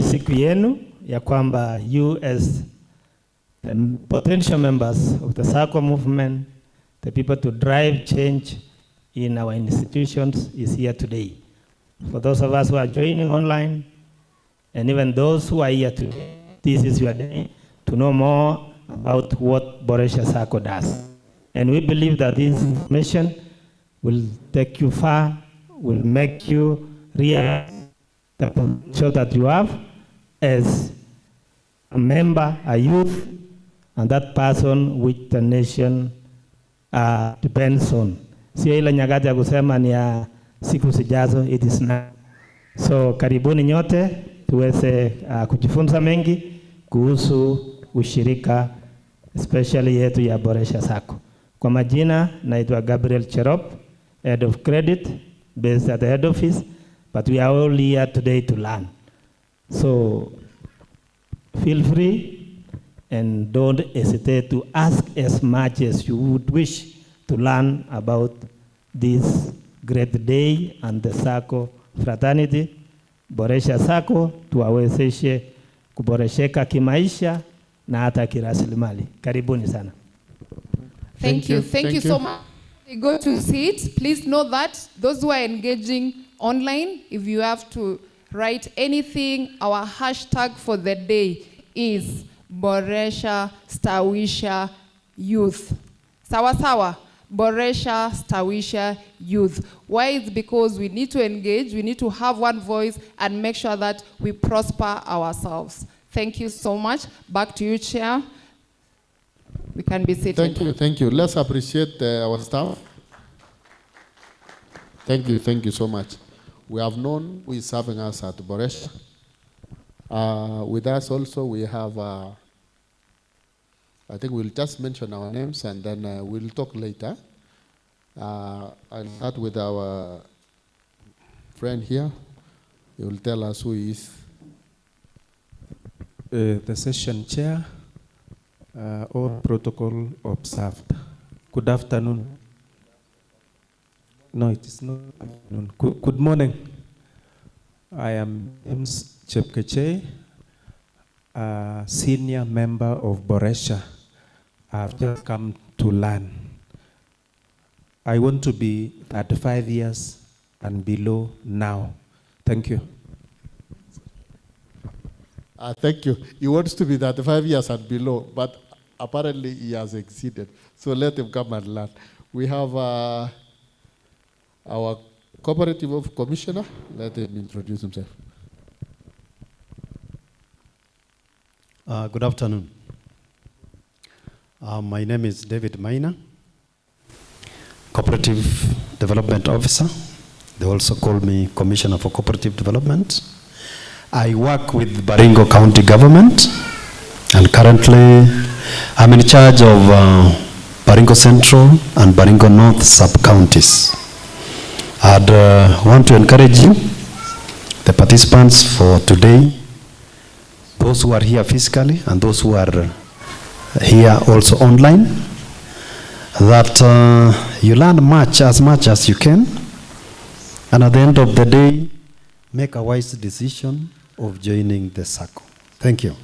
siku yenu ya kwamba you as the potential members of the Sacco movement, the people to drive change in our institutions is here today. For those of us who are joining online, and even those who are here today, this is your day to know more about what Boresha Sacco does. And we believe that this information will take you far, will make you realize the potential that you have as a member, a youth, and that person which the nation depends on. Sio ile nyakati ya kusema ni ya siku zijazo, it is now. So karibuni nyote tuweze kujifunza mengi kuhusu ushirika especially yetu ya Boresha Sacco. Kwa majina naitwa Gabriel Cherop, Head of Credit based at the head office, but we are all here today to learn. So feel free and don't hesitate to ask as much as you would wish to learn about this great day and the Sacco fraternity. Boresha Sacco tuwawezeshe kuboresheka kimaisha na hata kirasilimali. Karibuni sana. Thank you so much. We go to seat. Please know that those who are engaging online, if you have to write anything, our hashtag for the day is Boresha Stawisha Youth. Sawa sawa. Boresha Stawisha Youth. Why? It's because we need to engage, we need to have one voice and make sure that we prosper ourselves. Thank you so much. Back to you, Chair. We can be seated. Thank you. Let's appreciate our staff. Thank you so much. We have known who is serving us at Boresha. With us also we have, I think we'll just mention our names and then we'll talk later. I'll start with our friend here. He will tell us who he is. The session chair, all protocol observed. Good afternoon. No, it is not afternoon. Good morning. I am James Chepkeche, a senior member of Boresha. I've just come to learn. I want to be 35 years and below now. Thank you. Thank you. He wants to be 35 years and below, but apparently he has exceeded. So let him come and learn. We have our cooperative of commissioner. Let him introduce himself. Good afternoon. My name is David Maina, Cooperative Development Officer. They also call me Commissioner for Cooperative Development. I work with Baringo County Government, and currently I'm in charge of Baringo Central and Baringo North sub-counties. I'd want to encourage you, the participants for today, those who are here physically and those who are here also online, that you learn as much as you can, and at the end of the day, make a wise decision of joining the Sacco. Thank you.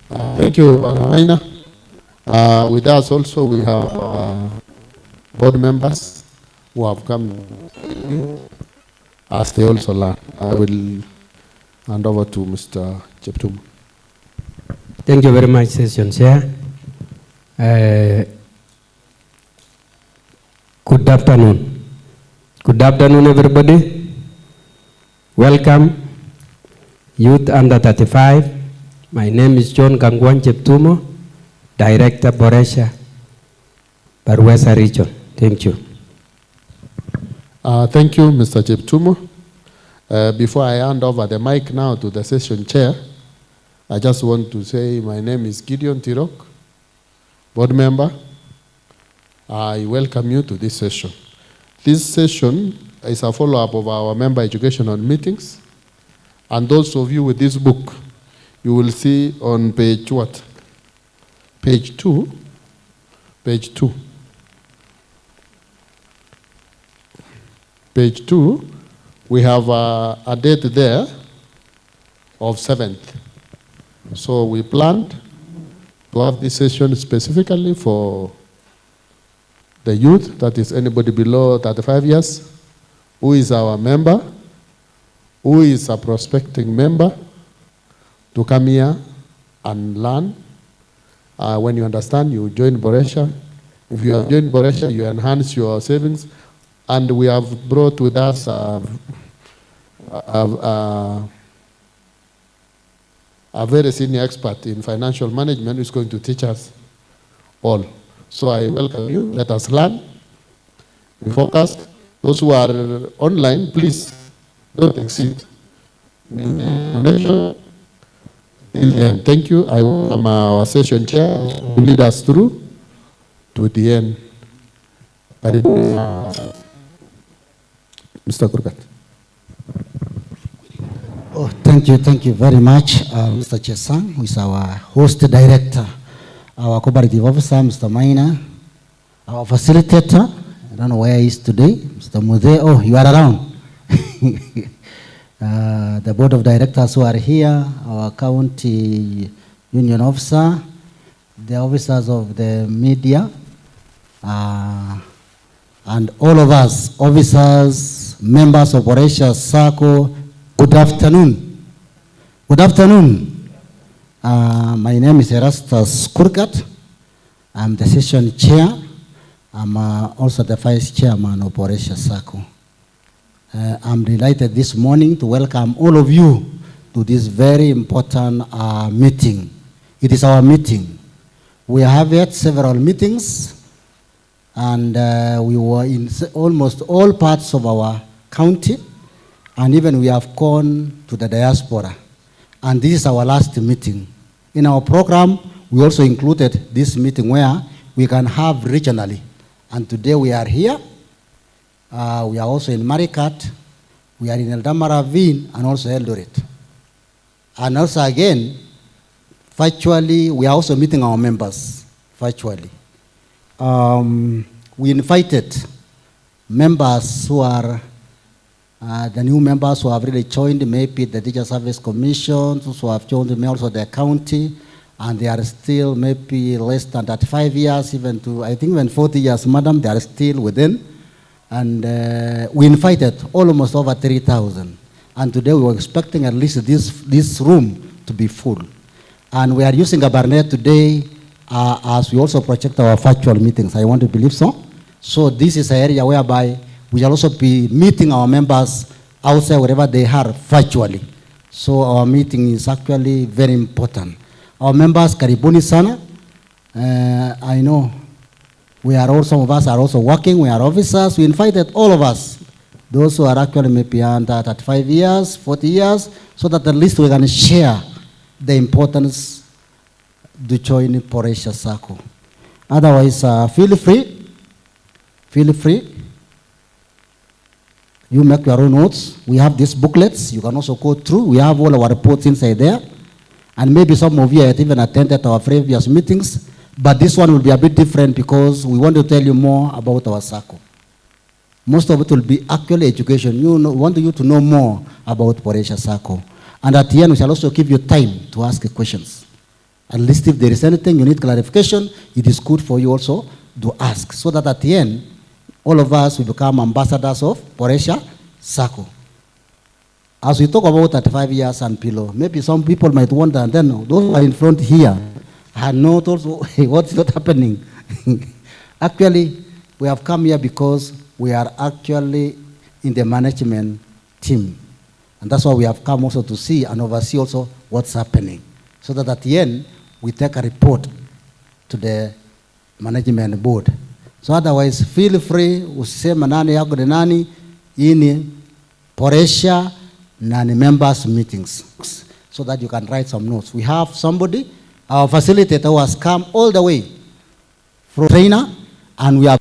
Thank you, Aina. With us also we have board members who have come as they also learn. I will hand over to Mr. Cheptum. Thank you very much, Session Chair. Good afternoon. Good afternoon, everybody. Welcome, Youth Under 35. My name is John Kangwan Cheptumo, Director Boresha, Boresha Region. Thank you. Thank you, Mr. Cheptumo. Before I hand over the mic now to the session chair, I just want to say my name is Gideon Tirok, board member. I welcome you to this session. This session is a follow-up of our member educational meetings. And those of you with this book, you will see on page what? Page 2. Page 2. Page 2, we have a date there of 7th. So we planned to have this session specifically for the youth, that is anybody below 35 years, who is our member, who is a prospecting member, to come here and learn. When you understand, you join Boresha. If you have joined Boresha, you enhance your savings. And we have brought with us a very senior expert in financial management who is going to teach us all. So I welcome you. Let us learn. We focus. Those who are online, please don't exceed connection. Thank you. I am our session chair to lead us through to the end. Mr. Kurkat. Oh, thank you very much, Mr. Chesang, who is our host director, our cooperative officer, Mr. Maina, our facilitator. I don't know where he is today, Mr. Mude. Oh, you are around. The board of directors who are here, our county union officer, the officers of the media, and all of us, officers, members of Boresha Sacco, good afternoon. Good afternoon. My name is Erastus Kurkat. I'm the session chair. I'm also the vice chairman of Boresha Sacco. I'm delighted this morning to welcome all of you to this very important meeting. It is our meeting. We have had several meetings, and we were in almost all parts of our county, and even we have gone to the diaspora. And this is our last meeting. In our program, we also included this meeting where we can have regionally. And today we are here. We are also in Marikat. We are in Eldama Ravine and also Eldoret. And also again, virtually, we are also meeting our members virtually. We invited members who are the new members who have really joined, maybe the Teacher Service Commission, who have joined also the county, and they are still maybe less than 35 years, even to, I think even 40 years, madam, they are still within. And we invited almost over 3,000. And today we were expecting at least this room to be full. And we are using a Barnet today as we also project our virtual meetings. I want to believe so. So this is an area whereby we shall also be meeting our members outside wherever they are virtually. So our meeting is actually very important. Our members, karibuni sana. I know we are all, some of us are also working, we are officers. We invited all of us, those who are actually maybe under 35 years, 40 years, so that at least we can share the importance to join Boresha Sacco. Otherwise, feel free. You make your own notes. We have these booklets. You can also go through. We have all our reports inside there. And maybe some of you have even attended our previous meetings. But this one will be a bit different because we want to tell you more about our Sacco. Most of it will be actually education. We want you to know more about Boresha Sacco. And at the end, we shall also give you time to ask questions. At least if there is anything you need clarification, it is good for you also to ask. So that at the end, all of us will become ambassadors of Boresha Sacco. As we talk about 35 years and below, maybe some people might wonder, and then those who are in front here are not also, what's not happening? Actually, we have come here because we are actually in the management team. And that's why we have come also to see and oversee also what's happening. So that at the end, we take a report to the management board. So otherwise, feel free, useme nani yako ni nani, ini Boresha nani members meetings, so that you can write some notes. We have somebody, our facilitator, who has come all the way from trainer, and we have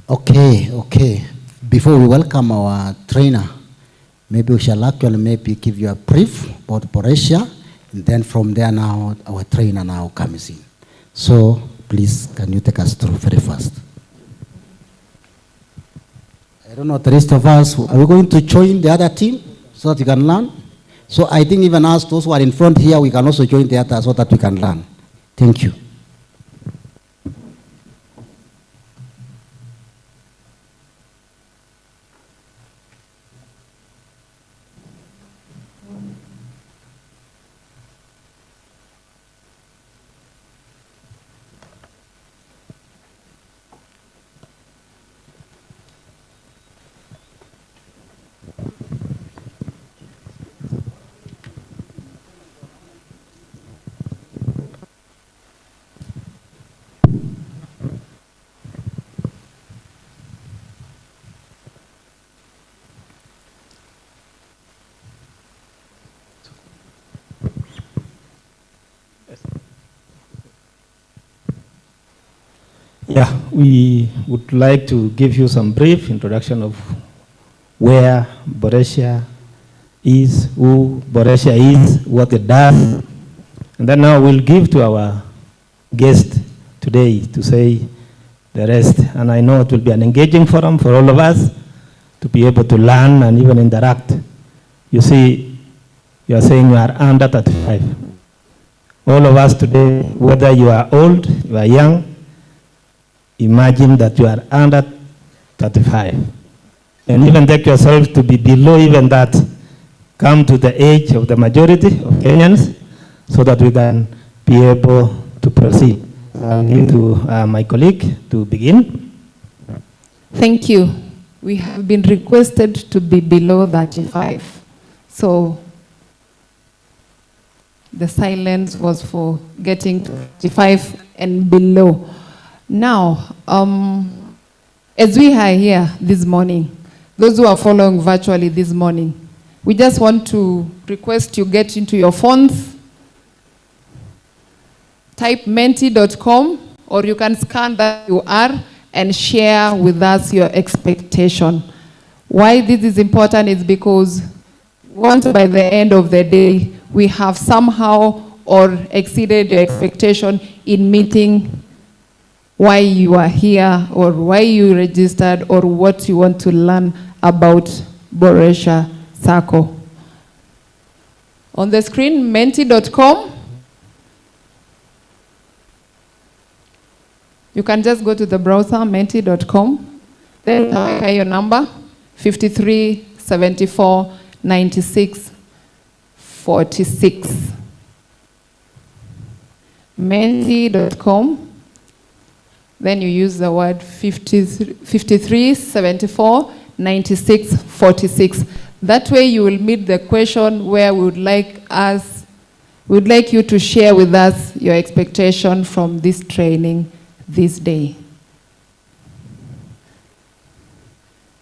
Okay. Before we welcome our trainer, maybe we shall actually maybe give you a brief about Boresha, and then from there now, our trainer now comes in. So, please, can you take us through very fast? I don't know, the rest of us, are we going to join the other team so that we can learn? So I think even us, those who are in front here, we can also join the other so that we can learn. Thank you. Yeah, we would like to give you some brief introduction of where Boresha is, who Boresha is, what it does. And then now we'll give to our guest today to say the rest. And I know it will be an engaging forum for all of us to be able to learn and even interact. You see, you are saying you are under 35. All of us today, whether you are old, you are young, imagine that you are under 35. And even take yourself to be below even that. Come to the age of the majority of Kenyans so that we can be able to proceed. I'll give to my colleague to begin. Thank you. We have been requested to be below 35. So the silence was for getting to 35 and below. Now, as we are here this morning, those who are following virtually this morning, we just want to request you get into your phones, type menti.com, or you can scan that QR and share with us your expectation. Why this is important is because once by the end of the day, we have somehow or exceeded your expectation in meeting why you are here or why you registered or what you want to learn about Boresha Sacco. On the screen, menti.com. You can just go to the browser, menti.com. Then type your number, 53 74 96 46. Menti.com. Then you use the word 53 74 96 46. That way you will meet the question where we would like you to share with us your expectation from this training this day.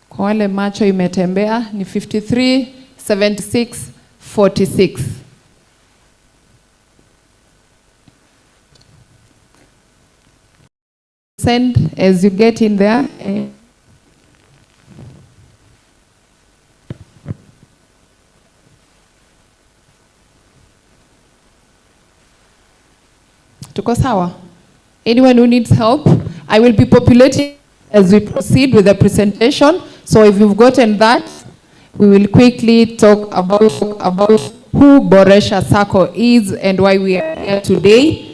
Kwa wale macho imetembea ni 53 76 46. Send as you get in there. Tuko sawa? Anyone who needs help, I will be populating as we proceed with the presentation. So if you've gotten that, we will quickly talk about who Boresha Sacco is and why we are here today.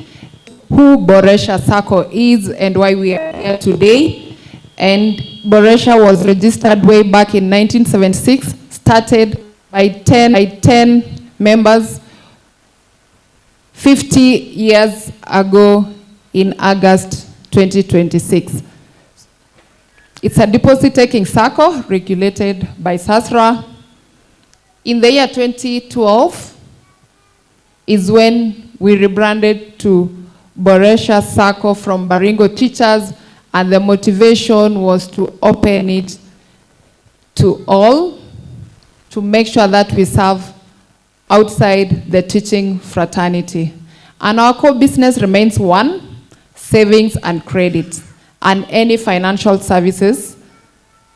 Who Boresha Sacco is and why we are here today. And Boresha was registered way back in 1976, started by 10 members 50 years ago in August 2026. It's a deposit-taking Sacco regulated by SASRA. In the year 2012 is when we rebranded to Boresha Sacco from Baringo teachers, and the motivation was to open it to all, to make sure that we serve outside the teaching fraternity. And our core business remains one, savings and credit. and any financial services.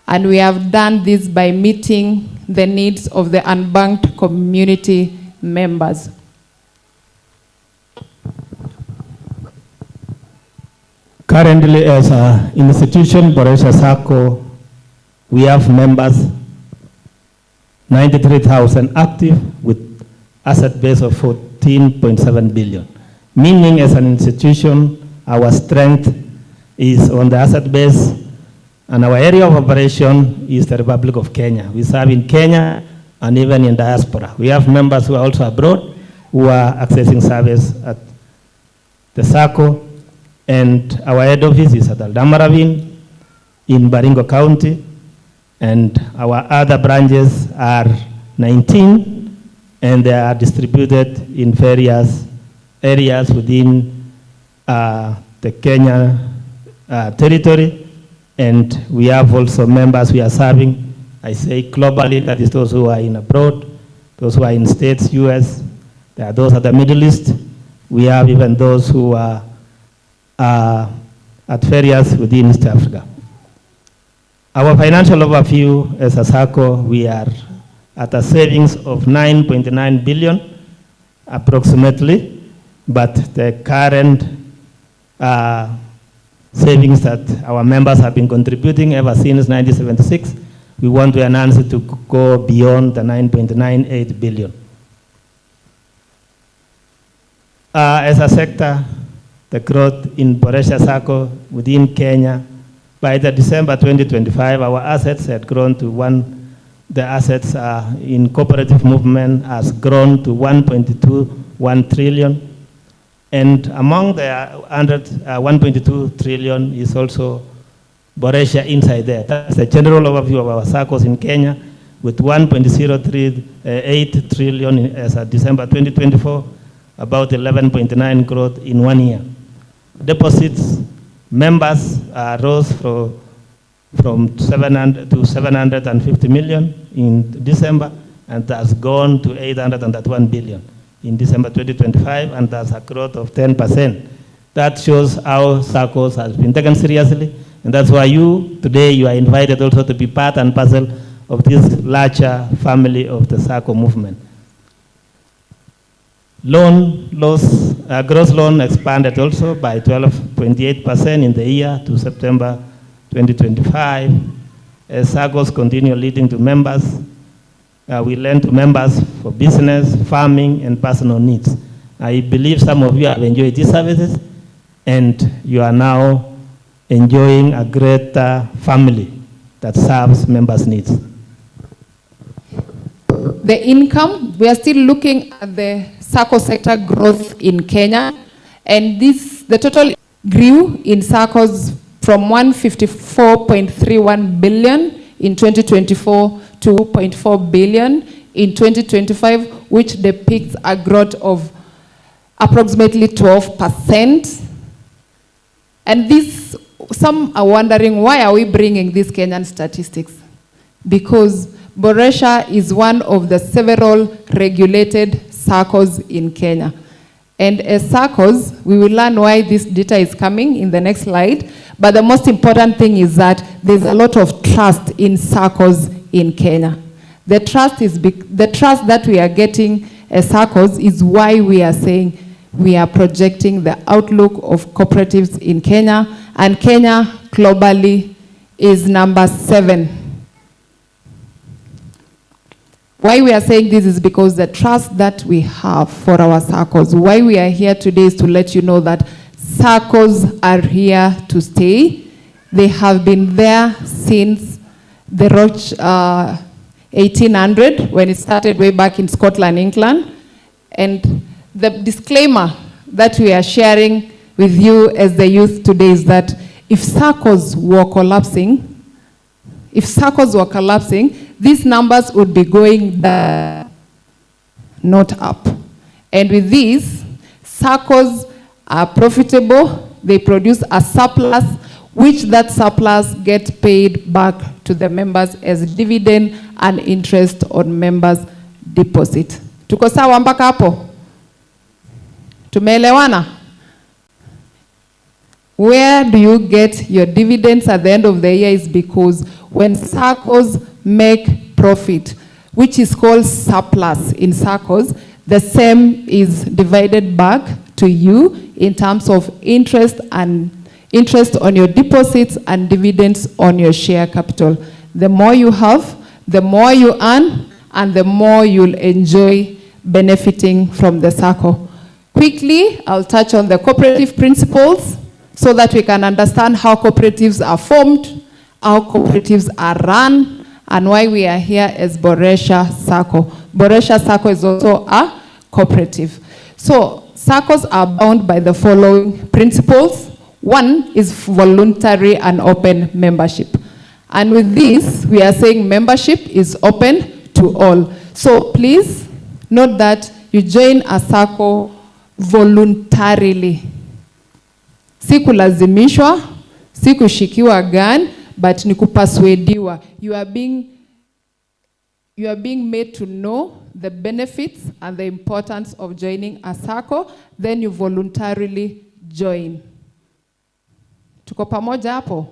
And we have done this by meeting the needs of the unbanked community members. Currently, as an institution, Boresha Sacco, we have members, 93,000 active with asset base of 14.7 billion. Meaning, as an institution, our strength is on the asset base, and our area of operation is the Republic of Kenya. We serve in Kenya and even in diaspora. We have members who are also abroad who are accessing service at the Sacco, and our head office is at Aldamaravine in Baringo County, and our other branches are 19, and they are distributed in various areas within the Kenya territory. And we have also members we are serving, I say globally, that is those who are in abroad, those who are in States, US, there are those at the Middle East. We have even those who are at various within East Africa. Our financial overview as a Sacco, we are at a savings of 9.9 billion approximately, but the current savings that our members have been contributing ever since 1976, we want to enhance it to go beyond the 9.98 billion. As a sector, the growth in Boresha Sacco within Kenya, by the December 2025, our assets had grown to the assets in cooperative movement has grown to 1.21 trillion. And among the 1.2 trillion is also Boresha inside there. That's the general overview of our SACCOs in Kenya, with 1.038 trillion as of December 2024, about 11.9 growth in 1 year. Deposits, members rose from 700 to 750 million in December, and has gone to 801 billion in December 2025, and that's a growth of 10%. That shows how SACCOs has been taken seriously, and that's why today you are invited also to be part and parcel of this larger family of the Sacco movement. Gross loan expanded also by 12.8% in the year to September 2025. As SACCOs continue leading to members, we lend to members for business, farming, and personal needs. I believe some of you have enjoyed these services, and you are now enjoying a greater family that serves members' needs. The income, we are still looking at the Sacco sector growth in Kenya, and the total grew in SACCOs from 154.31 billion in 2024 to 2.4 billion in 2025, which depicts a growth of approximately 12%. And some are wondering, why are we bringing these Kenyan statistics? Because Boresha is one of the several regulated SACCOs in Kenya. And as SACCOs, we will learn why this data is coming in the next slide. But the most important thing is that there's a lot of trust in SACCOs in Kenya. The trust that we are getting as SACCOs is why we are saying we are projecting the outlook of cooperatives in Kenya, and Kenya globally is number 7. Why we are saying this is because the trust that we have for our SACCOs. Why we are here today is to let you know that SACCOs are here to stay. They have been there since the 1800, when it started way back in Scotland, England. And the disclaimer that we are sharing with you as the youth today is that if SACCOs were collapsing, these numbers would be going down, not up. And with these, SACCOs are profitable. They produce a surplus, which that surplus gets paid back to the members as dividend and interest on members' deposit. Tuko sawa mpaka hapo? Tumeelewana? Where do you get your dividends at the end of the year is because when SACCOs make profit, which is called surplus in SACCOs, the same is divided back to you in terms of interest on your deposits and dividends on your share capital. The more you have, the more you earn, and the more you'll enjoy benefiting from the Sacco. Quickly, I'll touch on the cooperative principles so that we can understand how cooperatives are formed, how cooperatives are run, and why we are here as Boresha Sacco. Boresha Sacco is also a cooperative. So, SACCOs are bound by the following principles. One is voluntary and open membership. And with this, we are saying membership is open to all. So please note that you join a SACCO voluntarily. Si kulazimishwa, si kushikiwa gun, but ni kupaswediwa. You are being made to know the benefits and the importance of joining a SACCO, then you voluntarily join. Tuko pamoja hapo?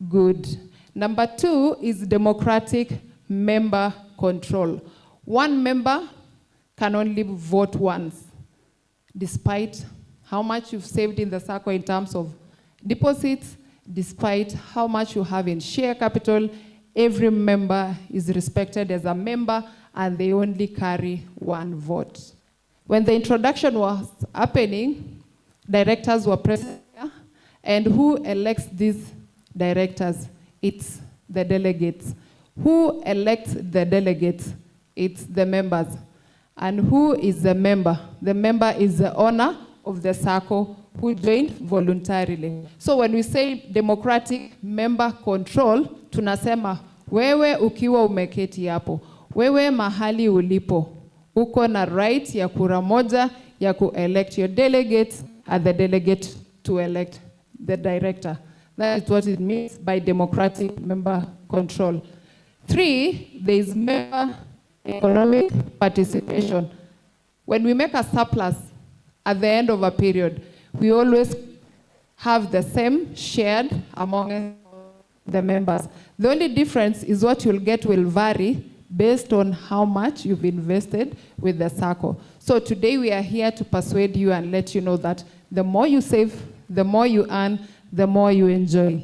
Good. Number 2 is democratic member control. One member can only vote once, despite how much you've saved in the SACCO in terms of deposits, despite how much you have in share capital. Every member is respected as a member, and they only carry one vote. When the introduction was happening, directors were present, and who elects these directors? It's the delegates. Who elects the delegates? It's the members. And who is the member? The member is the owner of the SACCO who joined voluntarily. So when we say democratic member control, tunasema wewe ukiwa umeketi hapo, wewe mahali ulipo, uko na right ya kura moja ya ku-elect your delegates and the delegate to elect the director. That is what it means by democratic member control. 3, there is member economic participation. When we make a surplus at the end of a period, we always have the same shared among the members. The only difference is what you'll get will vary based on how much you've invested with the SACCO. So today we are here to persuade you and let you know that the more you save, the more you earn, the more you enjoy.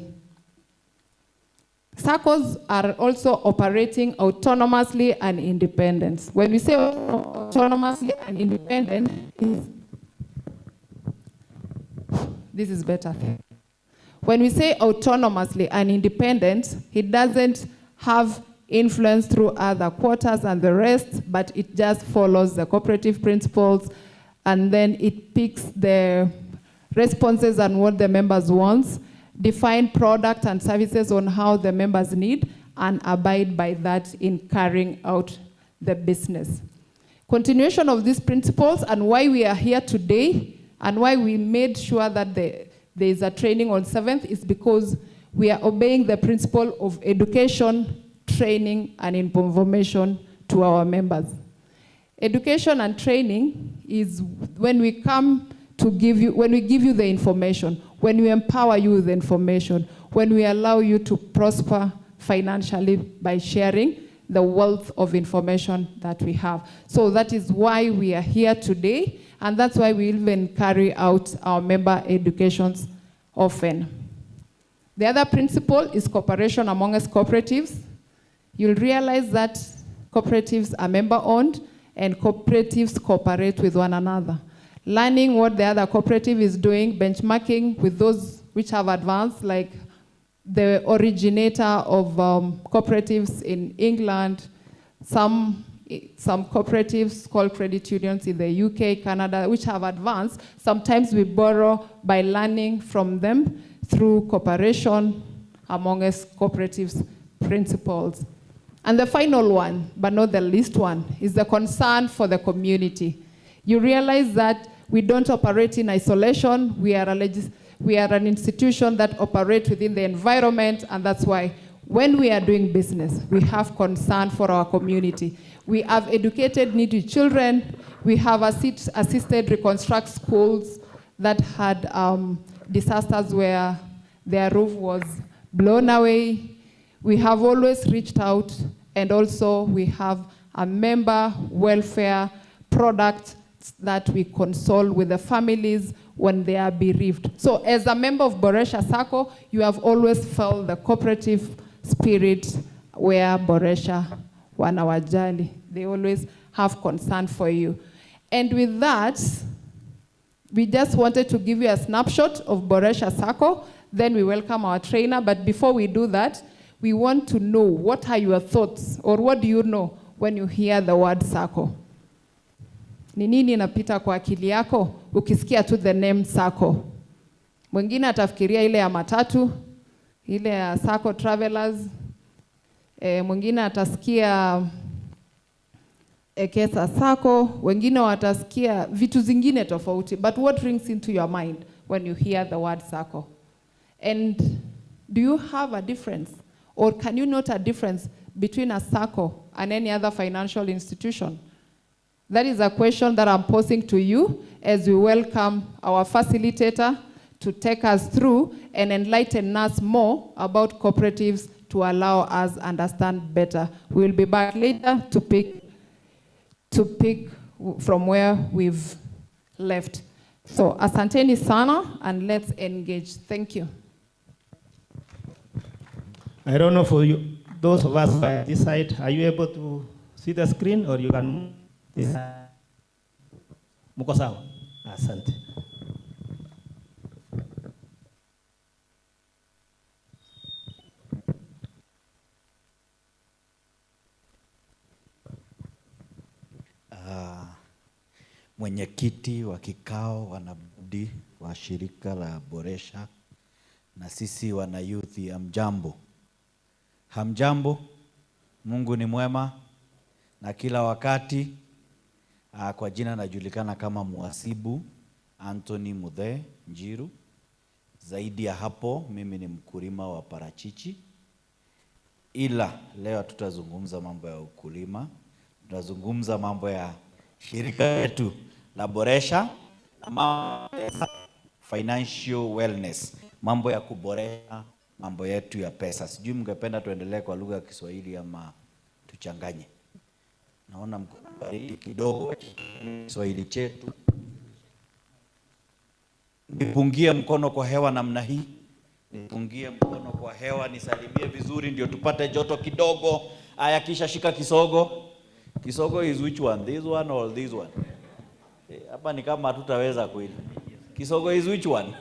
SACCOs are also operating autonomously and independent. When we say autonomously and independent, this is better. When we say autonomously and independent, it doesn't have influence through other quotas and the rest, but it just follows the cooperative principles, and then it picks the responses and what the members want, define product and services on how the members need, and abide by that in carrying out the business. Continuation of these principles and why we are here today and why we made sure that there is a training on 7th is because we are obeying the principle of education, training, and information to our members. Education and training is when we come to give you, when we give you the information, when we empower you with the information, when we allow you to prosper financially by sharing the wealth of information that we have. So that is why we are here today, and that's why we even carry out our member educations often. The other principle is cooperation among us cooperatives. You'll realize that cooperatives are member-owned and cooperatives cooperate with one another. Learning what the other cooperative is doing, benchmarking with those which have advanced, like the originator of cooperatives in England, some cooperatives called credit unions in the UK, Canada, which have advanced. Sometimes we borrow by learning from them through cooperation among us cooperatives principles. And the final one, but not the least one, is the concern for the community. You realize that we don't operate in isolation. We are an institution that operates within the environment, and that's why when we are doing business, we have concern for our community. We have educated needy children. We have assisted reconstruct schools that had disasters where their roof was blown away. We have always reached out, and also we have a member welfare product that we console with the families when they are bereaved. So as a member of Boresha Sacco, you have always felt the cooperative spirit where Boresha wanawajali. They always have concern for you. And with that, we just wanted to give you a snapshot of Boresha Sacco. Then we welcome our trainer. But before we do that, we want to know, what are your thoughts, or what do you know when you hear the word Sacco? Ni nini inapita kwa akili yako ukisikia tu the name Sacco? Mwingine atafikiria ile ya matatu, ile ya Sacco Travelers. Mwingine atasikia Ekesa Sacco, wengine watasikia vitu zingine tofauti. But what rings into your mind when you hear the word Sacco? And do you have a difference, or can you note a difference between a Sacco and any other financial institution? That is a question that I'm posing to you as we welcome our facilitator to take us through and enlighten us more about cooperatives to allow us understand better. We'll be back later to pick from where we've left. So asanteni sana, and let's engage. Thank you. I don't know for you, those of us by this side, are you able to see the screen, or you can? Muko sawa? Asante. Mwenyekiti wa kikao, wanabudi wa shirika la Boresha, na sisi wana youth, hamjambo. Hamjambo. Mungu ni mwema na kila wakati. Kwa jina najulikana kama Muhasibu Anthony Muthe Njiru. Zaidi ya hapo, mimi ni mkulima wa parachichi. Ila leo tutazungumza mambo ya ukulima, tutazungumza mambo ya shirika letu la Boresha, financial wellness, mambo ya kuboresha mambo yetu ya pesa. Sijui mngependa tuendelee kwa lugha ya Kiswahili ama tuchanganye? Naona mkubaridi kidogo Kiswahili chetu. Nipungie mkono kwa hewa namna hii. Nipungie mkono kwa hewa, nisalimie vizuri ndio tupate joto kidogo. Aya, kisha shika kisogo. Kisogo is which one? This one or this one? Hapa ni kama hatutaweza kweli. Kisogo is which one?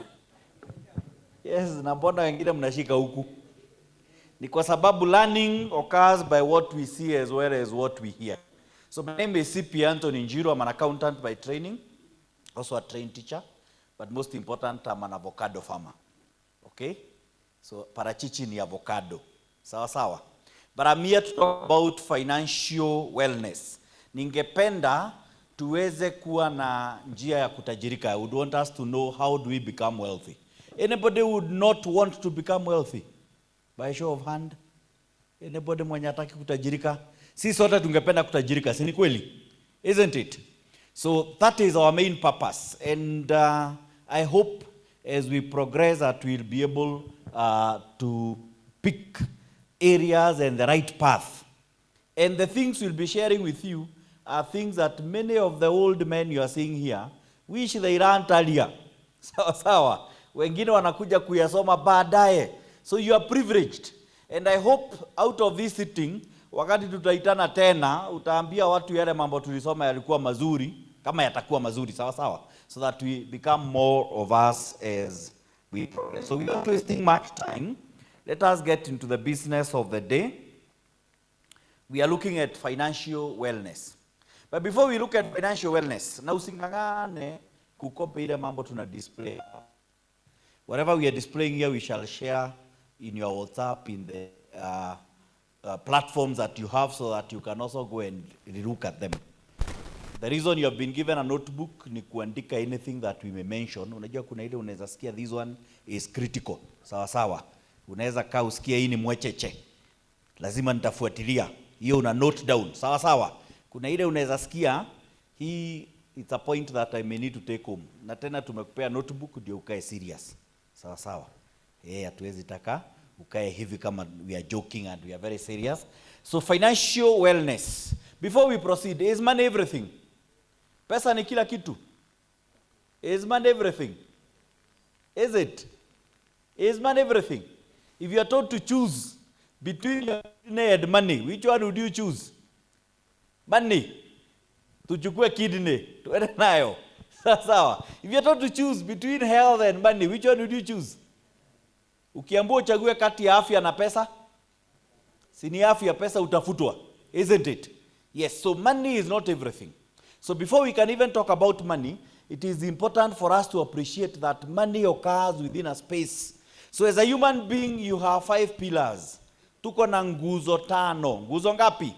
Yes, na mbona wengine mnashika huku? Ni kwa sababu learning occurs by what we see as well as what we hear. So my name is CP Anthony Njiru. I'm an accountant by training, also a trained teacher, but most important, I'm an avocado farmer. Okay? So parachichi ni avocado. Sawa sawa. But I'm here to talk about financial wellness. Ningependa tuweze kuwa na njia ya kutajirika. I would want us to know, how do we become wealthy? Anybody would not want to become wealthy? By show of hand. Anybody mwenye hataki kutajirika? Sisi sote tungependa kutajirika, si ni kweli? Isn't it? So that is our main purpose. And I hope as we progress that we'll be able to pick areas and the right path. And the things we'll be sharing with you are things that many of the old men you are seeing here wish they learned earlier. Sawa sawa. Wengine wanakuja kuyasoma baadaye. So you are privileged. And I hope out of this sitting, wakati tutaitana tena, utaambia watu yale mambo tulisoma yalikuwa mazuri, kama yatakuwa mazuri, sawa sawa. So that we become more of us as we progress. So without wasting much time, let us get into the business of the day. We are looking at financial wellness. But before we look at financial wellness, na usingangane kukope ile mambo tuna display. Whatever we are displaying here, we shall share in your WhatsApp, in the platforms that you have, so that you can also go and look at them. The reason you have been given a notebook ni kuandika anything that we may mention. Unajua kuna ile unaweza sikia this one is critical. Sawa sawa. Unaweza kaa usikia hii ni mwecheche, lazima nitafuatilia. Hiyo una note down. Sawa sawa. Kuna ile unaweza sikia hii, it's a point that I may need to take home. Na tena tumekupea notebook ndio ukae serious. Sawa sawa. Hatuwezi taka ukae hivi kama we are joking and we are very serious. So financial wellness. Before we proceed, is money everything? Pesa ni kila kitu. Is money everything? Is it? Is money everything? If you are told to choose between your kidney and money, which one would you choose? Money. Tuchukue kidney, tuende nayo. Sawa. If you are told to choose between health and money, which one would you choose? Ukiambiwa uchague kati ya afya na pesa, si ni afya, pesa utafutwa, isn't it? Yes, so money is not everything. So before we can even talk about money, it is important for us to appreciate that money occurs within a space. So as a human being, you have 5 pillars. Tuko na nguzo 5. Nguzo ngapi?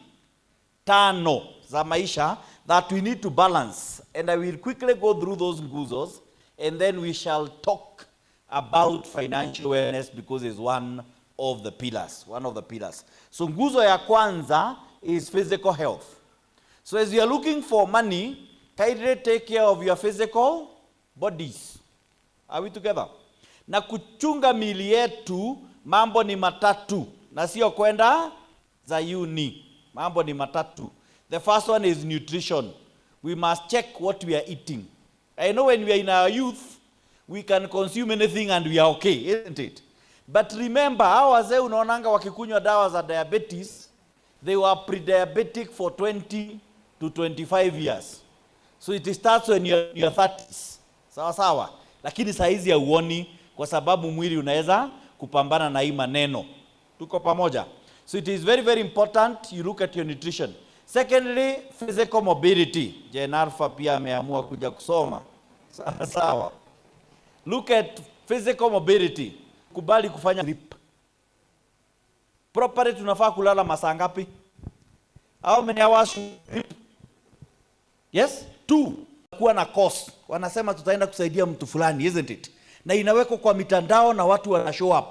5 za maisha that we need to balance. And I will quickly go through those nguzos, and then we shall talk about financial wellness because it's one of the pillars. So nguzo ya kwanza is physical health. So as you are looking for money, kindly take care of your physical bodies. Are we together? Na kuchunga miili yetu, mambo ni matatu. Na sio kwenda za uni. Mambo ni matatu. The first one is nutrition. We must check what we are eating. I know when we are in our youth, we can consume anything and we are okay, isn't it? But remember, hao wazee unaonanga wakikunywa dawa za diabetes, they were pre-diabetic for 20 to 25 years. So it starts when you're in your 30s. Sawa sawa. Lakini saizi hauoni kwa sababu mwili unaweza kupambana na hii maneno. Tuko pamoja. So it is very, very important you look at your nutrition. Secondly, physical mobility. Jenarfa pia ameamua kuja kusoma. Sawa sawa. Look at physical mobility. Kubali kufanya trip. Properly tunafaa kulala masaa ngapi? How many hours trip? Yes? 2. Kuwa na course. Wanasema tutaenda kusaidia mtu fulani, isn't it? Na inawekwa kwa mitandao na watu wana show up.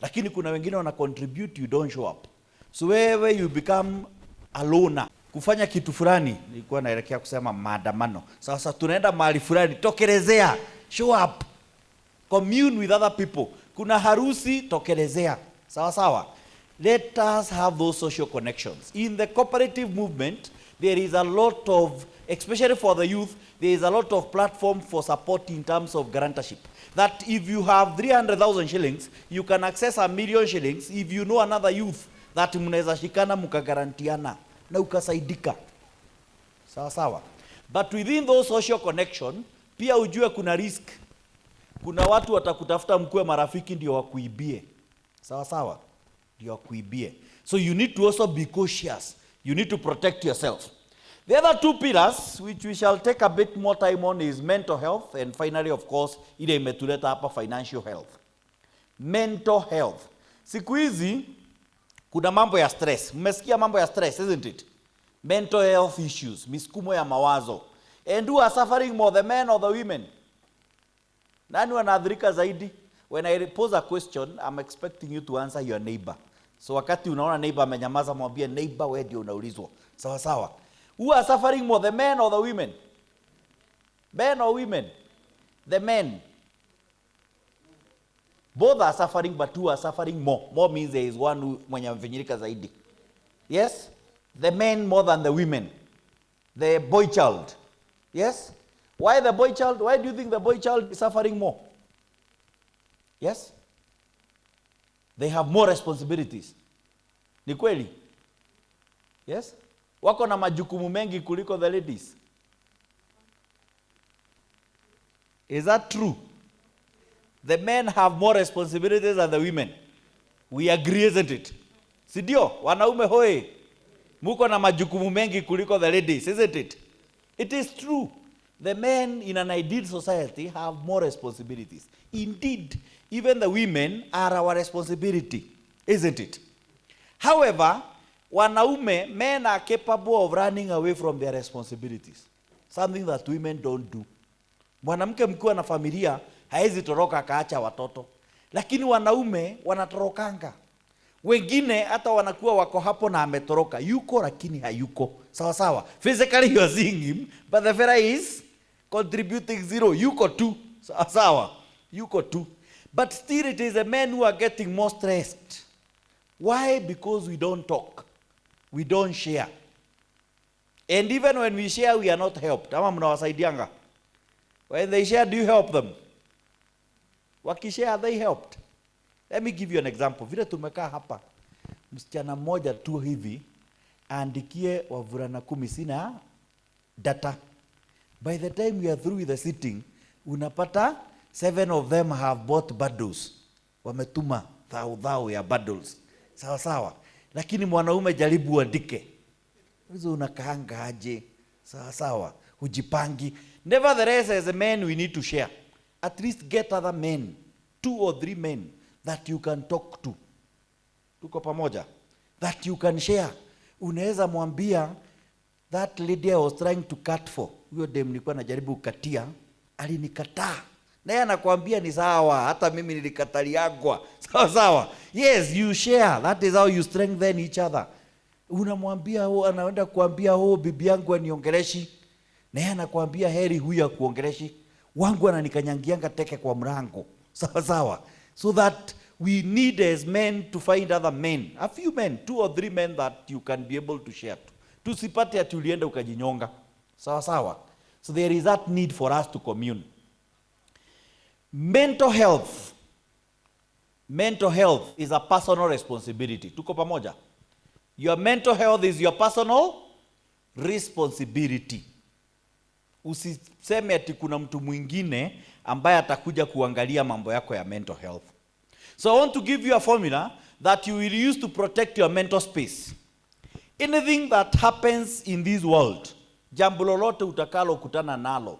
Lakini kuna wengine wana contribute, you don't show up. So wewe you become a loner. Kufanya kitu fulani, nilikuwa naelekea kusema maandamano. Sasa tunaenda mahali fulani, tokelezea, show up. Commune with other people. Kuna harusi, tokelezea. Sawa sawa. Let us have those social connections. In the cooperative movement, there is a lot of, especially for the youth, there is a lot of platform for support in terms of guarantorship. That if you have 300,000 shillings, you can access 1,000,000 shillings if you know another youth that mnaweza shikana mkagarantiana na ukasaidika. Sawa sawa. But within those social connection, pia ujue kuna risk. Kuna watu watakutafuta mkue marafiki ndio wakuibie. Sawa sawa. Ndio wakuibie. So you need to also be cautious. You need to protect yourself. The other 2 pillars, which we shall take a bit more time on, is mental health, and finally, of course, ile imetuleta hapa financial health. Mental health. Siku hizi kuna mambo ya stress. Mmesikia mambo ya stress, isn't it? Mental health issues, misukumo ya mawazo. And who are suffering more, the men or the women? Nani wanaathirika zaidi? When I pose a question, I'm expecting you to answer your neighbor. So wakati unaona neighbor amenyamaza, mwambie neighbor, wewe ndio unaulizwa. Sawa sawa. Who are suffering more, the men or the women? Men or women? The men. Both are suffering, but who are suffering more? More means there is one who mwenye amefinyirika zaidi. Yes? The men more than the women. The boy child. Yes? Why the boy child? Why do you think the boy child is suffering more? Yes? They have more responsibilities. Ni kweli? Yes? Wako na majukumu mengi kuliko the ladies. Is that true? The men have more responsibilities than the women. We agree, isn't it? Sidio? Wanaume hoe. Muko na majukumu mengi kuliko the ladies, isn't it? It is true. The men in an ideal society have more responsibilities. Indeed, even the women are our responsibility, isn't it? However, wanaume, men are capable of running away from their responsibilities. Something that women don't do. Mwanamke mkiwa na familia, haezi toroka akaacha watoto. Lakini wanaume, wanatorokanga. Wengine, hata wanakuwa wako hapo na ametoroka. Yuko, lakini hayuko. Sawa sawa. Physically you are seeing him, but the fella is contributing 0. Yuko tu. Sawa sawa. Yuko tu. But still it is the men who are getting more stressed. Why? Because we don't talk. We don't share. And even when we share, we are not helped. Ama mnawasaidianga. When they share, do you help them? Wakishare, are they helped? Let me give you an example. Vile tumekaa hapa, msichana mmoja tu hivi, aandikie wavulana 10 sina data. By the time we are through with the sitting, unapata 7 of them have bought bundles. Wametuma thao ya bundles. Sawa sawa. Lakini mwanaume jaribu uandike. Hizo unakaanga aje? Sawa sawa. Hujipangi. Nevertheless, as a man, we need to share. At least get other men, 2 or 3 men that you can talk to. Tuko pamoja. That you can share. Unaweza mwambia, that lady I was trying to cut for. Huyo dem nilikuwa najaribu kukatia, alinikataa. Naye anakuambia ni sawa, hata mimi nilikataliagwa. Sawa sawa. Yes, you share. That is how you strengthen each other. Unamwambia, anaenda kuambia, bibi yangu aniongeleshi. Naye anakuambia heri huyu akuongeleshi. Wangu ananikanyangianga teke kwa mlango. Sawa sawa. So that we need as men to find other men. A few men, 2 or 3 men that you can be able to share to. Tusipate ati ulienda ukajinyonga. Sawa sawa. So there is that need for us to commune. Mental health. Mental health is a personal responsibility. Tuko pamoja. Your mental health is your personal responsibility. Usiseme ati kuna mtu mwingine ambaye atakuja kuangalia mambo yako ya mental health. So I want to give you a formula that you will use to protect your mental space. Anything that happens in this world, jambo lolote utakalo kutana nalo,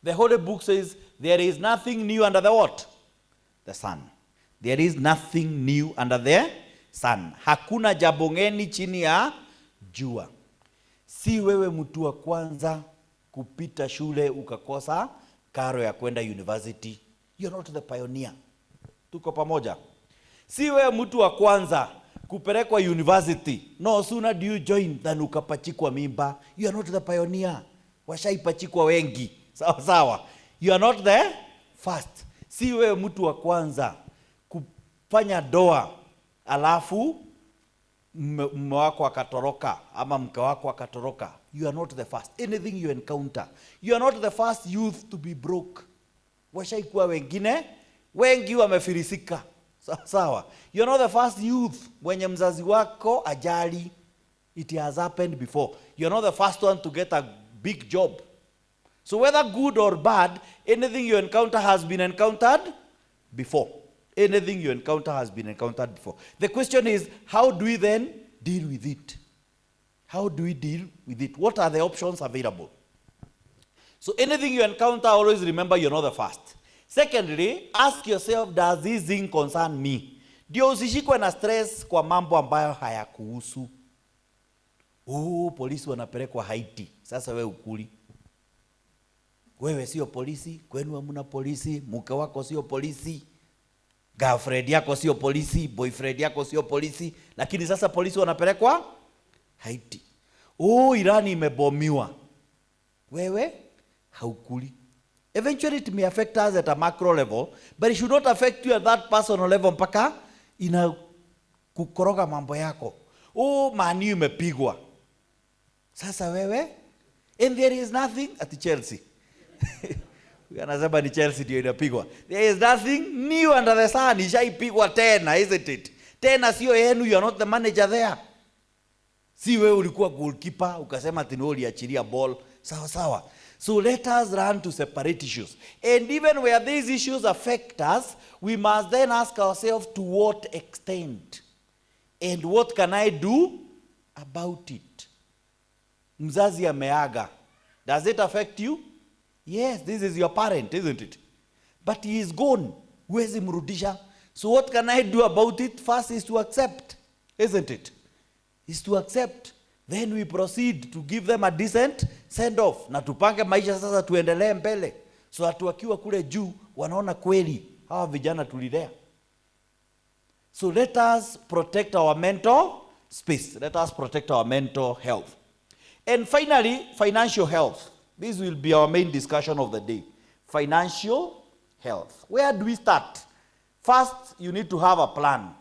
the Holy Book says there is nothing new under the what? The sun. There is nothing new under the sun. Hakuna jambo ngeni chini ya jua. Si wewe mtu wa kwanza kupita shule ukakosa karo ya kwenda university. You're not the pioneer. Tuko pamoja. Si wewe mtu wa kwanza kupelekwa university. No sooner do you join than ukapachikwa mimba. You are not the pioneer. Washaipachikwa wengi. Sawa sawa. You are not the first. Si wewe mtu wa kwanza kufanya doa alafu mume wako akatoroka ama mke wako akatoroka. You are not the first. Anything you encounter. You are not the first youth to be broke. Washaikuwa wengine, wengi wamefirisika. Sawa. You are not the first youth mwenye mzazi wako ajali. It has happened before. You are not the first one to get a big job. So whether good or bad, anything you encounter has been encountered before. Anything you encounter has been encountered before. The question is, how do we then deal with it? How do we deal with it? What are the options available? So anything you encounter, always remember you're not the first. Secondly, ask yourself, does this thing concern me? Ndio usishikwe na stress kwa mambo ambayo hayakuhusu. Polisi wanapelekwa Haiti. Sasa wewe ukuli. Wewe sio polisi, kwenu hamna polisi, mke wako sio polisi. Girlfriend yako sio polisi, boyfriend yako sio polisi, lakini sasa polisi wanapelekwa Haiti. Irani imebomiwa. Wewe haukuli. Eventually it may affect us at a macro level, but it should not affect you at that personal level mpaka ina kukoroga mambo yako. Man imepigwa. Sasa wewe, and there is nothing at Chelsea. Anasema ni Chelsea ndio inapigwa. There is nothing new under the sun. Ishaipigwa tena, isn't it? Tena sio yenu, you are not the manager there. Si wewe ulikuwa goalkeeper ukasema ati wewe uliachilia ball. Sawa sawa. So let us run to separate issues. And even where these issues affect us, we must then ask ourselves to what extent. And what can I do about it? Mzazi ameaga. Does it affect you? Yes, this is your parent, isn't it? But he is gone. Huwezi mrudisha. So what can I do about it? First is to accept, isn't it? Is to accept. Then we proceed to give them a decent send-off. Na tupange maisha sasa tuendelee mbele. So watu wakiwa kule juu wanaona kweli hawa vijana tulilea. So let us protect our mental space. Let us protect our mental health. And finally, financial health. This will be our main discussion of the day. Financial health. Where do we start? First, you need to have a plan.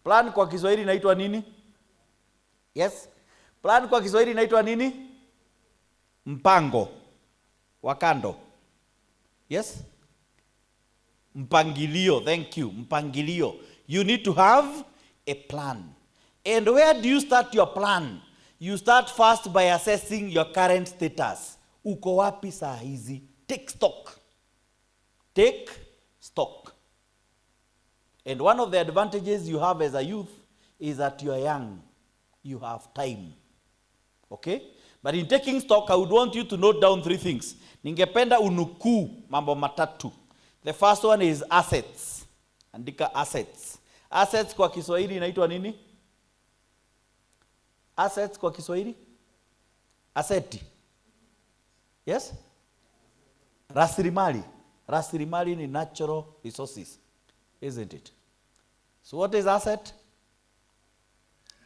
Plan kwa Kiswahili inaitwa nini? Yes? Plan kwa Kiswahili inaitwa nini? Mpango wa kando. Yes? Mpangilio, thank you. Mpangilio. You need to have a plan. And where do you start your plan? You start first by assessing your current status. Uko wapi saa hizi? Take stock. Take stock. And one of the advantages you have as a youth is that you are young. You have time. Okay? But in taking stock, I would want you to note down 3 things. Ningependa unukuu mambo matatu. The first one is assets. Andika assets. Assets kwa Kiswahili inaitwa nini? Assets kwa Kiswahili? Aseti. Yes? Rasilimali. Rasilimali ni natural resources. Isn't it? So what is asset?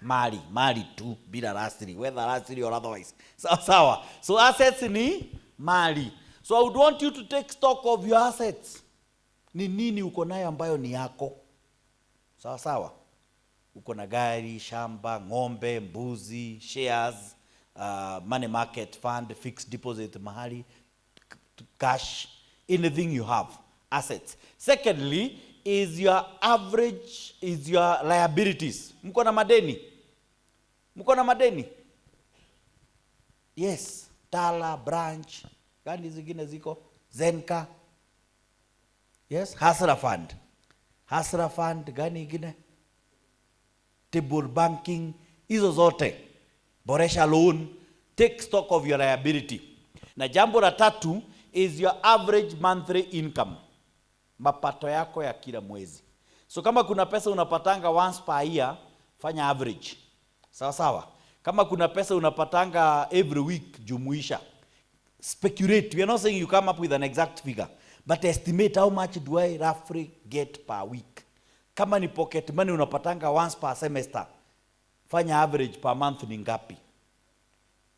Mali. Mali tu, bila rasili. Whether rasili or otherwise. Sawa sawa. So assets ni mali. So I would want you to take stock of your assets. Ni nini uko nayo ambayo ni yako? Sawa sawa. Uko na gari, shamba, ng'ombe, mbuzi, shares, money market fund, fixed deposit mahali, cash, anything you have, assets. Secondly, is your average, is your liabilities. Mko na madeni? Mko na madeni? Yes, Tala, Branch, gani zingine ziko? Zenka. Yes, Hasra Fund. Hasra Fund, gani ingine? Table banking, hizo zote. Boresha loan, take stock of your liability. Na jambo la tatu is your average monthly income. Mapato yako ya kila mwezi. So kama kuna pesa unapatanga once per year, fanya average. Sawa sawa. Kama kuna pesa unapatanga every week, jumuisha. Speculate. We are not saying you come up with an exact figure, but estimate how much do I roughly get per week. Kama ni pocket money unapatanga once per semester, fanya average per month ni ngapi.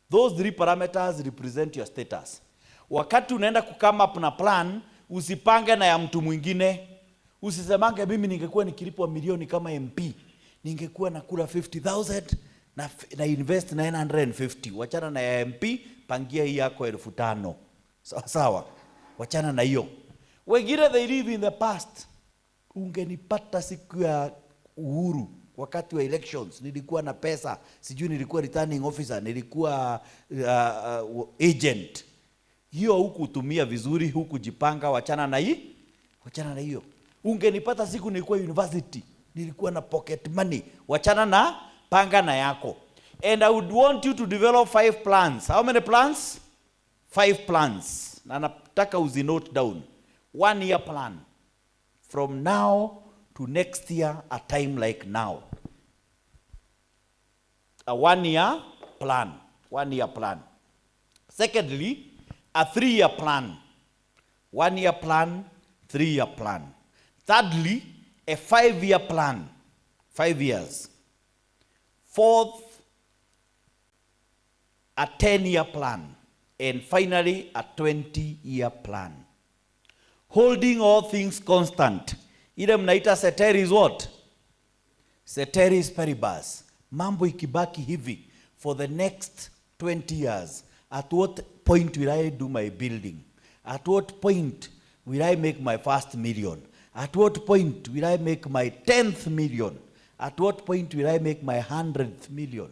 Those 3 parameters represent your status. Wakati unaenda kukama up na plan, usipange na ya mtu mwingine. Usisemange mimi ningekuwa nikilipwa milioni kama MP, ningekuwa nakula 50,000 na invest 950. Wachana na ya MP, pangia hii yako 5,000. Sawa sawa. Wachana na hiyo. Wengine they live in the past. Ungenipata siku ya uhuru wakati wa elections, nilikuwa na pesa, sijui nilikuwa returning officer, nilikuwa agent. Hiyo hukutumia vizuri, hukujipanga, wachana na hii. Wachana na hiyo. Ungenipata siku nilikuwa university, nilikuwa na pocket money, wachana na panga na yako. And I would want you to develop 5 plans. How many plans? 5 plans. Na nataka uzi note down. 1 year plan. From now to next year, a time like now. A 1 year plan. 1 year plan. Secondly, a 3 year plan. 1 year plan, 3 year plan. Thirdly, a 5 year plan. 5 years. Fourth, a 10-year plan. And finally, a 20-year plan. Holding all things constant. Ile mnaita ceteris what? Ceteris paribus. Mambo ikibaki hivi for the next 20 years. At what point will I do my building? At what point will I make my first million? At what point will I make my 10th million? At what point will I make my 100th million?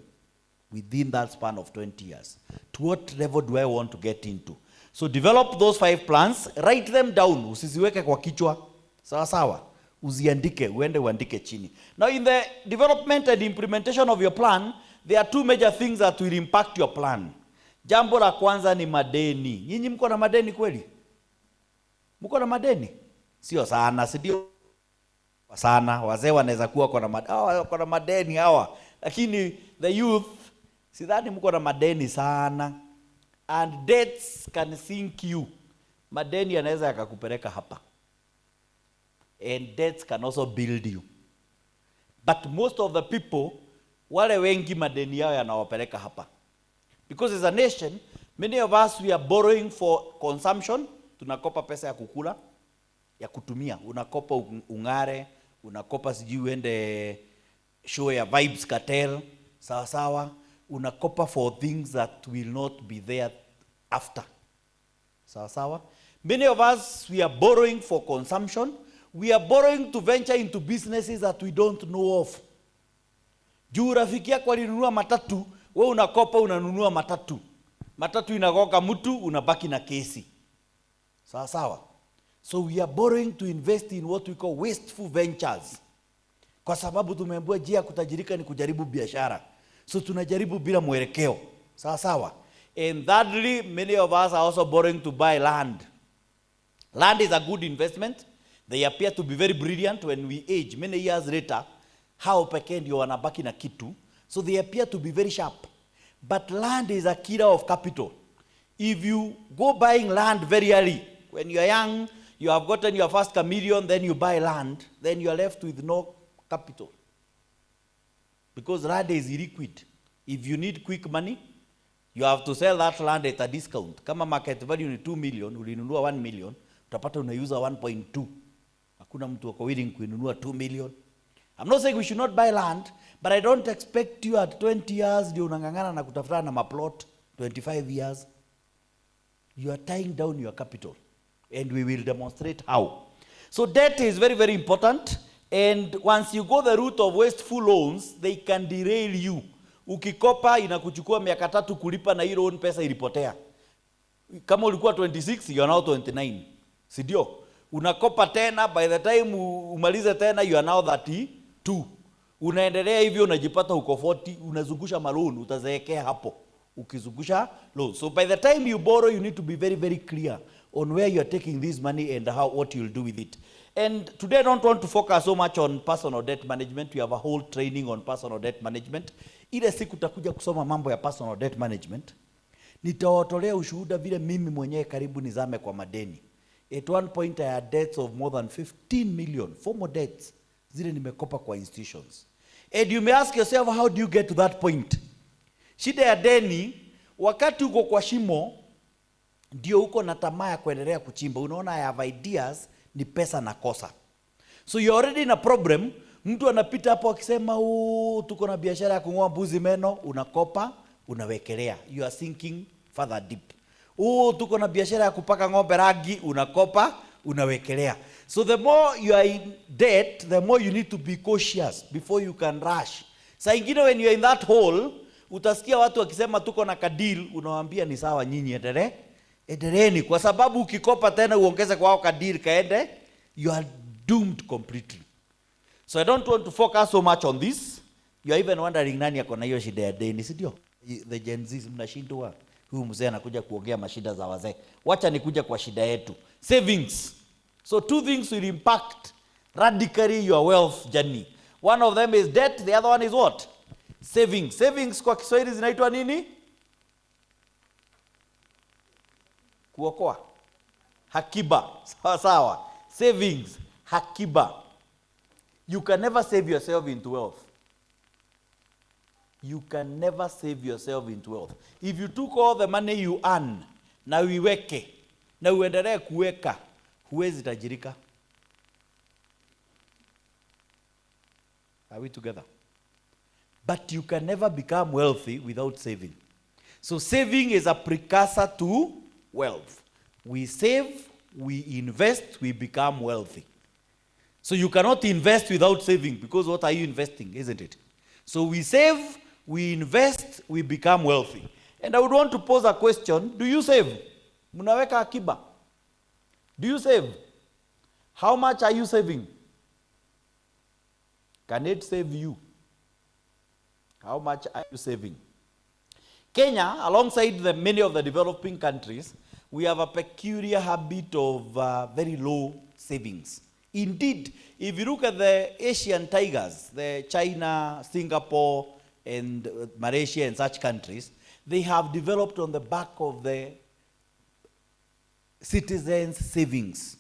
Within that span of 20 years. To what level do I want to get into? So develop those 5 plans, write them down. Usiziweke kwa kichwa. Sawa sawa. Uziandike, uende uandike chini. Now in the development and implementation of your plan, there are 2 major things that will impact your plan. Jambo la kwanza ni madeni. Nyinyi mko na madeni kweli? Mko na madeni? Sio sana, si ndio? Sana, wazee wanaweza kuwa kwa na madeni hawa. Lakini the youth, sidhani mko na madeni sana. And debts can sink you. Madeni yanaweza yakakupeleka hapa. And debts can also build you. But most of the people, wale wengi madeni yao yanawapeleka hapa. Because as a nation, many of us, we are borrowing for consumption. Tunakopa pesa ya kukula. ya kutumia. Unakopa ungare, unakopa sijui uende show ya Vibes Cartel, sawa sawa. Unakopa for things that will not be there after. Sawa sawa. Many of us, we are borrowing for consumption. We are borrowing to venture into businesses that we don't know of. Juu rafiki yako alinunua matatu, wewe unakopa unanunua matatu. Matatu inagoka mtu, unabaki na kesi. Sawa sawa. So we are borrowing to invest in what we call wasteful ventures. Kwa sababu tumeambiwa njia kutajirika ni kujaribu biashara. So tunajaribu bila mwelekeo. Sawa sawa. And thirdly, many of us are also borrowing to buy land. Land is a good investment. They appear to be very brilliant when we age. Many years later, hao pekee ndio wanabaki na kitu. So they appear to be very sharp. But land is a killer of capital. If you go buying land very early, when you are young, you have gotten your first chameleon, then you buy land, then you are left with no capital. Because land is illiquid. If you need quick money, you have to sell that land at a discount. Kama market value ni 2 million, ulinunua 1 million, utapata unauza 1.2. Hakuna mtu wako willing kuinunua 2 million. I'm not saying we should not buy land, but I don't expect you at 20 years ndio unangangana na kutafuta na maplot 25 years. You are tying down your capital, and we will demonstrate how. So debt is very, very important, and once you go the route of wasteful loans, they can derail you. Ukikopa inakuchukua miaka 3 kulipa na hiyo loan pesa ilipotea. Kama ulikuwa 26, you are now 29. Si ndio? Unakopa tena, by the time umalize tena you are now 32. Unaendelea hivyo unajipata uko 40, unazungusha maloan, utazeekea hapo ukizungusha loan. So by the time you borrow, you need to be very, very clear on where you are taking this money and what you'll do with it. And today I don't want to focus so much on personal debt management. We have a whole training on personal debt management. Ile siku utakuja kusoma mambo ya personal debt management, nitawatolea ushuhuda vile mimi mwenyewe karibu nizame kwa madeni. At one point I had debts of more than 15 million, formal debts, zile nimekopa kwa institutions. And you may ask yourself, how do you get to that point? Shida ya deni, wakati uko kwa shimo, ndio uko na tamaa ya kuendelea kuchimba. Unaona I have ideas, ni pesa nakosa. So you're already in a problem. Mtu anapita hapo akisema, tuko na biashara ya kung'oa mbuzi meno, unakopa, unawekelea. You are sinking further deep. Tuko na biashara ya kupaka ng'ombe rangi, unakopa, unawekelea. So the more you are in debt, the more you need to be cautious before you can rush. Saa ingine when you are in that hole, utasikia watu wakisema tuko na kadil, unawaambia ni sawa nyinyi endeleeni, kwa sababu ukikopa tena uongeze kwa kadil kaende, you are doomed completely. So I don't want to focus so much on this. You are even wondering nani yako na hiyo shida ya deni, si ndio? The Gen Z mnashindwa. Huyu mzee anakuja kuongea mashida za wazee. Wacha nikuja kwa shida yetu. Savings. So two things will impact radically your wealth journey. One of them is debt, the other one is what? Savings. Savings kwa Kiswahili zinaitwa nini? Kuokoa. Hakiba. Sawa sawa. Savings. Hakiba. You can never save yourself into wealth. You can never save yourself into wealth. If you took all the money you earn, na uiweke, na uendelee kuweka, huwezi tajirika. Are we together? But you can never become wealthy without saving. So saving is a precursor to wealth. We save, we invest, we become wealthy. So you cannot invest without saving, because what are you investing, isn't it? So we save, we invest, we become wealthy. And I would want to pose a question. Do you save? Munaweka akiba. Do you save? How much are you saving? Can it save you? How much are you saving? Kenya, alongside many of the developing countries, we have a peculiar habit of very low savings. Indeed, if you look at the Asian tigers, the China, Singapore, and Malaysia and such countries, they have developed on the back of the citizens' savings,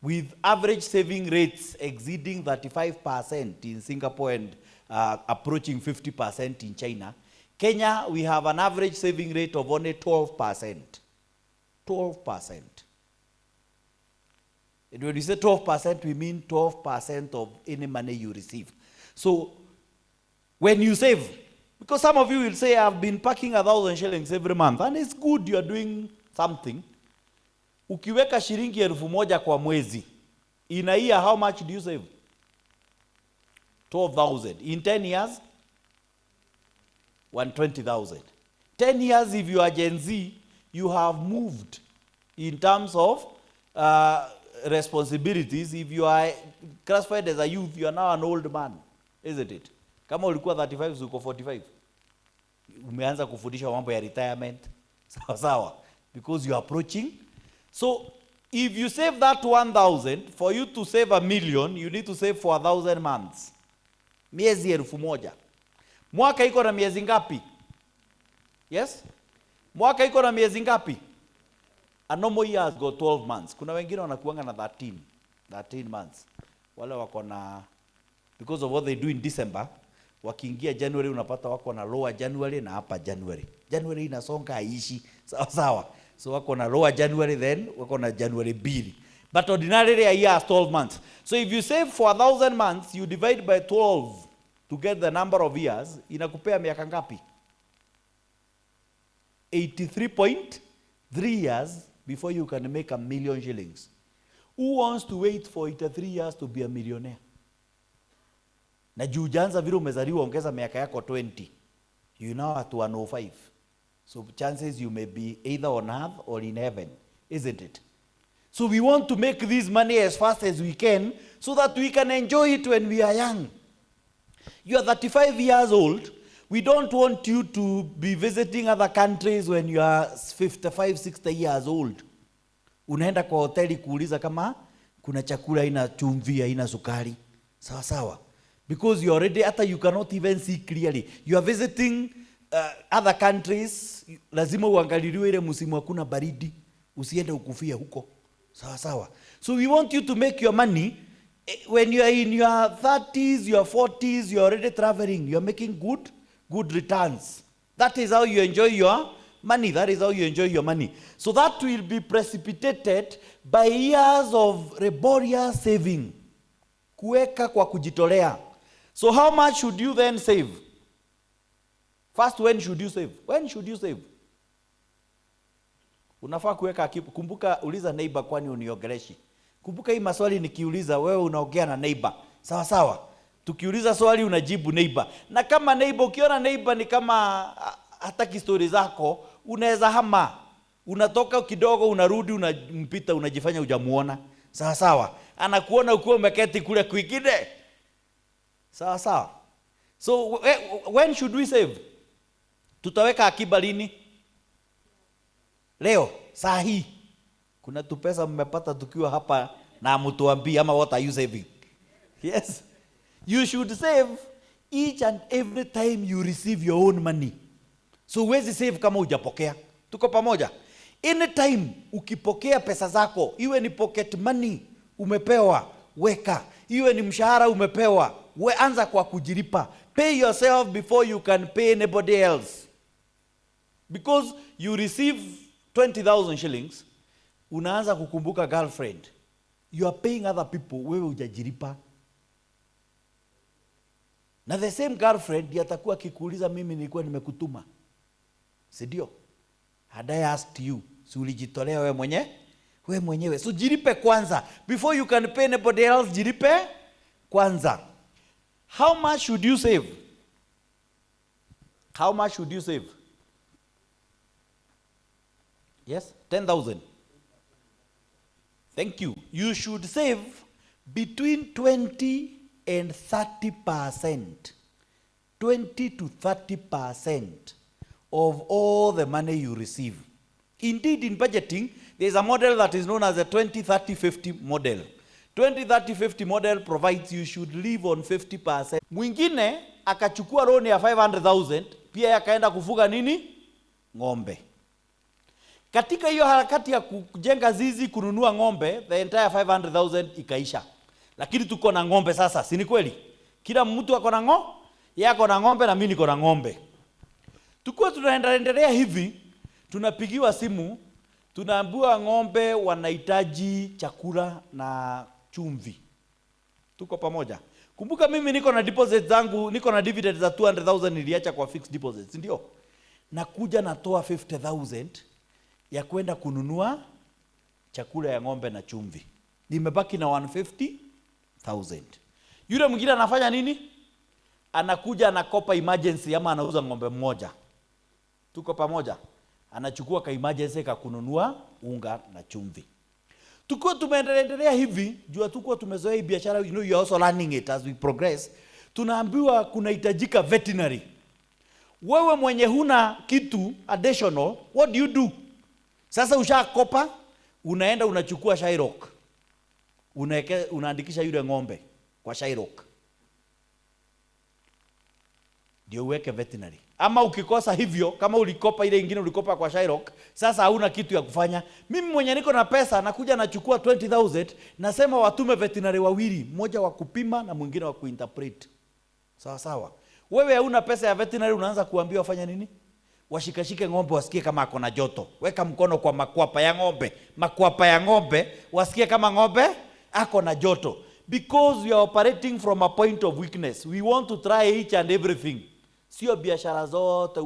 with average saving rates exceeding 35% in Singapore and approaching 50% in China. Kenya, we have an average saving rate of only 12%. 12%. And when you say 12%, we mean 12% of any money you receive. So when you save, because some of you will say, I've been packing 1,000 shillings every month, and it's good, you are doing something. Ukiweka shilingi 1,000 kwa mwezi, in a year, how much do you save? 12,000. In 10 years, 120,000. 10 years, if you are Gen Z, you have moved in terms of responsibilities. If you are classified as a youth, you are now an old man, isn't it? Kama ulikuwa 35, uko 45. Umeanza kufundisha mambo ya retirement. Sawa sawa. Because you are approaching. So, if you save that 1,000, for you to save 1,000,000, you need to save for 1,000 months. Miezi 1,000. Mwaka iko na miezi ngapi? Yes? Mwaka iko na miezi ngapi? A normal year has got 12 months. Kuna wengine wanakuanga na 13 months. Wale wako na, because of what they do in December, wakiingia January unapata wako na lower January na hapa January. January inasonga haishi. Sawa sawa. So wako na lower January, then wako na January 2. But ordinarily a year has 12 months. So if you save for 1,000 months, you divide by 12 to get the number of years, inakupea miaka ngapi? 83.3 years before you can make 1,000,000 shillings. Who wants to wait for 83 years to be a millionaire? Na juu ujanza vile umezaliwa ongeza miaka yako 20. You now at 105. So chances you may be either on earth or in heaven, isn't it? So we want to make this money as fast as we can so that we can enjoy it when we are young. You are 35 years old. We don't want you to be visiting other countries when you are 55, 60 years old. Unaenda kwa hoteli kuuliza kama kuna chakula ina chumvi, ina sukari. Sawa sawa. Because you already, after you cannot even see clearly. You are visiting other countries, lazima uangaliliwe ile msimu hakuna baridi, usiende ukufia huko. Sawa sawa. So we want you to make your money when you are in your 30s, your 40s, you are already traveling, you are making good returns. That is how you enjoy your money. That is how you enjoy your money. So that will be precipitated by years of laborious saving. Kuweka kwa kujitolea. So how much should you then save? First, when should you save? When should you save? Unafaa kuweka akiba. Kumbuka, uliza neighbor kwani uniogeleshi. Kumbuka hii maswali nikiuliza wewe unaongea na neighbor. Sawa sawa. Tukiuliza swali unajibu neighbor. Na kama neighbor, ukiona neighbor ni kama hataki story zako, unaweza hama. Unatoka kidogo, unarudi, unampita, unajifanya hujamuona. Sawa sawa. Anakuona ukiwa umeketi kule kwingine. Sawa sawa. So when should we save? Tutaweka akiba lini? Leo, saa hii. Kuna tupesa mmepata tukiwa hapa na mtuambie ama what are you saving? Yes. You should save each and every time you receive your own money. So huwezi save kama hujapokea. Tuko pamoja? Anytime ukipokea pesa zako, iwe ni pocket money umepewa, weka. Iwe ni mshahara umepewa, anza kwa kujilipa. Pay yourself before you can pay anybody else. Because you receive 20,000 shillings, unaanza kukumbuka girlfriend. You are paying other people, wewe hujajilipa. Na the same girlfriend yatakuwa kikuuliza mimi nilikuwa nimekutuma. Si ndio? Had I asked you, si ulijitolea wewe mwenyewe. So jilipe kwanza. Before you can pay anybody else, jilipe kwanza. How much should you save? How much should you save? Yes, 10,000. Thank you. You should save between 20 and 30%. 20 to 30% of all the money you receive. Indeed, in budgeting, there is a model that is known as the 20-30-50 model. 20-30-50 model provides you should live on 50%. Mwingine akachukua loan ya 500,000, pia akaenda kufuga nini? Ng'ombe. Katika hiyo harakati ya kujenga zizi, kununua ng'ombe, the entire 500,000 ikaisha. Lakini tuko na ng'ombe sasa, si ni kweli? Kila mtu ako na ng'ombe, yeye ako na ng'ombe na mimi niko na ng'ombe. Tukiwa tunaendelea hivi, tunapigiwa simu, Tunaambiwa ng'ombe wanahitaji chakula na chumvi. Tuko pamoja? Kumbuka mimi niko na deposit zangu, niko na dividend za 200,000 niliacha kwa fixed deposits, ndio? Nakuja natoa 50,000 ya kwenda kununua chakula ya ng'ombe na chumvi. Nimebaki na 150,000. Yule mwingine anafanya nini? Anakuja anakopa emergency ama anauza ng'ombe mmoja. Tuko pamoja? Anachukua ka emergency ka kununua unga na chumvi. Tuko tumeendelea hivi, jua tuko tumezoea hii biashara, you know, you are also learning it as we progress. Tunaambiwa kunahitajika veterinary. Wewe mwenye huna kitu additional, what do you do? Sasa ushakopa, unaenda unachukua Shylock. Unaandikisha yule ng'ombe kwa Shylock. Ndio uweke veterinary. Ama ukikosa hivyo, kama ulikopa ile ingine ulikopa kwa Shylock, sasa hauna kitu ya kufanya. Mimi mwenye niko na pesa nakuja nachukua 20,000, nasema watume veterinary wawili, mmoja wa kupima na mwingine wa kuinterpret. Sawa sawa. Wewe hauna pesa ya veterinary, unaanza kuambia wafanya nini? Washikashike ng'ombe wasikie kama ako na joto. Weka mkono kwa makwapa ya ng'ombe. Makwapa ya ng'ombe wasikie kama ng'ombe ako na joto. Because we are operating from a point of weakness. We want to try each and everything. Sio biashara zote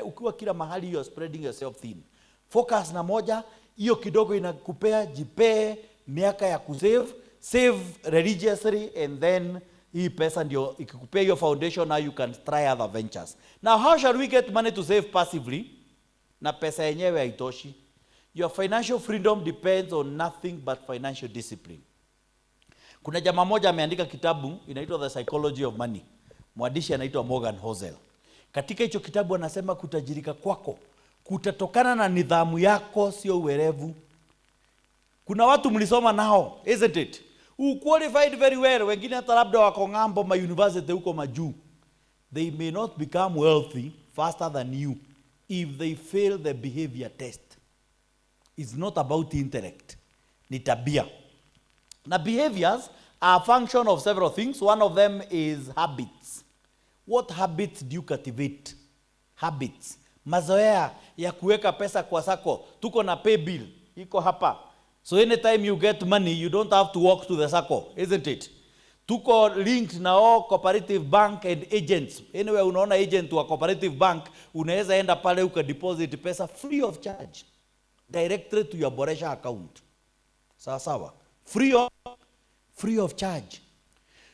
ukiwa kila mahali, you are spreading yourself thin. Focus na moja, hiyo kidogo inakupea, jipee miaka ya kusave, save religiously, and then hii pesa ndio ikikupea hiyo foundation, now you can try other ventures. Now how shall we get money to save passively na pesa yenyewe haitoshi? Your financial freedom depends on nothing but financial discipline. Kuna jamaa moja ameandika kitabu inaitwa The Psychology of Money. Mwandishi anaitwa Morgan Housel. Katika hicho kitabu anasema kutajirika kwako kutatokana na nidhamu yako, sio uwerevu. Kuna watu mlisoma nao, isn't it? Who qualified very well, wengine hata labda wako ng'ambo ma university huko majuu. They may not become wealthy faster than you if they fail the behavior test. It's not about intellect. Ni tabia. Na behaviors are a function of several things. One of them is habits. What habits do you cultivate? Habits. Mazoea ya kuweka pesa kwa Sacco. Tuko na pay bill. Iko hapa. So anytime you get money, you don't have to walk to the Sacco, isn't it? Tuko linked na all cooperative bank and agents. Anyway, unaona agent wa cooperative bank, unaweza enda pale ukadeposit pesa free of charge. Directly to your Boresha account. Sawa sawa. Free of charge.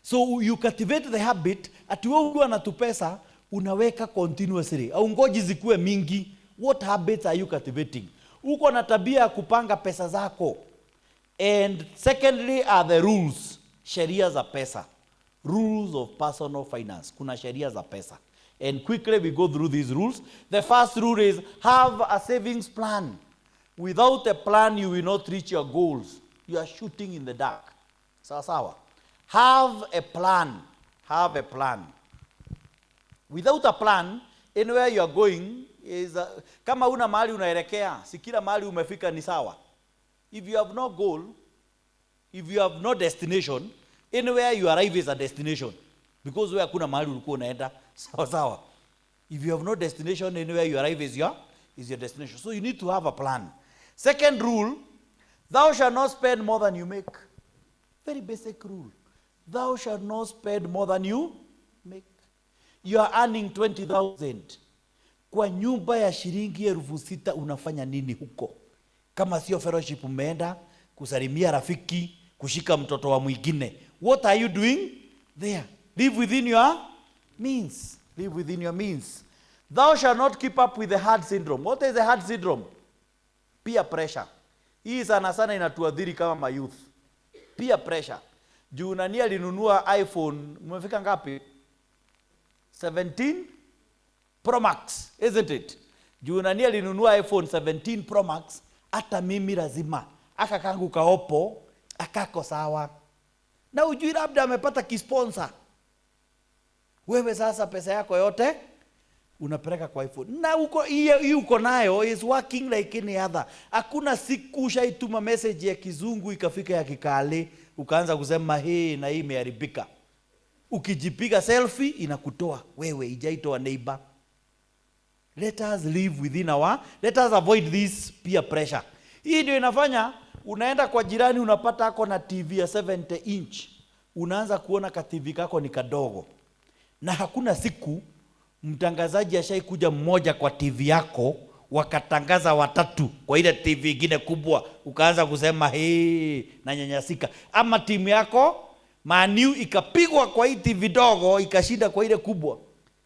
So you cultivate the habit ati wewe ukiwa na tu pesa unaweka continuously. Au ngoji zikuwe mingi. What habits are you cultivating? Uko na tabia ya kupanga pesa zako. And secondly are the rules. Sheria za pesa. Rules of personal finance. Kuna sheria za pesa. And quickly we go through these rules. The first rule is have a savings plan. Without a plan you will not reach your goals. You are shooting in the dark. Sawa sawa. Have a plan. Have a plan. Without a plan, anywhere you are going is kama una mahali unaelekea, si kila mahali umefika ni sawa. If you have no goal, if you have no destination, anywhere you arrive is a destination. Because wewe hakuna mahali ulikuwa unaenda. Sawa sawa. If you have no destination, anywhere you arrive is your destination. So you need to have a plan. Second rule, thou shalt not spend more than you make. Very basic rule. Thou shalt not spend more than you make. You are earning 20,000. Kwa nyumba ya shilingi 6,000 unafanya nini huko? Kama sio fellowship umeenda kusalimia rafiki, kushika mtoto wa mwingine. What are you doing there? Live within your means. Live within your means. Thou shalt not keep up with the hard syndrome. What is the hard syndrome? Peer pressure. Hii sana sana inatuadhiri kama mayouth. Peer pressure. Juu nani alinunua iPhone, umefika ngapi? 17 Pro Max, isn't it? Juu nani alinunua iPhone 17 Pro Max, hata mimi lazima. Aka kangu kaopo, akako sawa. Na ujui labda amepata kisponsor. Wewe sasa pesa yako yote unapeleka kwa iPhone. Na uko hii uko nayo is working like any other. Hakuna siku ushaituma message ya kizungu ikafika ya kikale ukaanza kusema hii na hii imeharibika. Ukijipiga selfie inakutoa wewe, ijaitoa neighbor. Let us live within let us avoid this peer pressure. Hii ndio inafanya unaenda kwa jirani unapata ako na TV ya 70 inch. Unaanza kuona ka TV kako ni kadogo. Na hakuna siku mtangazaji ashaikuja mmoja kwa TV yako wakatangaza watatu kwa ile TV ingine kubwa ukaanza kusema na nyanyasika. Ama timu yako Man U ikapigwa kwa hii TV dogo ikashinda kwa ile kubwa.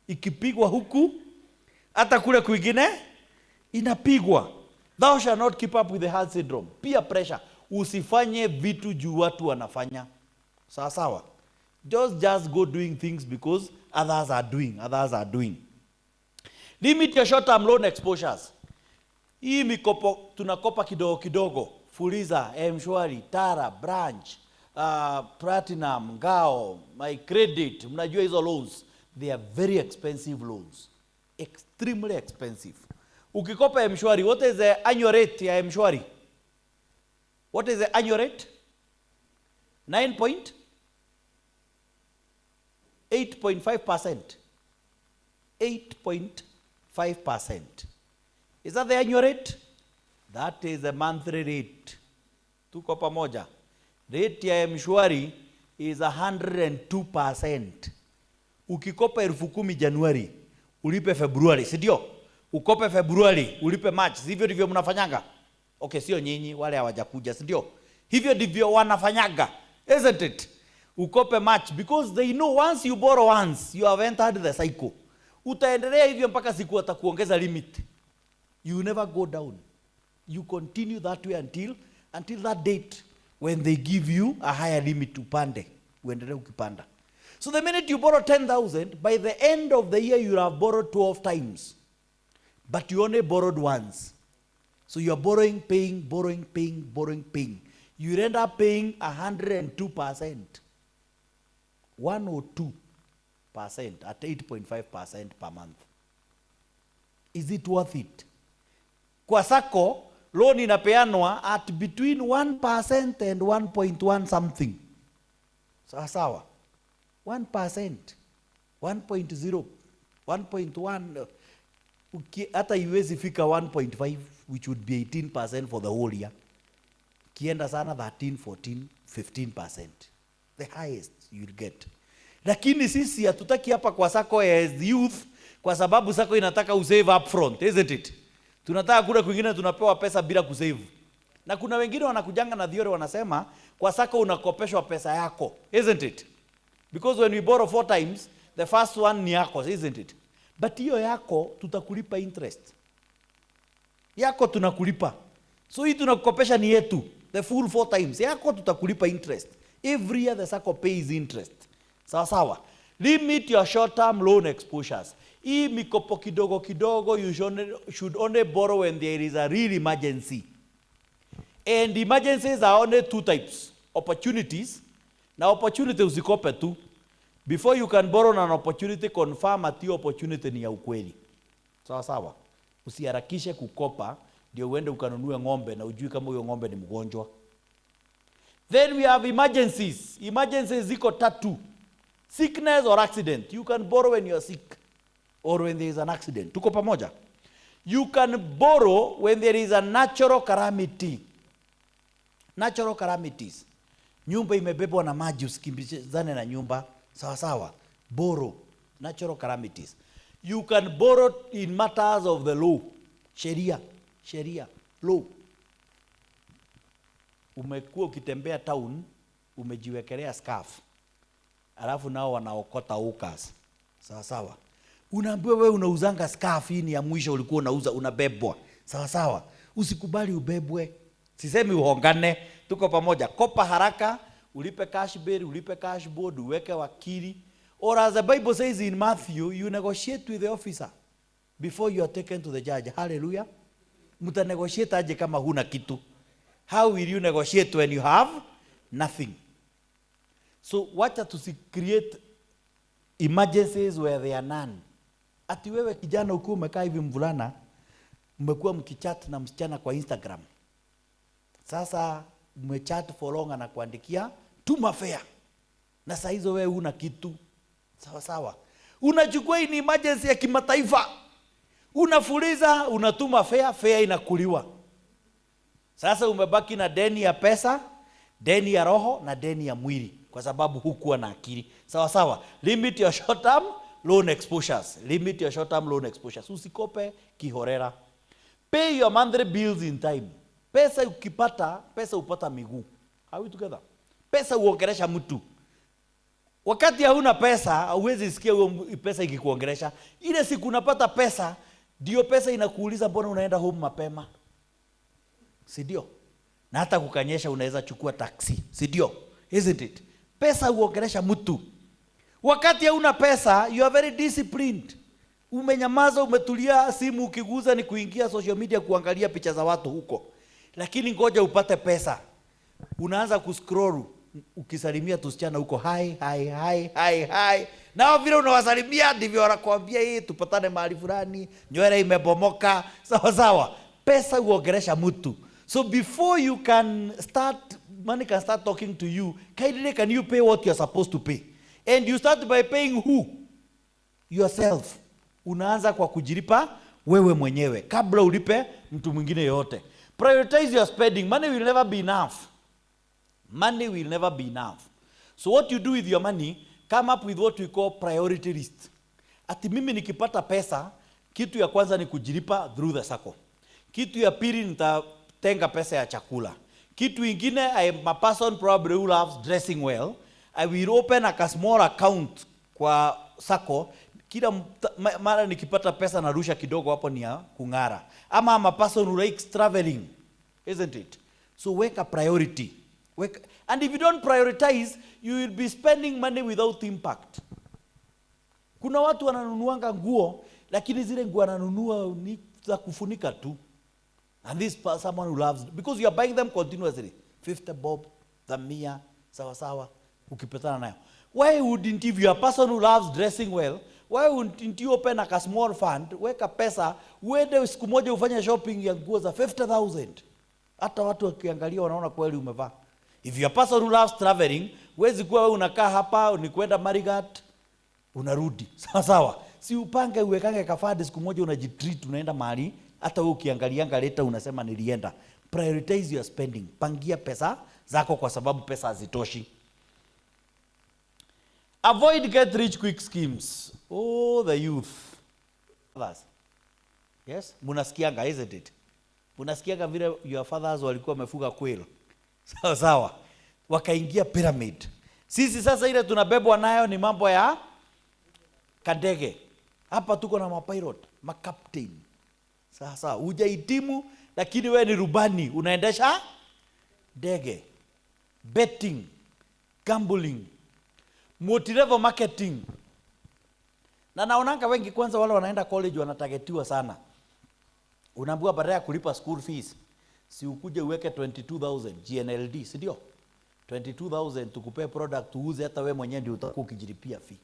Ikipigwa huku hata kule kwingine inapigwa. Thou shall not keep up with the herd syndrome. Peer pressure. Usifanye vitu juu watu wanafanya. Sawa sawa. Just go doing things because others are doing. Limit your short term loan exposures. Hii mikopo tunakopa kidogo kidogo. Fuliza, M-Shwari, Tara, Branch, Platinum, Ngao, My Credit. Mnajua hizo loans. They are very expensive loans. Extremely expensive. Ukikopa M-Shwari, what is the annual rate ya M-Shwari? What is the annual rate? 8.5%. 8.5%. Is that the annual rate? That is the monthly rate. Tuko pamoja. Rate ya M-Shwari is 102%. Ukikopa 10,000 Januari, ulipe Februari, si ndio? Ukope Februari, ulipe March. Hivyo ndivyo mnafanyanga. Okay, sio nyinyi wale hawajakuja, si ndio? Hivyo ndivyo wanafanyanga. Isn't it? Ukope March because they know once you borrow once, you have entered the cycle. Utaendelea hivyo mpaka siku atakuongeza limit. You never go down. You continue that way until that date when they give you a higher limit upande. Uendelee ukipanda. So the minute you borrow 10,000, by the end of the year you have borrowed 12 times. But you only borrowed once. So you are borrowing, paying. You end up paying 102%. 102% at 8.5% per month. Is it worth it? Kwa Sacco, loan inapeanwa at between 1% and 1.1 something. Sawa. 1%, 1.0, 1.1, hata iwezi fika 1.5, which would be 18% for the whole year. Kienda sana 13, 14, 15%. The highest you'll get. Lakini sisi hatutaki hapa kwa Sacco as youth kwa sababu Sacco inataka usave up front, isn't it? Tunataka kule kwingine tunapewa pesa bila kusave. Na kuna wengine wanakujanga na theory wanasema kwa Sacco unakopeshwa pesa yako, isn't it? Because when we borrow 4 times, the first one ni yako, isn't it? But hiyo yako tutakulipa interest. Yako tunakulipa. So hii tunakukopesha ni yetu. The full 4 times. Yako tutakulipa interest. Every year the Sacco pays interest. Sawa. Limit your short-term loan exposures. Hii mikopo kidogo kidogo you should only borrow when there is a real emergency. And emergencies are only 2 types. Opportunities. Na opportunity usikope tu. Before you can borrow an opportunity, confirm ati opportunity ni ya ukweli. Sawa. Usiharakishe kukopa ndio uende ukanunue ng'ombe na ujui kama huyo ng'ombe ni mgonjwa. Then we have emergencies. Emergencies ziko 3. Sickness or accident. You can borrow when you are sick or when there is an accident. Tuko pamoja? You can borrow when there is a natural calamity. Natural calamities. Nyumba imebebwa na maji, usikimbizane na nyumba. Sawa. Borrow. Natural calamities. You can borrow in matters of the law. Sheria. Law. Umekuwa ukitembea town, umejiwekelea scarf. Alafu nao wanaokota ukas. Sawa. Unaambiwa wewe unauzanga scarf hii ni ya mwisho ulikuwa unauza, unabebwa. Sawa. Usikubali ubebwe. Sisemi uhongane, tuko pamoja. Kopa haraka, ulipe cash bill, ulipe cash board, uweke wakili. Or as the Bible says in Matthew, you negotiate with the officer before you are taken to the judge. Hallelujah. Muta negotiate aje kama huna kitu. How will you negotiate when you have nothing? So wacha create emergencies where there are none. Ati wewe kijana ukiwa umekaa hivi mvulana, mmekuwa mkichat na msichana kwa Instagram. Sasa mmechat for long anakuandikia tuma fare. Na saa hizo wewe huna kitu. Sawa. Unachukua hii ni emergency ya kimataifa. Unafuliza, unatuma fare inakuliwa. Sasa umebaki na deni ya pesa, deni ya roho na deni ya mwili kwa sababu hukuwa na akili. Sawa sawa. Limit your short term loan exposures. Limit your short term loan exposures. Usikope kihorera. Pay your monthly bills in time. Pesa ukipata, pesa upata miguu. Are we together? Pesa uongeresha mtu. Wakati hauna pesa, hauwezi sikia pesa ikikuongeresha. Ile siku unapata pesa, ndio pesa inakuuliza mbona unaenda home mapema. Si ndio? Na hata kukanyesha unaweza chukua taxi. Si ndio? Isn't it? Pesa uongeresha mtu. Wakati hauna pesa, you are very disciplined. Umenyamaza, umetulia, simu ukiguza ni kuingia social media kuangalia picha za watu huko. Lakini ngoja upate pesa. Unaanza kuscroll ukisalimia tusichana huko hi. Nao vile unawasalimia ndivyo wanakuambia hii tupatane mahali fulani, nywele imebomoka, sawa sawa. Pesa uongeresha mtu. So before you can start, money can start talking to you, kindly can you pay what you are supposed to pay? And you start by paying who? Yourself. Unaanza kwa kujilipa wewe mwenyewe kabla ulipe mtu mwingine yote. Prioritize your spending. Money will never be enough. Money will never be enough. So what you do with your money, come up with what we call priority list. Ati mimi nikipata pesa, kitu ya kwanza ni kujilipa through the Sacco. Kitu ya pili nitatenga pesa ya chakula. Kitu ingine, I am a person probably who loves dressing well. I will open a small account kwa Sacco. Kila mara nikipata pesa narusha kidogo hapo ni ya kung'ara. Ama I'm a person who likes traveling. Isn't it? So weka priority. And if you don't prioritize, you will be spending money without impact. Kuna watu wananunuanga nguo, lakini zile nguo wananunua ni za kufunika tu. And this someone who loves, because you are buying them continuously. 50 bob, the mia, sawa sawa, ukipetana nayo. Why wouldn't, if you are a person who loves dressing well, why wouldn't you open a small fund, weka pesa, uende siku moja ufanye shopping ya nguo za 50,000. Hata watu wakiangalia wanaona kweli umevaa. If you are a person who loves traveling, huwezi kuwa wewe unakaa hapa, ni kwenda Marigat, unarudi. Sawa sawa. Si upange uwekange kafadi siku moja unajitreat unaenda mahali, hata wewe ukiangalianga later unasema nilienda. Prioritize your spending. Pangia pesa zako kwa sababu pesa hazitoshi. Avoid get rich quick schemes. Oh, the youth. Fathers. Yes? Munasikianga, isn't it? Munasikianga vile your fathers walikuwa wamefuga quail. Sawa sawa. Wakaingia pyramid. Sisi sasa ile tunabebwa nayo ni mambo ya kadege. Hapa tuko na mapilot, makaptain. Sawa sawa. Hujahitimu lakini wewe ni rubani, unaendesha ndege. Betting, gambling, multi-level marketing. Na naonanga wengi kwanza wale wanaenda college wanatagetiwa sana. Unaambiwa baada ya kulipa school fees, si ukuje uweke 22,000 GNLD, si ndio? 22,000 tukupe product uuze, hata wewe mwenyewe ndio utakuwa ukijilipia fee.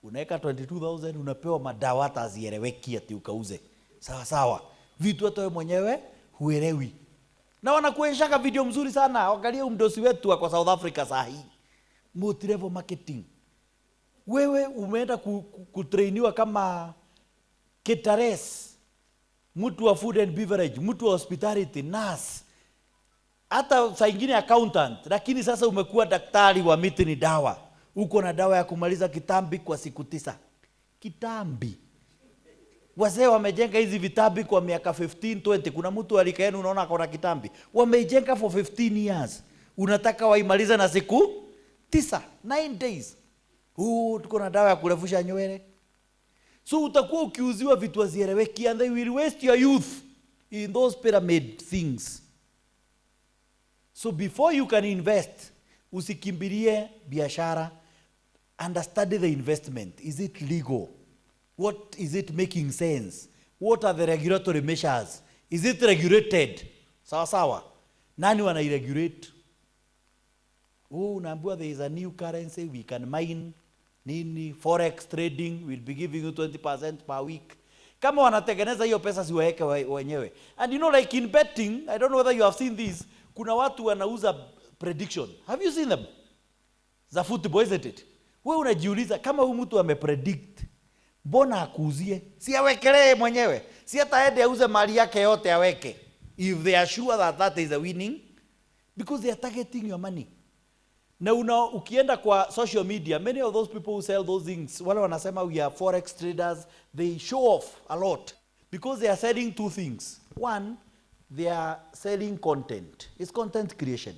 Unaweka 22,000 unapewa madawa hata hazieleweki ati ukauze. Sawa sawa. Vitu hata wewe mwenyewe huelewi. Na wanakuonyesha video mzuri sana. Angalia mdosi wetu wa South Africa saa hii. Multi-level marketing. Wewe umeenda kutrainiwa kama caterers, mtu wa food and beverage, mtu wa hospitality, nurse, hata saa ingine accountant, lakini sasa umekuwa daktari wa miti ni dawa. Uko na dawa ya kumaliza kitambi kwa siku 9. Kitambi. Wazee wamejenga hizi vitabu kwa miaka 15, 20. Kuna mtu alikaenu unaona akona kitambi. Wamejenga for 15 years. Unataka waimalize na siku 9, 9 days. Tuko na dawa ya kurefusha nywele. So utakuwa ukiuziwa vitu hazieleweki and they will waste your youth in those pyramid things. So before you can invest, usikimbilie biashara, understand the investment. Is it legal? What is it making sense? What are the regulatory measures? Is it regulated? Sawa sawa. Nani wana regulate? Unaambiwa there is a new currency we can mine. Nini, forex trading will be giving you 20% per week. Kama wanatengeneza hiyo pesa siwaeke wenyewe. And you know, like in betting, I don't know whether you have seen this, kuna watu wanauza prediction. Have you seen them? Za football, isn't it? Wewe unajiuliza kama huyu mtu amepredict, mbona akuuzie? Si awekelee mwenyewe. Si hata aende auze mali yake yote aweke. if they are sure that that is a winning, because they are targeting your money. Na ukienda kwa social media, many of those people who sell those things, wale wanasema we are forex traders, they show off a lot because they are selling two things. One, they are selling content. It's content creation.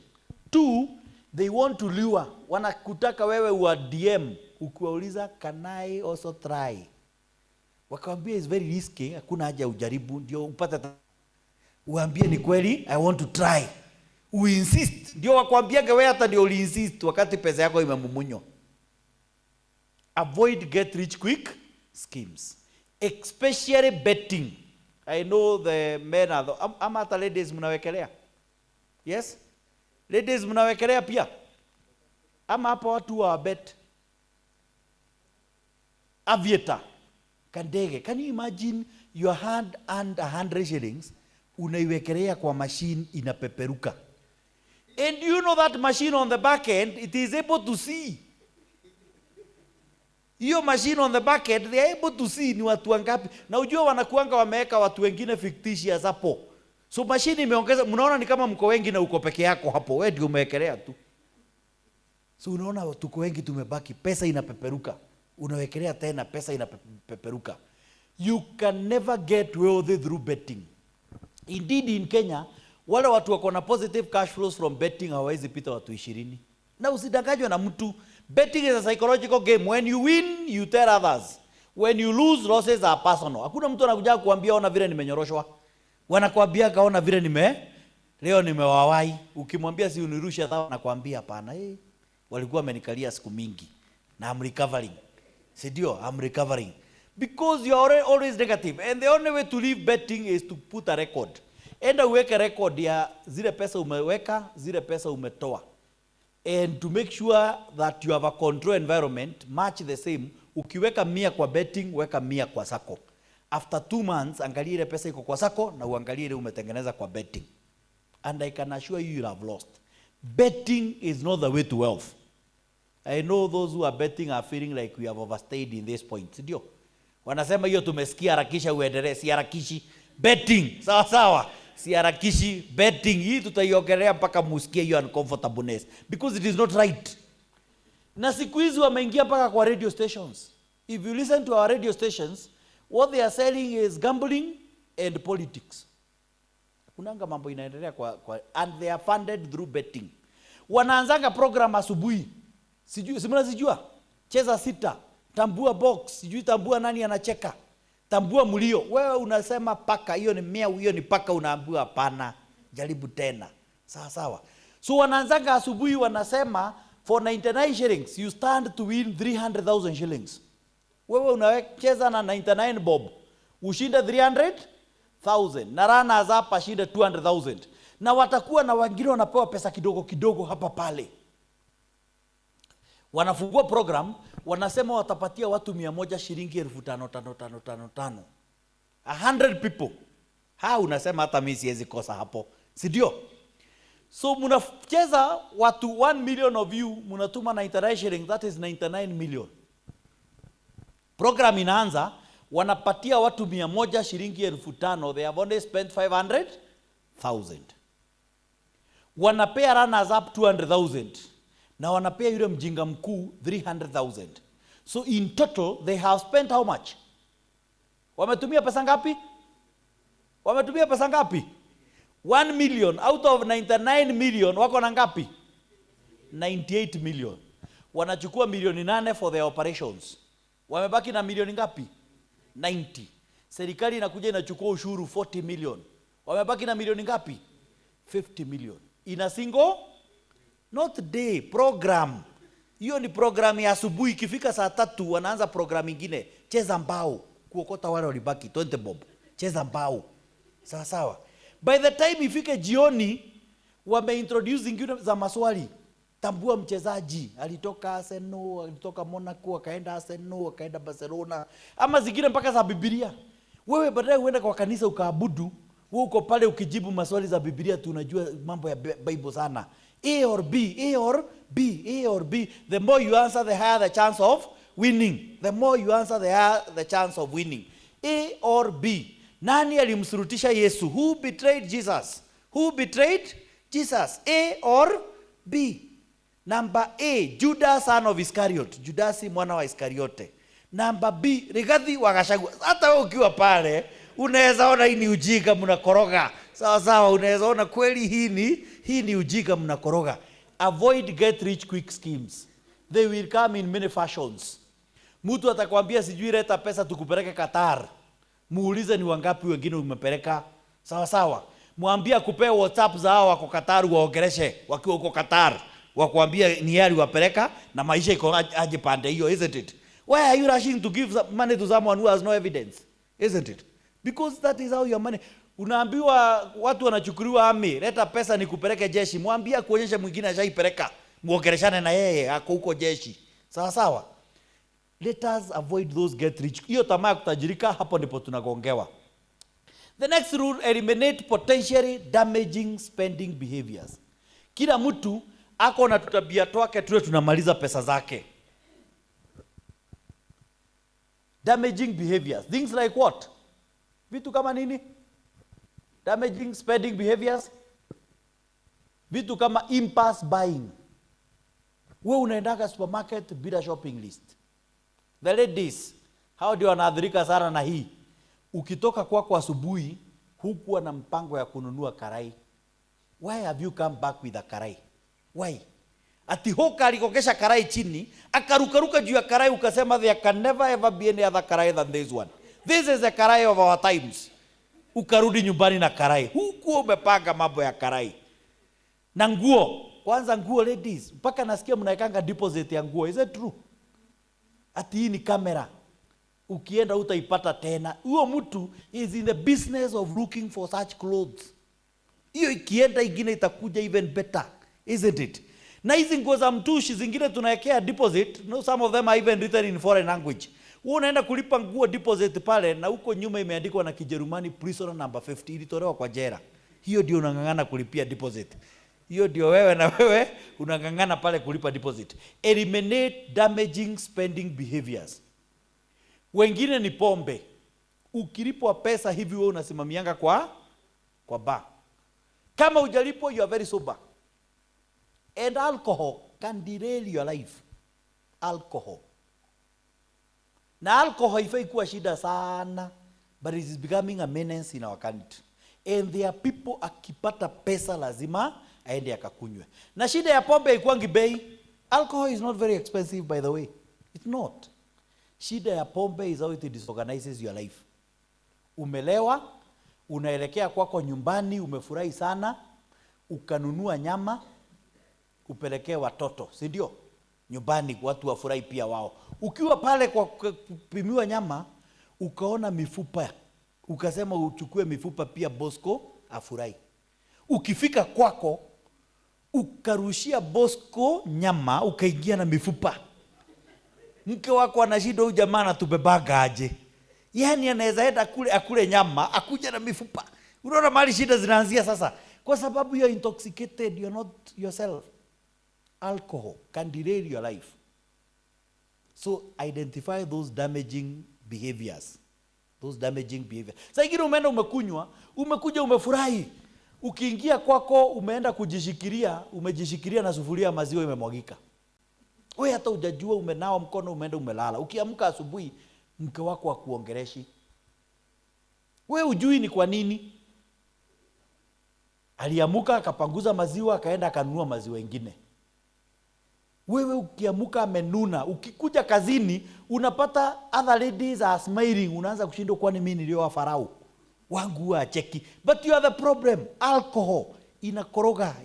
Two, they want to lure. Wanakutaka wewe wa DM ukiwauliza can I also try? Wakwambia is very risky, hakuna haja ujaribu ndio upate. Uambie ni kweli, I want to try. Uinsist. Ndio wakwambiaga wewe hata ndio uliinsist wakati pesa yako imemumunyo. Avoid get rich quick schemes. Especially betting. I know the men are ama hata ladies mnawekelea. Yes? Ladies mnawekelea pia. Ama hapa watu wa bet. Aviator. Kandege. Can you imagine your hand and 100 shillings unaiwekelea kwa machine inapeperuka? And you know that machine on the back end, it is able to see. Hiyo machine on the back end, they are able to see ni watu wangapi. Na ujua wanakuanga wameweka watu wengine fictitious hapo. So machine imeongeza, mnaona ni kama mko wengi na uko peke yako hapo, wewe ndio umewekelea tu. So unaona tuko wengi tumebaki, pesa inapeperuka. Unawekelea tena, pesa inapeperuka. You can never get wealthy through betting. Indeed in Kenya, wale watu wako na positive cash flows from betting hawawezi pita watu 20. Na usidanganywe na mtu. Betting is a psychological game. When you win, you tell others. When you lose, losses are personal. Hakuna mtu anakuja kukuambia ona vile nimenyoroshwa. Wanakuambia kaona vile leo nimewawai. Ukimwambia si unirushe sawa, anakuambia hapana. Walikuwa wamenikalia siku mingi. Na I'm recovering. Sidio, I'm recovering. Because you are always negative. And the only way to leave betting is to put a record. Enda uweke record ya zile pesa umeweka, zile pesa umetoa. And to make sure that you have a control environment, match the same. Ukiweka 100 kwa betting, weka 100 kwa Sacco. After 2 months, angalia ile pesa iko kwa Sacco na uangalie ile umetengeneza kwa betting. And I can assure you, you have lost. Betting is not the way to wealth. I know those who are betting are feeling like we have overstayed in this point. Ndio. Wanasema hiyo tumesikia, harakisha uendelee. Si harakishi. Betting. Sawa sawa. Si harakishi. Betting. Hii tutaiongelea mpaka musikie hiyo uncomfortableness. Because it is not right. Na siku hizi wameingia mpaka kwa radio stations. If you listen to our radio stations, what they are selling is gambling and politics. Kunanga mambo inaendelea and they are funded through betting. Wanaanzanga program asubuhi. Sijui, simuna zijua. Cheza sita. Tambua box. Sijui tambua nani anacheka. Tambua mulio. Wewe unasema paka. Hiyo ni mea, hiyo ni paka, unaambua hapana. Jaribu tena. Sawa sawa. So wanaanzanga asubuhi wanasema for 99 shillings you stand to win 300,000 shillings. Wewe unacheza na 99 bob. Ushinde 300,000. Na runners hapa shinde 200,000. Na watakuwa na wengine wanapewa pesa kidogo kidogo hapa pale. Wanafungua program, wanasema watapatia watu 100 shilingi 5,500. 100 people. Unasema hata mimi siwezi kosa hapo. Si ndio? So mnacheza watu 1 million of you, mnatuma 99 shillings, that is 99 million. Program inaanza, wanapatia watu 100 shilingi 5,000, they have only spent 500,000. Wanapea runners up 200,000. Na wanapea yule mjinga mkuu 300,000. So in total they have spent how much? Wametumia pesa ngapi? 1 million out of 99 million wako na ngapi? 98 million. Wanachukua milioni 8 for their operations. Wamebaki na milioni ngapi? 90. Serikali inakuja inachukua ushuru 40 million. Wamebaki na milioni ngapi? 50 million. In a single not day program. Hiyo ni program ya asubuhi, ikifika saa 3 wanaanza program nyingine. Cheza mbao, kuokota wale walibaki 20 bob. Cheza mbao. Sawa sawa. By the time ifike jioni wameintroduce zingine za maswali. Tambua mchezaji, alitoka Arsenal, alitoka Monaco, akaenda Arsenal, akaenda Barcelona, ama zingine mpaka za Biblia. Wewe baadaye uenda kwa kanisa ukaabudu, wewe uko pale ukijibu maswali za Biblia, tunajua mambo ya Bible sana. A or B, A or B, A or B. The more you answer, the higher the chance of winning. The more you answer, the higher the chance of winning. A or B. Nani alimsurutisha Yesu? Who betrayed Jesus? Who betrayed Jesus? A or B? Number A, Judas son of Iscariot. Judasi mwana wa Iskariote. Number B, Rigathi wa Gachagua. Hata wewe ukiwa pale unaweza ona hii ni ujinga mnakoroga. Sawa sawa, unaweza ona kweli hii ni ujinga mnakoroga. Avoid get rich quick schemes. They will come in many fashions. Mtu atakwambia sijui leta pesa tukupeleke Qatar. Muulize ni wangapi wengine umepeleka. Sawa sawa. Mwambie akupe WhatsApp za hao wako Qatar waongeleshe wakiwa huko Qatar. Wakwambia ni yari wapeleka na maisha iko aje pande hiyo, isn't it? Why are you rushing to give money to someone who has no evidence? Isn't it? Because that is how your money. Unaambiwa watu wanachukuliwa ami, leta pesa nikupeleke jeshi. Mwambie kuonyesha mwingine ashaipeleka. Muongeleshane na yeye ako huko jeshi. Sawa sawa. Let us avoid those get rich. Hiyo tamaa kutajirika, hapo ndipo tunagongewa. The next rule, eliminate potentially damaging spending behaviors. Kila mtu ako na tutabia twake tule tunamaliza pesa zake. Damaging behaviors. Things like what? Vitu kama nini? Damaging spending behaviors. Vitu kama impulse buying. Wewe unaendaka supermarket bila shopping list. The ladies, how do you wanaathirika sana na hii? Ukitoka kwako asubuhi hukuwa na mpango ya kununua karai. Why have you come back with a karai? Why? Ati hoka alikokesha karai chini, akarukaruka juu ya karai ukasema there can never ever be any other karai than this one. This is the karai of our times. Ukarudi nyumbani na karai. Hukuwa umepanga mambo ya karai. Na nguo, kwanza nguo ladies, mpaka nasikia mnaekanga deposit ya nguo. Is it true? Ati hii ni kamera. Ukienda utaipata tena. Huyo mtu is in the business of looking for such clothes. Hiyo ikienda ingine itakuja even better. Isn't it? Na hizi nguo za mtushi zingine tunaekea deposit. No, some of them are even written in foreign language. Wewe unaenda kulipa nguo deposit pale na huko nyuma imeandikwa na Kijerumani prisoner number 50 ilitolewa kwa jela. Hiyo ndio unangangana kulipia deposit. Hiyo ndio wewe na wewe unangangana pale kulipa deposit. Eliminate damaging spending behaviors. Wengine ni pombe. Ukilipwa pesa hivi wewe unasimamianga kwa bar. Kama hujalipo you are very sober. And alcohol can derail your life. Alcohol. Na alcohol haifai kuwa shida sana, but it is becoming a menace in our country. And there are people akipata pesa lazima aende akakunywe. Na shida ya pombe haikuangi bei. Alcohol is not very expensive by the way. It's not. Shida ya pombe is how it disorganizes your life. Umelewa, unaelekea kwako nyumbani, umefurahi sana, ukanunua nyama, upelekee watoto, si ndio? Nyumbani watu wafurahi pia wao. Ukiwa pale kwa kupimiwa nyama, ukaona mifupa, ukasema uchukue mifupa pia Bosco afurahi. Ukifika kwako, ukarushia Bosco nyama, ukaingia na mifupa. Mke wako anashida huyu jamaa anatubebaga aje. Yaani anaweza enda kule akule nyama, akuja na mifupa. Unaona mali shida zinaanzia sasa. Kwa sababu you are intoxicated, you are not yourself. Alcohol can derail your life. So identify those damaging behaviors. Those damaging behaviors. Sasa ingine umeenda umekuja umefurahi. Ukiingia kwako umeenda kujishikiria, umejishikiria na sufuria maziwa imemwagika. Wewe hata hujajua umenao mkono umeenda umelala. Ukiamka asubuhi mke wako akuongereshi. Wewe hujui ni kwa nini? Aliamuka akapanguza maziwa akaenda akanunua maziwa mengine. Wewe ukiamuka amenuna, ukikuja kazini unapata other ladies are smiling, unaanza kushindwa kwani mimi nilioa farao wangu acheki. But you are the problem. Alcohol inakoroga,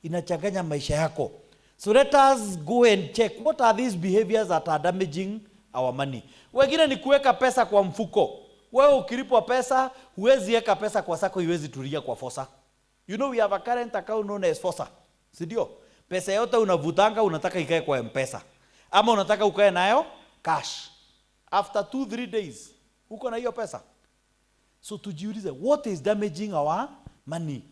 inachanganya maisha yako. So let us go and check what are these behaviors that are damaging our money. Wengine ni kuweka pesa kwa mfuko. Wewe ukilipwa pesa, huwezi weka pesa kwa Sacco, huwezi tulia kwa Fosa. You know we have a current account known as Fosa. Si ndio? Pesa yote unavutanga unataka ikae kwa M-Pesa. Ama unataka ukae nayo cash. After 2-3 days, uko na hiyo pesa. So tujiulize, what is damaging our money?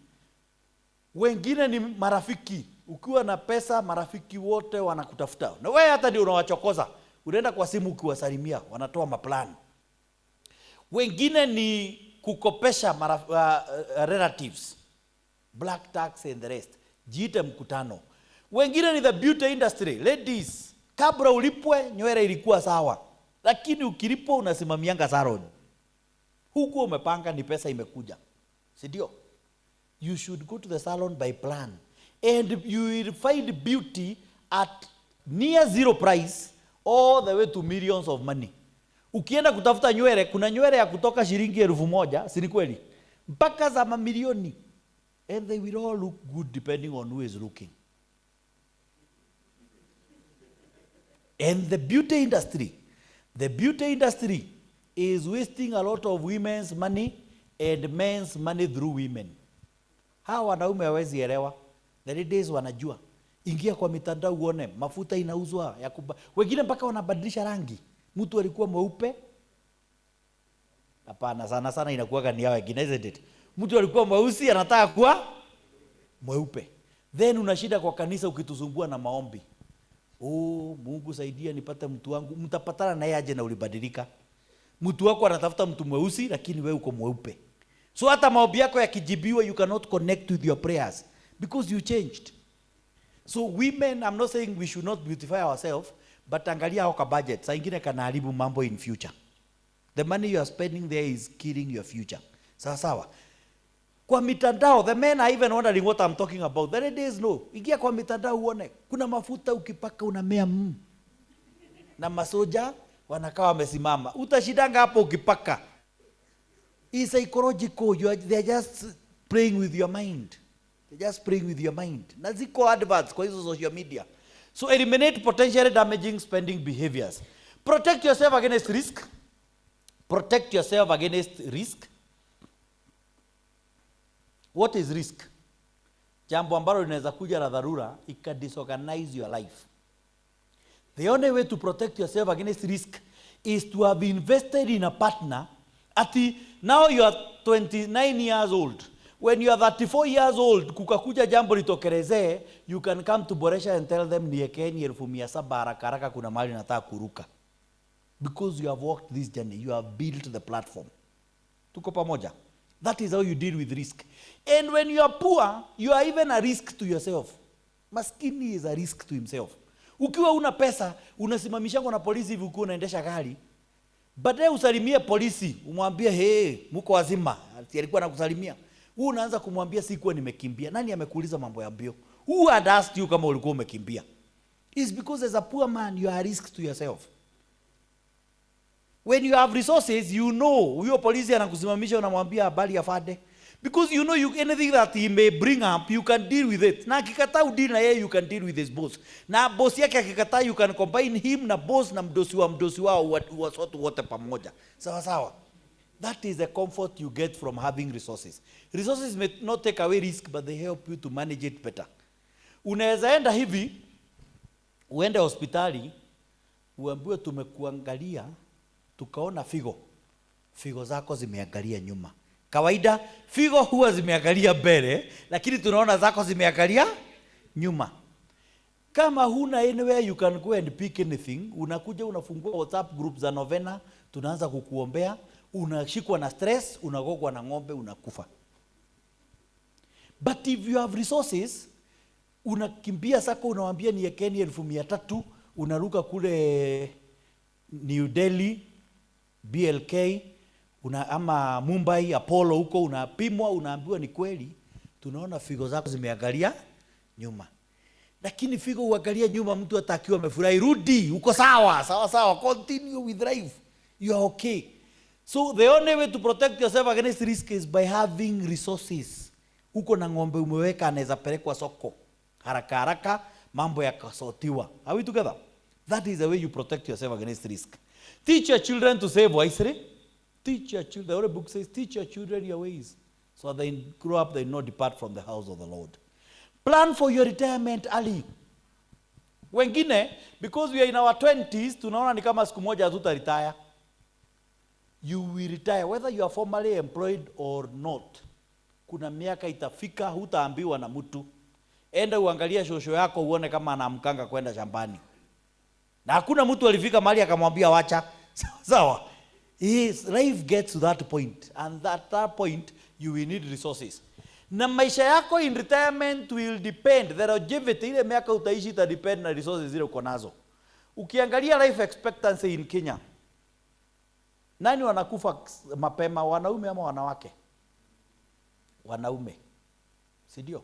Wengine ni marafiki. Ukiwa na pesa, marafiki wote wanakutafuta. Na wewe hata ndio unawachokoza. Unaenda kwa simu ukiwasalimia, wanatoa maplan. Wengine ni kukopesha relatives, black tax and the rest. Jiite mkutano. Wengine ni the beauty industry. Ladies, kabla ulipwe nywele ilikuwa sawa, lakini ukilipwa unasimamianga salon. Huko umepanga ni pesa imekuja. Si ndio? You should go to the salon by plan, and you will find beauty at near zero price all the way to millions of money. Ukienda kutafuta nywele, kuna nywele ya kutoka shilingi 1,000, si ni kweli? Mpaka za mamilioni. And they will all look good depending on who is looking. And the beauty industry is wasting a lot of women's money and men's money through women. Hawa wanaume hawezi elewa. The ladies wanajua. Ingia kwa mitandao uone mafuta inauzwa ya wengine mpaka wanabadilisha rangi. Mtu alikuwa mweupe. Hapana, sana inakuwa ni yao wengine, isn't it? Mtu alikuwa mweusi anataka kuwa mweupe. Then unashida kwa kanisa ukitusumbua na maombi. Oh, Mungu saidia nipate mtu wangu. Mtapatana naye aje na ulibadilika. Mtu wako anatafuta mtu mweusi lakini wewe uko mweupe. So hata maombi yako yakijibiwa, you cannot connect with your prayers because you changed. So women, I'm not saying we should not beautify ourselves, but angalia hao ka budget. Saa ingine kanaharibu mambo in future. The money you are spending there is killing your future. Sawa. Kwa mitandao, the men are even wondering what I'm talking about. The ladies know. Ingia kwa mitandao uone. Kuna mafuta ukipaka unamea na masoja wanakaa wamesimama. Utashidanga hapo ukipaka. It's psychological. They're just playing with your mind. Na ziko adverts kwa hizo social media. So eliminate potentially damaging spending behaviors. Protect yourself against risk. What is risk? Jambo ambalo linaweza kuja la dharura ikadisorganize your life. The only way to protect yourself against risk is to have invested in a partner. Now you are 29 years old. When you are 34 years old, kukakuja jambo litokelezee, you can come to Boresha and tell them niekeni 1700 haraka kuna mahali nataka kuruka. Because you have walked this journey, you have built the platform. Tuko pamoja. That is how you deal with risk. And when you are poor, you are even a risk to yourself. Maskini is a risk to himself. Ukiwa una pesa, unasimamishwa na polisi hivi ukiwa unaendesha gari. Baadaye usalimie polisi, umwambie hey, mko wazima. Alikuwa anakusalimia. Wewe unaanza kumwambia sikuwa nimekimbia. Nani amekuuliza mambo ya mbio? Who had asked you kama ulikuwa umekimbia? It's because as a poor man you are a risk to yourself. When you have resources, you know, huyo polisi anakusimamisha unamwambia habari ya fade. Because you know anything that he may bring up, you can deal with it. Na akikataa udeal na yeye, you can deal with his boss. Na boss yake akikataa, you can combine him na boss na mdosi wao wote pamoja. Sawa. That is the comfort you get from having resources. Resources may not take away risk, but they help you to manage it better. Unaweza enda hivi, uende hospitali, uambiwe tumekuangalia, tukaona figo zako zimeangalia nyuma. Kawaida figo huwa zimeangalia mbele, lakini tunaona zako zimeangalia nyuma. Kama huna anywhere you can go and pick anything, unakuja unafungua WhatsApp group za novena, tunaanza kukuombea, unashikwa na stress, unagogwa na ng'ombe, unakufa. But if you have resources, unakimbia Sacco, unawaambia niekeni 1300, unaruka kule New Delhi, BLK, ama Mumbai, Apollo huko, unapimwa, unaambiwa ni kweli, tunaona figo zako zimeangalia nyuma. Lakini figo uangalia nyuma, mtu atakiwa amefurahi, rudi, uko sawa, continue with life, you are okay. So the only way to protect yourself against risk is by having resources. Uko na ng'ombe umeweka, anaweza pelekwa soko haraka, mambo yakasotiwa. Are we together? That is the way you protect yourself against risk. Teach your children to save wisely. Teach your children. The Holy Book says, teach your children your ways, so they grow up, they not depart from the house of the Lord. Plan for your retirement early. Wengine, because we are in our 20s, tunaona ni kama siku moja hatuta retire. You will retire, whether you are formally employed or not. Kuna miaka itafika, hutaambiwa na mtu. Enda uangalia shosho yako uone kama anamkanga kwenda shambani. Na hakuna mtu alifika mahali akamwambia wacha. Sawa. Yes, life gets to that point, and at that point you will need resources. Na maisha yako in retirement will depend, the longevity ile miaka utaishi ita depend na resources zile uko nazo. Ukiangalia life expectancy in Kenya, nani wanakufa mapema, wanaume ama wanawake? Wanaume, si ndio?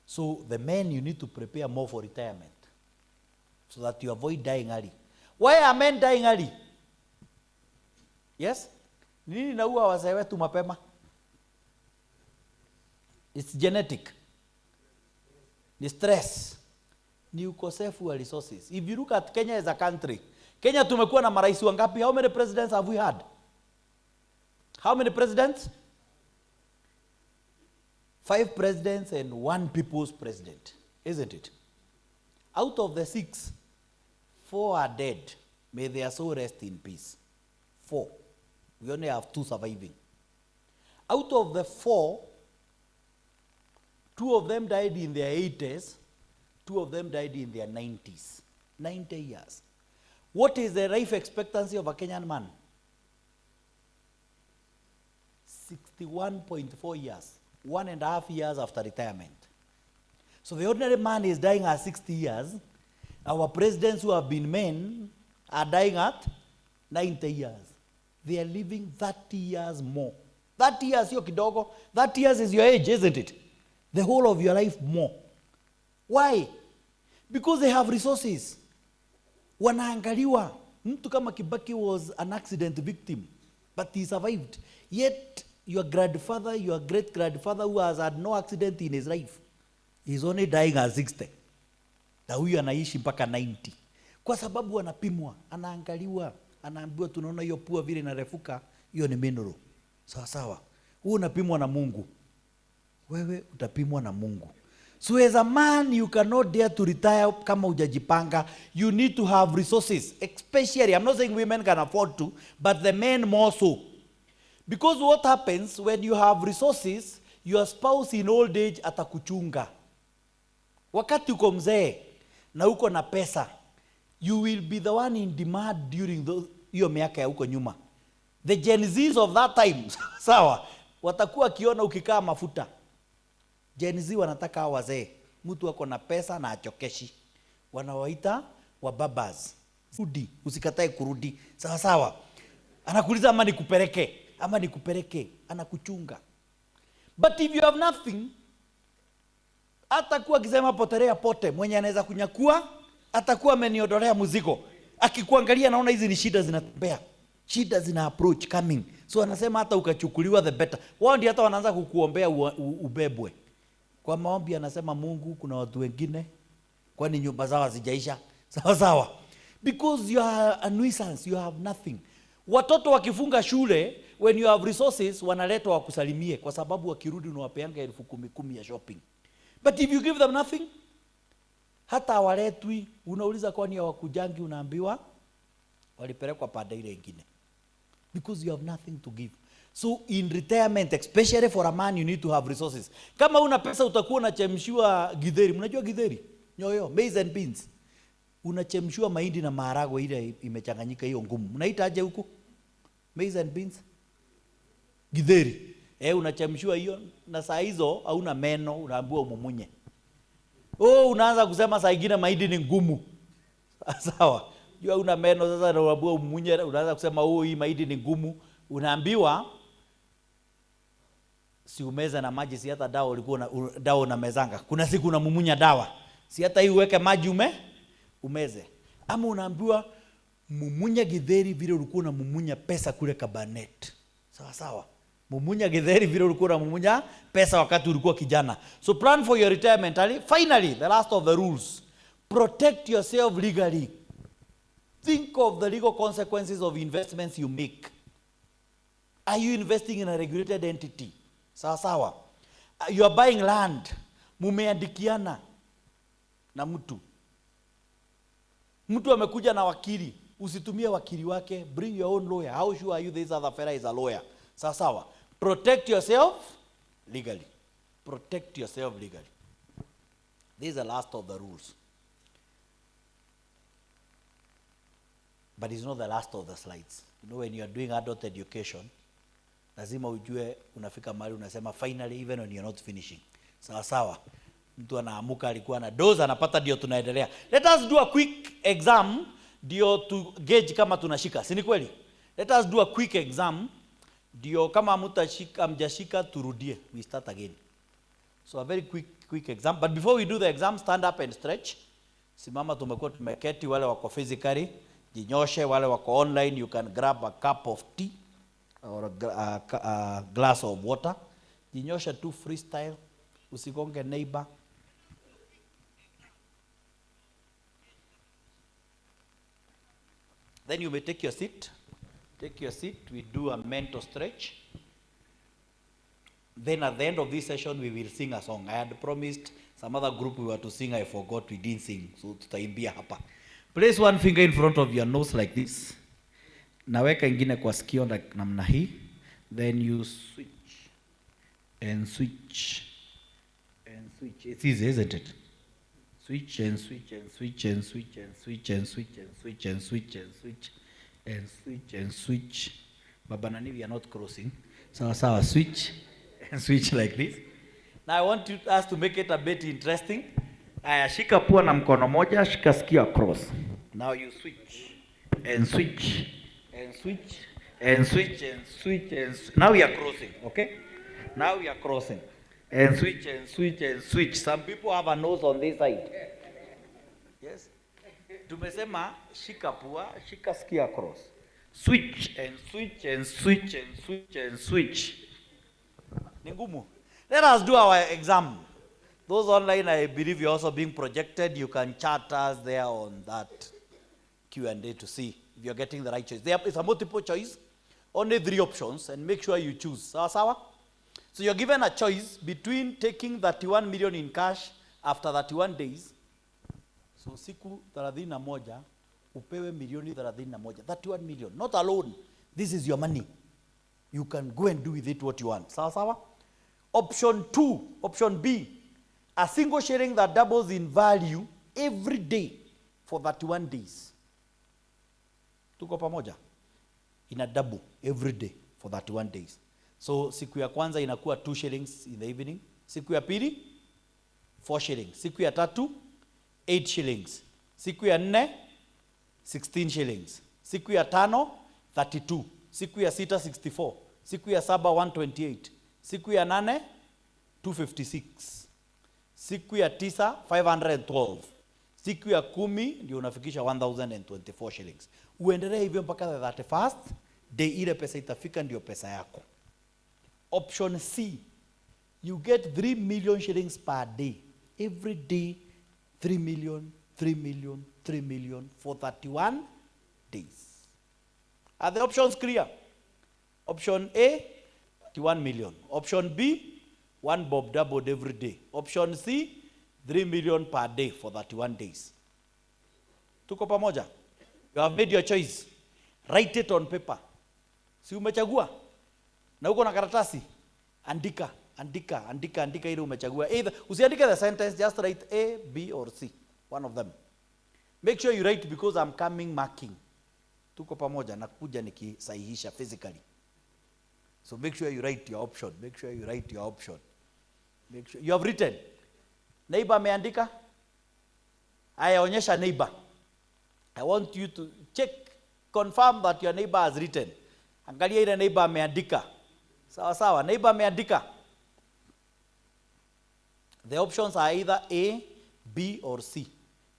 So the men, you need to prepare more for retirement so that you avoid dying early. Why are men dying early? Yes? Nini naua wazee wetu mapema? It's genetic. Ni stress. Ni ukosefu wa resources. If you look at Kenya as a country, Kenya tumekuwa na marais wangapi? How many presidents have we had? How many presidents? 5 presidents and 1 people's president, isn't it? Out of the 6, 4 are dead. May their soul rest in peace. 4. We only have 2 surviving. Out of the 4, 2 of them died in their 80s, 2 of them died in their 90s. 90 years. What is the life expectancy of a Kenyan man? 61.4 years. 1.5 years after retirement. So the ordinary man is dying at 60 years. Our presidents who have been men are dying at 90 years. They are living 30 years more. 30 years, yo kidogo. 30 years is your age, isn't it? The whole of your life more. Why? Because they have resources. Wanaangaliwa. Mtu kama Kibaki was an accident victim, but he survived. Yet, your grandfather, your great-grandfather who has had no accident in his life, is only dying at 60. Na huyu anaishi mpaka 90. Kwa sababu anapimwa, anaangaliwa, anaambiwa tunaona hiyo pua vile inarefuka, hiyo ni mineral. Sawa sawa. Huu unapimwa na Mungu. Wewe utapimwa na Mungu. So as a man, you cannot dare to retire kama hujajipanga. You need to have resources. Especially, I'm not saying women can afford to, but the men more so. Because what happens when you have resources, your spouse in old age atakuchunga. Wakati uko mzee na uko na pesa, you will be the one in demand during hiyo miaka ya uko nyuma. The Gen Zs of that time, sawa, watakuwa kiona ukikaa mafuta. Gen Z wanataka hao wazee, mtu ako na pesa na achokeshi. Wanawaita wababas. Rudi, usikatae kurudi. Sawa sawa. Anakuuliza ama nikupeleke, ama nikupeleke, anakuchunga. But if you have nothing, atakuwa akisema potelea pote, mwenye anaweza kunyakua, atakuwa ameniondolea mzigo. Akikuangalia naona hizi ni shida zinatembea. Shida zina approach coming. So anasema hata ukachukuliwa the better. Wao ndio hata wanaanza kukuombea ubebwe. Kwa maombi anasema Mungu, kuna watu wengine kwani nyumba zao hazijaisha. Sawa sawa. Because you are a nuisance, you have nothing. Watoto wakifunga shule, when you have resources, wanaletwa wakusalimie kwa sababu wakirudi unawapeanga 10,000 ya shopping. But if you give them nothing, hata hawaletwi, unauliza kwani hawakujangi, unaambiwa walipelekwa pande ile nyingine. Because you have nothing to give. So in retirement, especially for a man, you need to have resources. Kama una pesa utakuwa unachemshiwa githeri. Mnajua githeri? Nyoyo, maize and beans. Unachemshiwa mahindi na maharagwe ile imechanganyika hiyo ngumu. Mnaita aje huko? Maize and beans? Githeri. Unachemshiwa hiyo na saa hizo hauna meno, unaambiwa umumunye. Unaanza kusema saa nyingine mahindi ni ngumu. Sawa. Jua una meno sasa na unaambiwa umumunye, unaanza kusema hii mahindi ni ngumu. Unaambiwa si umeza na maji, si hata dawa ulikuwa dawa na mezanga. Kuna siku unamumunya dawa. Si hata hii uweke maji umeze. Ama unaambiwa mumunya githeri vile ulikuwa unamumunya pesa kule Kabanet. Sawa sawa. Mumunya githeri vile ulikuwa unamumunya pesa wakati ulikuwa kijana. So plan for your retirement. Finally, the last of the rules. Protect yourself legally. Think of the legal consequences of investments you make. Are you investing in a regulated entity? Sawa sawa. You are buying land. Mumeandikiana na mtu. Mtu amekuja na wakili. Usitumie wakili wake. Bring your own lawyer. How sure are you this other fella is a lawyer? Sawa sawa. Protect yourself legally. Protect yourself legally. This is the last of the rules. but it's not the last of the slides. You know, when you are doing adult education, lazima ujue unafika mahali unasema finally, even when you're not finishing. Sawa sawa. Mtu anaamuka alikuwa na doza anapata, ndio tunaendelea. Let us do a quick exam ndio to gauge kama tunashika. Si ni kweli? Let us do a quick exam ndio kama mtashika mjashika turudie. We start again. So a very quick exam, but before we do the exam, stand up and stretch. Simama, tumekuwa tumeketi, wale wako physically jinyoshe, wale wako online you can grab a cup of tea or a glass of water. Jinyoshe tu freestyle, usigonge neighbor. Then you may take your seat. Take your seat. We do a mental stretch. Then at the end of this session, we will sing a song. I had promised some other group we were to sing. I forgot, we didn't sing. So tutaimbia hapa. Place one finger in front of your nose like this. Naweka ingine kwa sikio namna hii. Then you switch and switch and switch. It's easy, isn't it? Switch and switch and switch and switch and switch and switch and switch and switch and switch and switch and switch. Baba Nani, we are not crossing. Sawa, switch and switch like this. Now I want us to make it a bit interesting. Aya, shika pua na mkono moja, shika sikio across. Now you switch and switch and switch and switch and switch and now we are crossing, okay? Now we are crossing. And switch and switch and switch. Some people have a nose on this side. Yes. Tumesema shika pua, shika sikio across. Switch and switch and switch and switch and switch. Ningumu. Let us do our exam. Those online, I believe you're also being projected. You can chat us there on that Q&A to see if you're getting the right choice. There is a multiple choice, only 3 options, and make sure you choose. Sawa? So you're given a choice between taking 31 million in cash after 31 days. So siku 31 upewe milioni 31. 31 million, not alone. This is your money. You can go and do with it what you want. Sawa? Option 2, option B, a single shilling that doubles in value every day for 31 days. Tuko pamoja? In a double every day for 31 days. So siku ya kwanza inakuwa 2 shillings in the evening. Siku ya pili 4 shillings. Siku ya tatu 8 shillings. Siku ya 4 16 shillings. Siku ya 5 32. Siku ya 6 64. Siku ya 7 128. Siku ya 8 256. Siku ya 9 512. Siku ya 10 ndio unafikisha 1024 shillings. Uendelee hivyo mpaka the 31st day, ile pesa itafika ndio pesa yako. Option C, you get 3 million shillings per day. Every day 3 million, 3 million, 3 million for 31 days. Are the options clear? Option A, 31 million. Option B, 1 bob doubled every day. Option C, 3 million per day for 31 days. Tuko pamoja? You have made your choice. Write it on paper. Si umechagua? Na uko na karatasi? Andika ile umechagua. Either usiandike the sentence, just write A, B or C. One of them. Make sure you write because I'm coming marking. Tuko pamoja, nakuja nikisahihisha physically. So make sure you write your option. Make sure you write your option. Make sure you have written. Neighbor ameandika? Aya, onyesha neighbor. I want you to check, confirm that your neighbor has written. Angalia ile neighbor ameandika. Sawa, neighbor ameandika. The options are either A, B or C.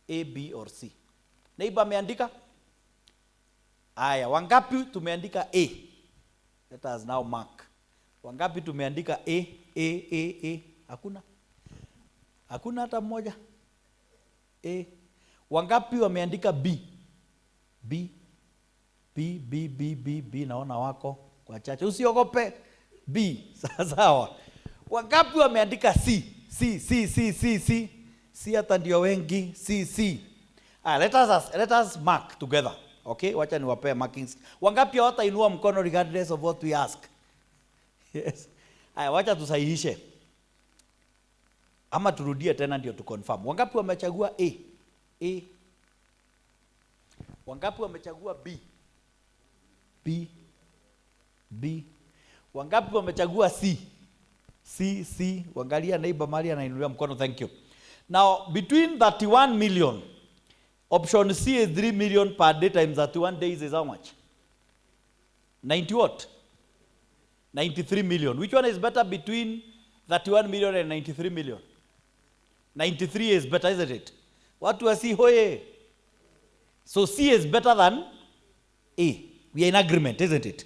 A, B or C. Neighbor ameandika? Aya, wangapi tumeandika A? Let us now mark. Wangapi tumeandika A? Hakuna? Hakuna hata mmoja? A. Wangapi wameandika B? B, naona wako kwa chache. Usiogope. B, sawa. Wangapi wameandika C? C hata ndio wengi. C. Let us mark together. Okay, wacha niwapee markings. Wangapi hawatainua mkono regardless of what we ask? Yes. Wacha tusahihishe. Ama turudie tena ndio tu confirm. Wangapi wamechagua A? Wangapi wamechagua B? B. Wangapi wamechagua C? C. Wangalia neighbor Maria anainulia mkono, thank you. Now, between 31 million, option C is 3 million per day times 31 days is how much? 90 what? 93 million. Which one is better between 31 million and 93 million? 93 is better, isn't it? What do I see? Hoye. So C is better than A. We are in agreement, isn't it?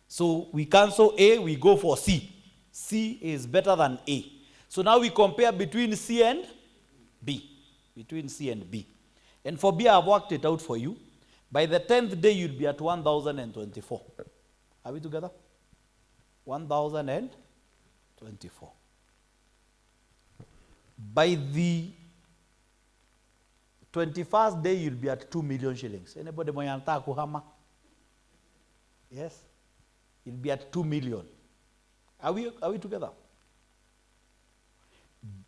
So we cancel A, we go for C. C is better than A. So now we compare between C and B. Between C and B. And for B, I've worked it out for you. By the 10th day, you'll be at 1,024. Are we together? 1,024. By the 21st day, you'll be at 2 million shillings. Anybody moyanta kuhama? Yes? You'll be at 2 million. Are we together?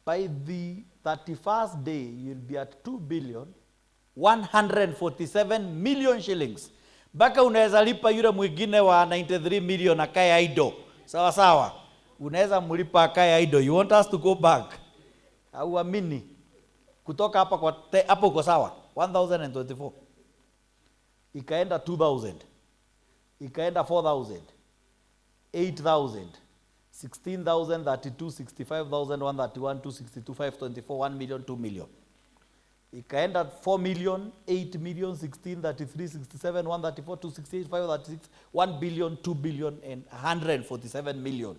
By the 31st day, you'll be at 2,147,000,000 shillings. Baka unaweza lipa yule mwingine wa 93 million akae idle. Sawa sawa. Unaweza mlipa akae idle. You want us to go back? Au amini? Kutoka hapa kwa hapo uko sawa. 1,024. Ikaenda 2,000. Ikaenda 4,000. 8,000. 16,000, 32, 65,000, 131, 262, 524, 1 million, 2 million. Ikaenda 4 million, 8 million, 16, 33, 67, 134, 268, 536, 1 billion, 2 billion, and 147 million.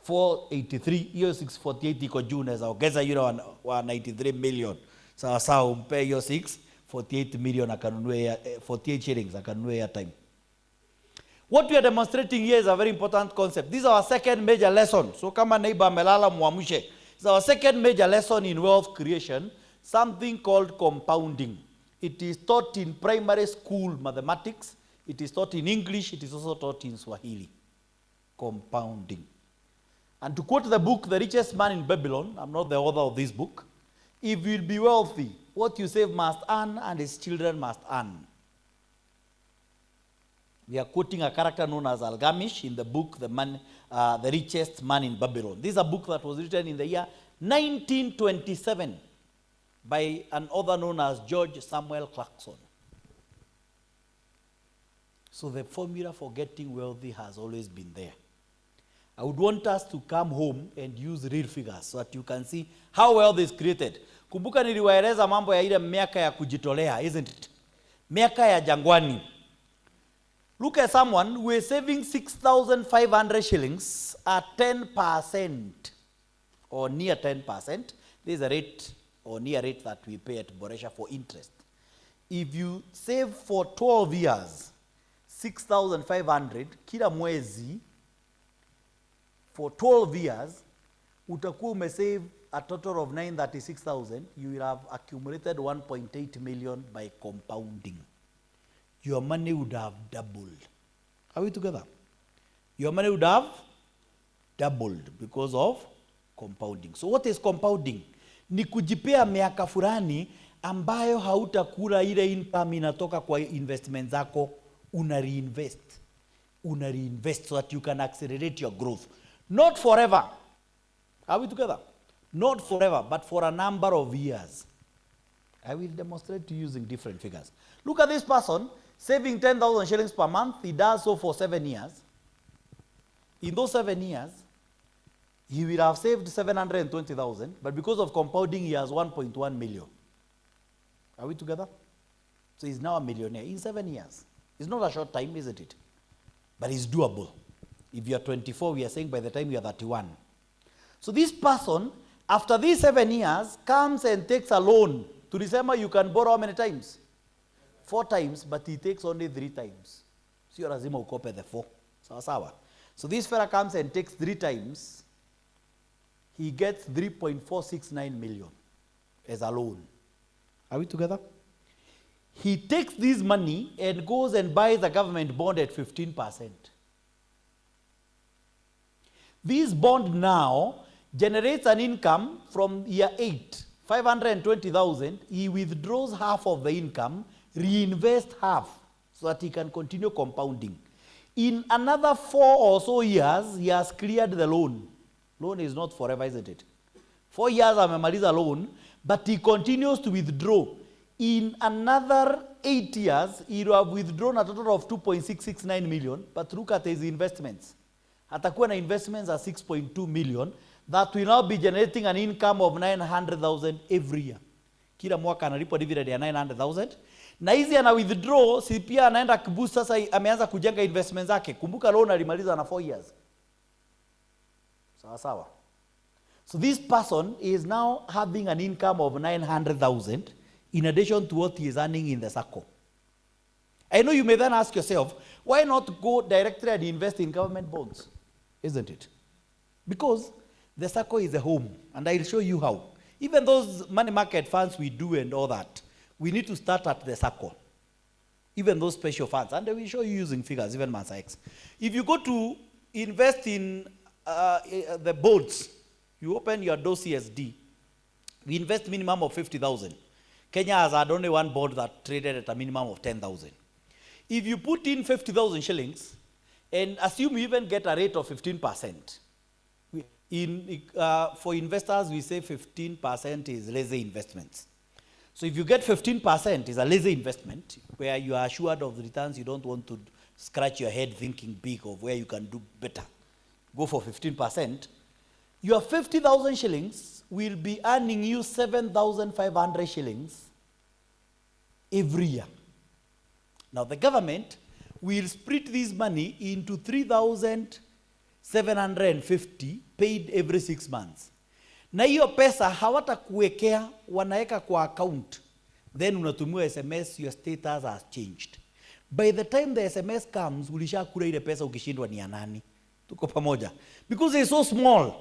483, hiyo 648 iko juu, naweza ongeza yule wa 93 million. Sawa sawa, umpe hiyo 648 million akanunue 48 shillings akanunue ya time. What we are demonstrating here is a very important concept. This is our second major lesson. So kama neighbor melala muamshe. It's our second major lesson in wealth creation, something called compounding. It is taught in primary school mathematics. It is taught in English. It is also taught in Swahili. Compounding. And to quote the book, The Richest Man in Babylon, I'm not the author of this book, if you'll be wealthy, what you save must earn and his children must earn. We are quoting a character known as Algamish in the book, The Richest Man in Babylon. This is a book that was written in the year 1927 by an author known as George Samuel Clarkson. So the formula for getting wealthy has always been there. I would want us to come home and use real figures so that you can see how wealth is created. Kumbuka niliwaeleza mambo ya ile miaka ya kujitolea, isn't it? Miaka ya jangwani. Look at someone who is saving 6,500 shillings at 10% or near 10%. This is a rate or near rate that we pay at Boresha for interest. If you save for 12 years, 6,500 kila mwezi, for 12 years, utakuwa umesave a total of 936,000. You will have accumulated 1.8 million by compounding. Your money would have doubled. Are we together? Your money would have doubled because of compounding. So what is compounding? Ni kujipea miaka fulani ambayo hautakula ile income inatoka kwa investment zako, una reinvest so that you can accelerate your growth. Not forever. Are we together? Not forever, but for a number of years. I will demonstrate to you using different figures. Look at this person saving 10,000 shillings per month. He does so for 7 years. In those 7 years, he will have saved 720,000, but because of compounding, he has 1.1 million. Are we together? So he's now a millionaire in 7 years. It's not a short time, isn't it? But it's doable. If you are 24, we are saying by the time you are 31. So this person, after these 7 years, comes and takes a loan. Tulisema you can borrow how many times? 4 times, but he takes only 3 times. So you lazima ukope the 4. Sawa. So this fella comes and takes 3 times. He gets 3.469 million as a loan. Are we together? He takes this money and goes and buys a government bond at 15%. This bond now generates an income from year 8, 520,000. He withdraws half of the income, reinvest half so that he can continue compounding. In another 4 or so years, he has cleared the loan. Loan is not forever, isn't it? 4 years amemaliza loan, but he continues to withdraw. In another 8 years, he will have withdrawn a total of 2.669 million, but look at his investments. Atakuwa na investments at 6.2 million, that will now be generating an income of 900,000 every year. Kila mwaka analipo dividend ya 900,000. Na hizi ana withdraw, si pia anaenda kuboost sasa ameanza kujenga investments zake. Kumbuka loan alimaliza na 4 years. Sawa sawa. So this person is now having an income of 900,000 in addition to what he is earning in the Sacco. I know you may then ask yourself, why not go directly and invest in government bonds? Isn't it? Because the Sacco is a home, and I'll show you how. Even those money market funds we do and all that, we need to start at the Sacco. Even those special funds, and I will show you using figures, even Mansa X. If you go to invest in the bonds, you open your DOCSD, we invest minimum of 50,000. Kenya has had only one bond that traded at a minimum of 10,000. If you put in 50,000 shillings, and assume you even get a rate of 15%, for investors, we say 15% is lazy investments. So if you get 15%, is a lazy investment, where you are assured of the returns, you don't want to scratch your head thinking big of where you can do better. Go for 15%. Your 50,000 shillings will be earning you 7,500 shillings every year. Now the government will split this money into 3,750 paid every 6 months. Na hiyo pesa hawatakuwekea, wanaeka kwa account. Then unatumiwa SMS, your status has changed. By the time the SMS comes, ulishakula ile pesa ukishindwa ni ya nani. Tuko pamoja. Because it's so small.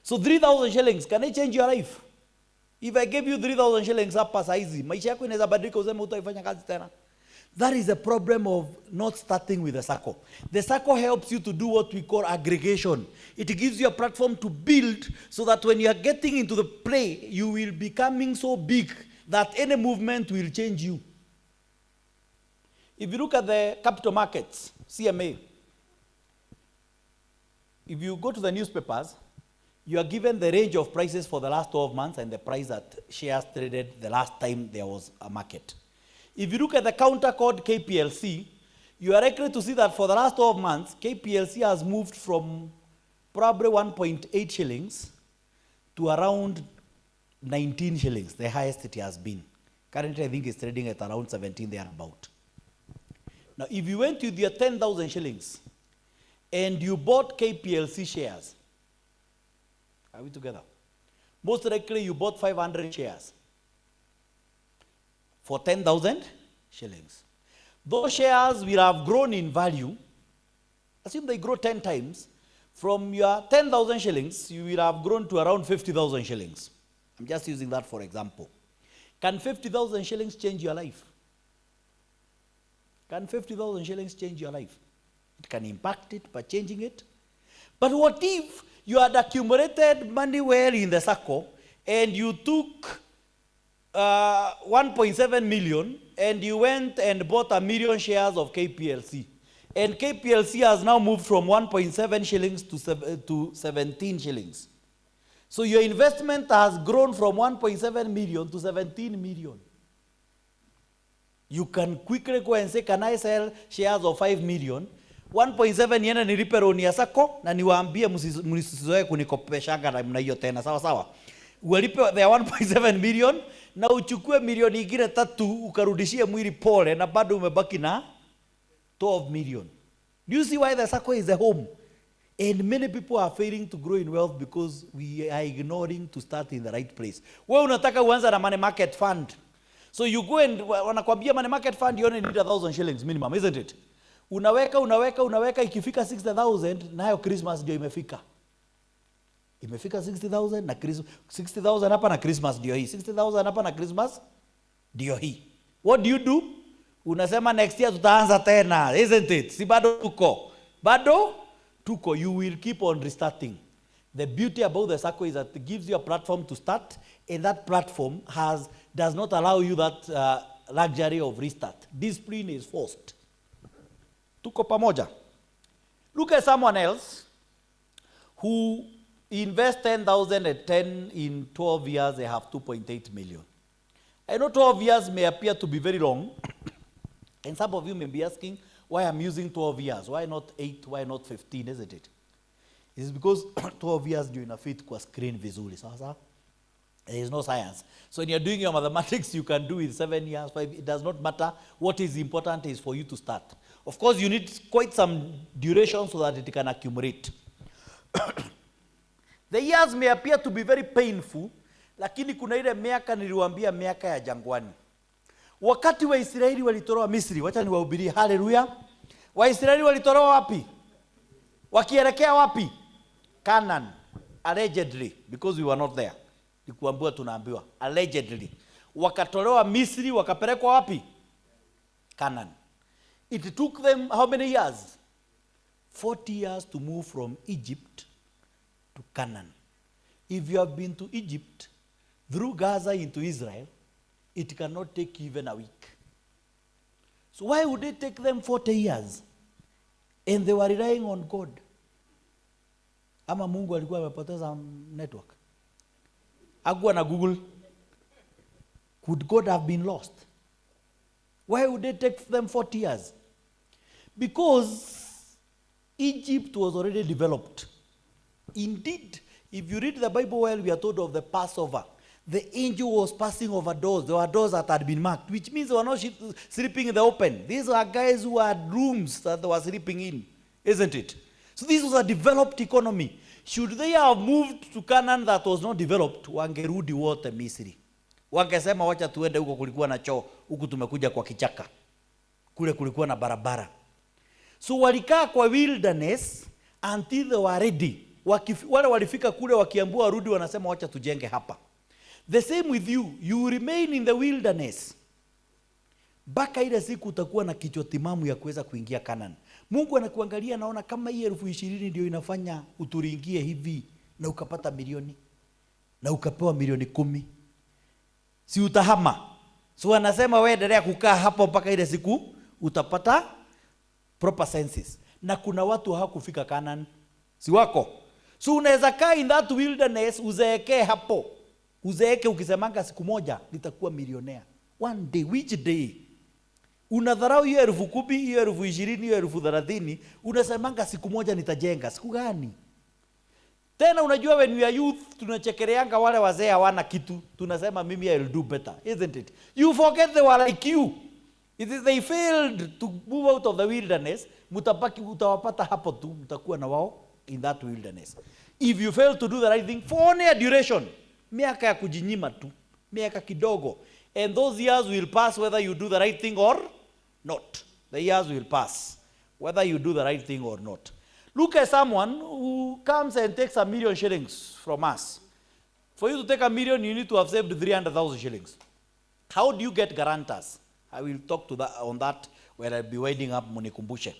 So 3,000 shillings, can I change your life? If I gave you 3,000 shillings hapa saizi, maisha yako inaweza badilika useme utaifanya kazi tena. That is the problem of not starting with the Sacco. The Sacco helps you to do what we call aggregation. It gives you a platform to build so that when you are getting into the play, you will be becoming so big that any movement will change you. If you look at the capital markets, CMA, if you go to the newspapers, you are given the range of prices for the last 12 months and the price that shares traded the last time there was a market. If you look at the counter code KPLC, you are likely to see that for the last 12 months, KPLC has moved from probably 1.8 shillings to around 19 shillings, the highest it has been. Currently, I think it's trading at around 17 thereabout. Now, if you went with your 10,000 shillings and you bought KPLC shares, are we together? Most likely you bought 500 shares for 10,000 shillings. Those shares will have grown in value. Assume they grow 10 times. From your 10,000 shillings, you will have grown to around 50,000 shillings. I'm just using that for example. Can 50,000 shillings change your life? Can 50,000 shillings change your life? It can impact it by changing it. But what if you had accumulated money well in the Sacco and you took 1.7 million and you went and bought 1 million shares of KPLC? And KPLC has now moved from 1.7 shillings to 17 shillings. So your investment has grown from 1.7 million to 17 million. You can quickly go and say, can I sell shares of 5 million? 1.7 yena nilipe roni ya Sacco na niwaambie msizoe kunikopeshanga namna hiyo tena, sawa sawa. Ulipe the 1.7 million na uchukue milioni nyingine 3 ukarudishie mwili pole na bado umebaki na 12 million. Do you see why the Sacco is a home? And many people are failing to grow in wealth because we are ignoring to start in the right place. Wewe unataka uanze na money market fund. So you go and wanakwambia money market fund you only need 1,000 shillings minimum, isn't it? Unaweka ikifika 60,000 nayo Christmas ndio imefika. Imefika 60,000 na Christmas 60,000 hapa na Christmas ndio hii. 60,000 hapa na Christmas ndio hii. What do? Unasema next year tutaanza tena, isn't it? Si bado tuko. Bado tuko. You will keep on restarting. The beauty about the Sacco is that it gives you a platform to start, and that platform does not allow you that luxury of restart. Discipline is forced. Tuko pamoja. Look at someone else who invest 10,000 and 10 in 12 years, they have 2.8 million. I know 12 years may appear to be very long, and some of you may be asking why I'm using 12 years. Why not 8? Why not 15, isn't it? It's because 12 years ndio inafit kwa screen vizuri. Sasa there is no science. So when you're doing your mathematics, you can do it 7 years, 5. It does not matter. What is important is for you to start. Of course, you need quite some duration so that it can accumulate. The years may appear to be very painful, lakini kuna ile miaka niliwaambia, miaka ya jangwani. Wakati wa Israeli walitolewa Misri, wacha niwahubirie, haleluya. Wa Israeli walitolewa wapi? Wakielekea wapi? Canaan, allegedly, because we were not there. Nikuambiwa tunaambiwa, allegedly. Wakatolewa Misri, wakapelekwa wapi? Canaan. It took them how many years? 40 years to move from Egypt to Canaan. If you have been to Egypt, through Gaza into Israel, it cannot take even a week. So why would it take them 40 years? And they were relying on God. Ama Mungu alikuwa amepoteza network. Agua na Google. Could God have been lost? Why would it take them 40 years? Because Egypt was already developed. Indeed, if you read the Bible well, we are told of the Passover. The angel was passing over doors. There were doors that had been marked, which means they were not sleeping in the open. These were guys who had rooms that they were sleeping in, isn't it? So this was a developed economy. Should they have moved to Canaan that was not developed, wangerudi wote Misri. Wangesema wacha tuende huko kulikuwa na choo, huku tumekuja kwa kichaka. Kule kulikuwa na barabara. So walikaa kwa wilderness until they were ready. Wale walifika kule wakiambiwa warudi, wanasema wacha tujenge hapa. The same with you. You remain in the wilderness. Baka ile siku utakuwa na kichwa timamu ya kuweza kuingia Canaan. Mungu anakuangalia, naona kama hii 20,000 ndio inafanya uturingie hivi na ukapata milioni na ukapewa milioni 10. Si utahama. So anasema wewe endelea kukaa hapo mpaka ile siku utapata proper senses. Na kuna watu hawakufika Canaan. Si wako. So unaweza kaa in that wilderness, uzeeke hapo. Uzeeke ukisemanga siku moja nitakuwa milionea. One day, which day? Unadharau hiyo 10,000, hiyo 20,000, hiyo 30,000, unasemanga siku moja nitajenga. Siku gani? Tena unajua when we are youth, tunachekeleanga wale wazee hawana kitu. Tunasema mimi I'll do better, isn't it? You forget they were like you. It is they failed to move out of the wilderness. Mutabaki utawapata hapo tu, mtakuwa na wao in that wilderness. If you fail to do the right thing for only a duration, miaka ya kujinyima tu, miaka kidogo, and those years will pass whether you do the right thing or not. The years will pass whether you do the right thing or not. Look at someone who comes and takes 1,000,000 shillings from us. For you to take 1,000,000, you need to have saved 300,000 shillings. How do you get guarantors? I will talk to that on that when I'll be winding up munikumbushe.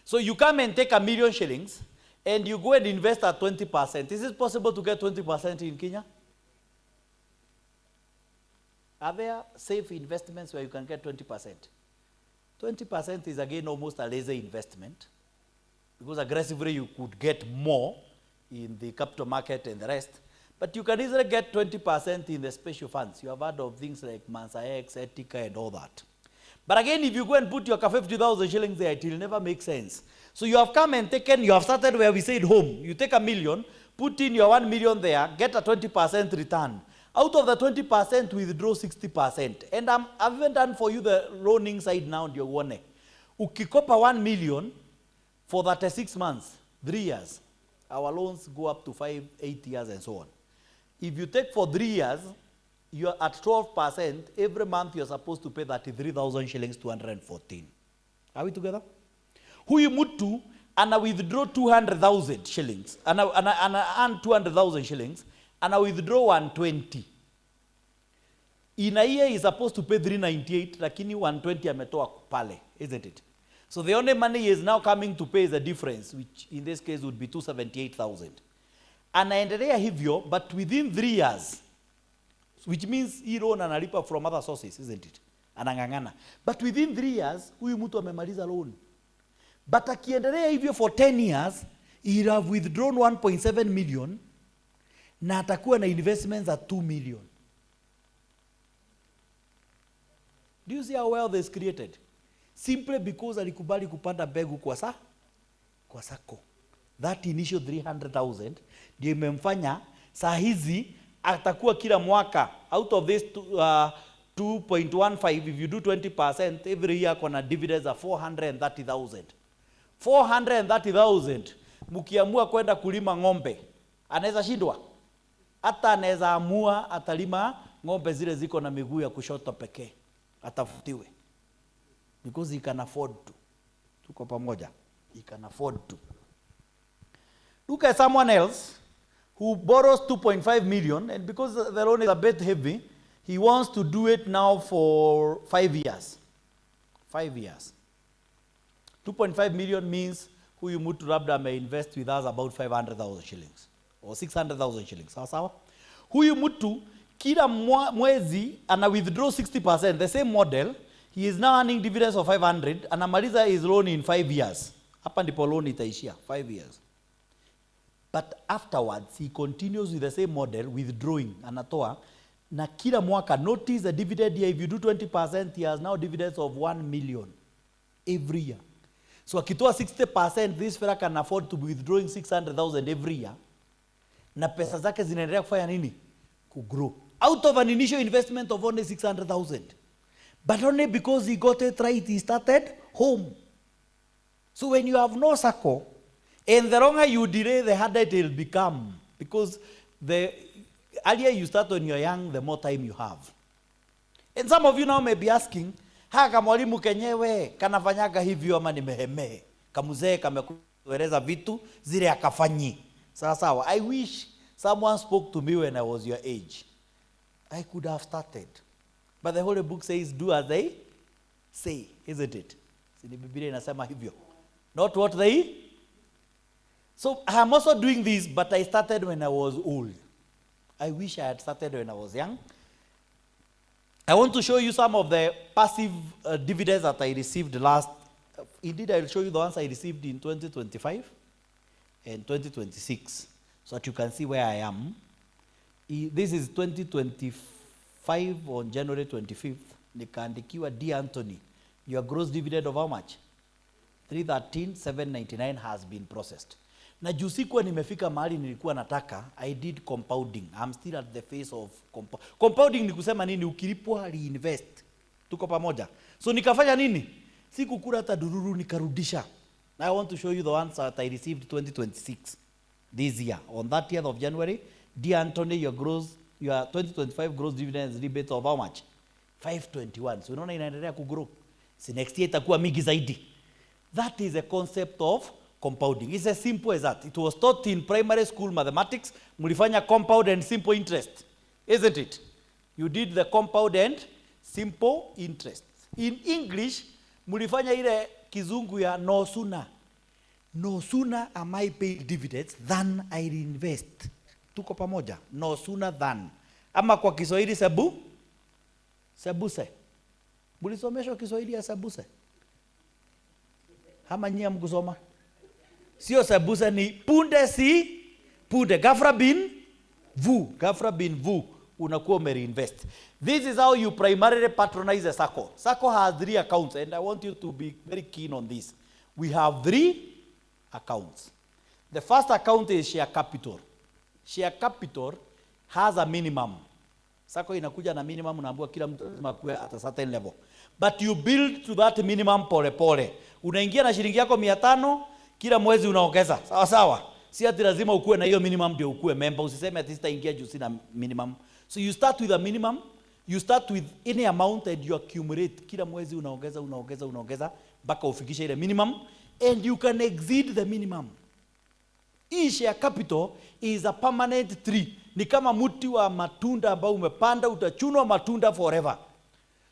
So you come and take 1,000,000 shillings and you go and invest at 20%. Is it possible to get 20% in Kenya? Are there safe investments where you can get 20%? 20% is again almost a lazy investment, because aggressively you could get more in the capital market and the rest. But you can easily get 20% in the special funds. You have heard of things like Mansa X, Etika, and all that. But again, if you go and put your 50,000 shillings there, it will never make sense. So you have come and taken, you have started where we said home. You take 1,000,000, put in your 1,000,000 there, get a 20% return. Out of the 20%, withdraw 60%. And I've even done for you the loaning side now, ndio uone. Ukikopa 1,000,000 for 36 months, 3 years, our loans go up to 5, 8 years and so on. If you take for 3 years, you're at 12%, every month you're supposed to pay 33,000 shillings, 214. Are we together? Huyu mtu ana withdraw 200,000 shillings, ana earn 200,000 shillings, and I withdraw 120. In a year, he's supposed to pay 398, lakini 120 ametoa pale, isn't it? So the only money he is now coming to pay is the difference, which in this case would be 278,000. Anaendelea hivyo, but within 3 years, which means he loan analipa from other sources, isn't it? anang'ang'ana. But within 3 years, huyu mtu amemaliza loan. But akiendelea hivyo for 10 years, he'll have withdrawn 1.7 million na atakuwa na investments at 2 million. Do you see how wealth is created? Simply because alikubali kupanda mbegu kwa Sacco. That initial 300,000 ndio imemfanya saa hizi atakuwa kila mwaka out of this 2.15, if you do 20% every year kuna dividends of 430,000. 430,000 mkiamua kwenda kulima ng'ombe anaweza shindwa? Hata anaweza amua atalima ng'ombe zile ziko na miguu ya kushoto pekee, atafutiwe, because he can afford to. Tuko pamoja? He can afford to. Look at someone else who borrows 2.5 million, and because the loan is a bit heavy, he wants to do it now for 5 years. 5 years. 2.5 million means huyu mtu labda may invest with us about 500,000 shillings or 600,000 shillings. Sawa sawa? Huyu mtu kila mwezi ana withdraw 60%, the same model. He is now earning dividends of 500, anamaliza his loan in 5 years. Hapa ndipo loan itaishia, 5 years. But afterwards, he continues with the same model, withdrawing, anatoa, na kila mwaka, notice the dividend here, if you do 20%, he has now dividends of 1 million every year. So akitoa 60%, this fella can afford to be withdrawing 600,000 every year, na pesa zake zinaendelea kufanya nini? Kugrow. Out of an initial investment of only 600,000. But only because he got it right, he started home. So when you have no Sacco, and the longer you delay, the harder it will become. Because the earlier you start when you're young, the more time you have. And some of you now may be asking, haka mwalimu kenyewe, kanafanyaga hivyo ama nimehemehe. Kamuzee kamekueleza vitu, zile akafanyi. Sawa sawa. I wish someone spoke to me when I was your age. I could have started. But the Holy Book says, do as they say, isn't it? Sini Biblia inasema hivyo. Not what they. So I am also doing this, but I started when I was old. I wish I had started when I was young. I want to show you some of the passive dividends that I received last. Indeed, I will show you the ones I received in 2025 and 2026, so that you can see where I am. This is 2025 on January 25th. Nikaandikiwa, dear Anthony, your gross dividend of how much? 313,799 has been processed. Na juu sikuwa nimefika mahali nilikuwa nataka, I did compounding. I'm still at the phase of compounding. Ni kusema nini? Ukilipwa reinvest. Tuko pamoja? So nikafanya nini? Sikukula hata dururu, nikarudisha. Now I want to show you the ones that I received 2026 this year. On 30th of January, dear Anthony, your 2025 gross dividends rebate of how much? 521. So unaona inaendelea kugrow. Si next year itakuwa mingi zaidi. That is a concept of compounding. It's as simple as that. It was taught in primary school mathematics. Mulifanya compound and simple interest, isn't it? You did the compound and simple interest. In English, mulifanya ile kizungu ya no sooner. No sooner am I paid dividends than I reinvest. Tuko pamoja? No sooner than. Ama kwa Kiswahili sebuse. Mulisomeshwa Kiswahili ya sebuse? Hama nyia mkusoma? Sio sebuse, ni punde si punde. Ghafla bin vu. Unakuwa umerinvest. This is how you primarily patronize a Sacco. Sacco has 3 accounts, and I want you to be very keen on this. We have 3 accounts. The first account is share capital. Share capital has a minimum. Sacco inakuja na minimum, unaambiwa kila mtu lazima kuwe at a certain level. But you build to that minimum pole pole. Unaingia na shilingi yako 500, kila mwezi unaongeza. Sawa sawa. Si ati lazima ukue na hiyo minimum ndio ukue member. Usiseme ati sitaingia juu sina minimum. So you start with a minimum. You start with any amount and you accumulate. Kila mwezi unaongeza mpaka ufikishe ile minimum, and you can exceed the minimum. Hii share capital is a permanent tree. Ni kama mti wa matunda ambao umepanda, utachunwa matunda forever.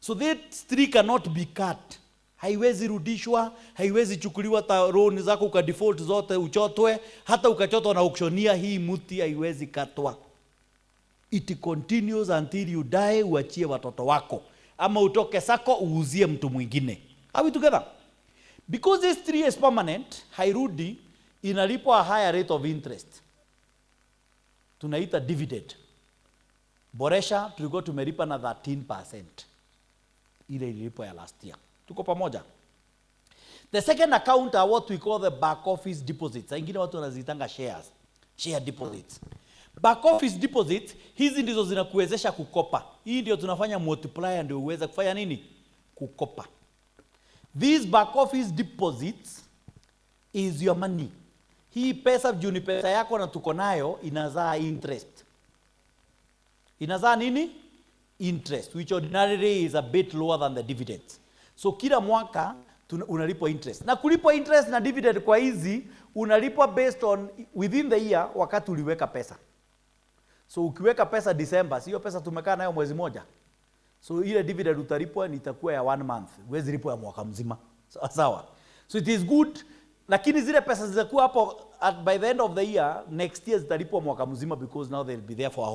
So that tree cannot be cut. Haiwezi rudishwa, haiwezi chukuliwa loan zako uka default zote uchotwe, hata ukachotwa na auctioneer, hii mti haiwezi katwa. It continues until you die, uachie watoto wako. ama utoke Sacco uuzie mtu mwingine. Are we together? Because this 3 is permanent, hairudi, inalipwa a higher rate of interest. Tunaita dividend. Boresha tulikuwa tumelipa na 13%. Ile ililipwa ya last year. Tuko pamoja? The second account are what we call the back office deposits. Ingine watu wanazitanga shares. Share deposits. Back office deposits, hizi ndizo zinakuwezesha kukopa. Hii ndio tunafanya multiplier ndio uweze kufanya nini? Kukopa. These back office deposits is your money. Hii pesa juu ni pesa yako na tuko nayo inazaa interest. Inazaa nini? Interest, which ordinarily is a bit lower than the dividends. So kila mwaka unalipwa interest. Na kulipwa interest na dividend kwa hizi unalipwa based on within the year wakati uliweka pesa. So ukiweka pesa December, sio pesa tumekaa nayo mwezi moja. So ile dividend utalipwa itakuwa ya 1 month. Huwezi lipwa ya mwaka mzima. Sawa. So it is good, lakini zile pesa zitakuwa hapo by the end of the year, next year zitalipwa mwaka mzima because now they'll be there for a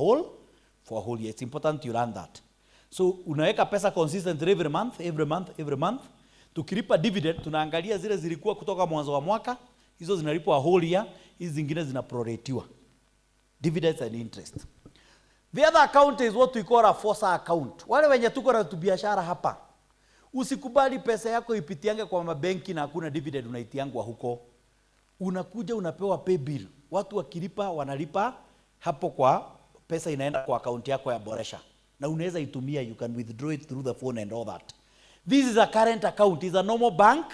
whole year. It's important you learn that. So unaweka pesa consistent every month. Tukilipa dividend tunaangalia zile zilikuwa kutoka mwanzo wa mwaka, hizo zinalipwa a whole year, hizi zingine zinaproratiwa. Dividends and interest. The other account is what we call a forcer account. Wale wenye tuko na biashara hapa, usikubali pesa yako ipitiange kwa mabenki na hakuna dividend unaitiangwa huko. Unakuja unapewa pay bill. Watu wakilipa wanalipa hapo kwa pesa inaenda kwa account yako ya Boresha. Na unaweza itumia, you can withdraw it through the phone and all that. This is a current account, is a normal bank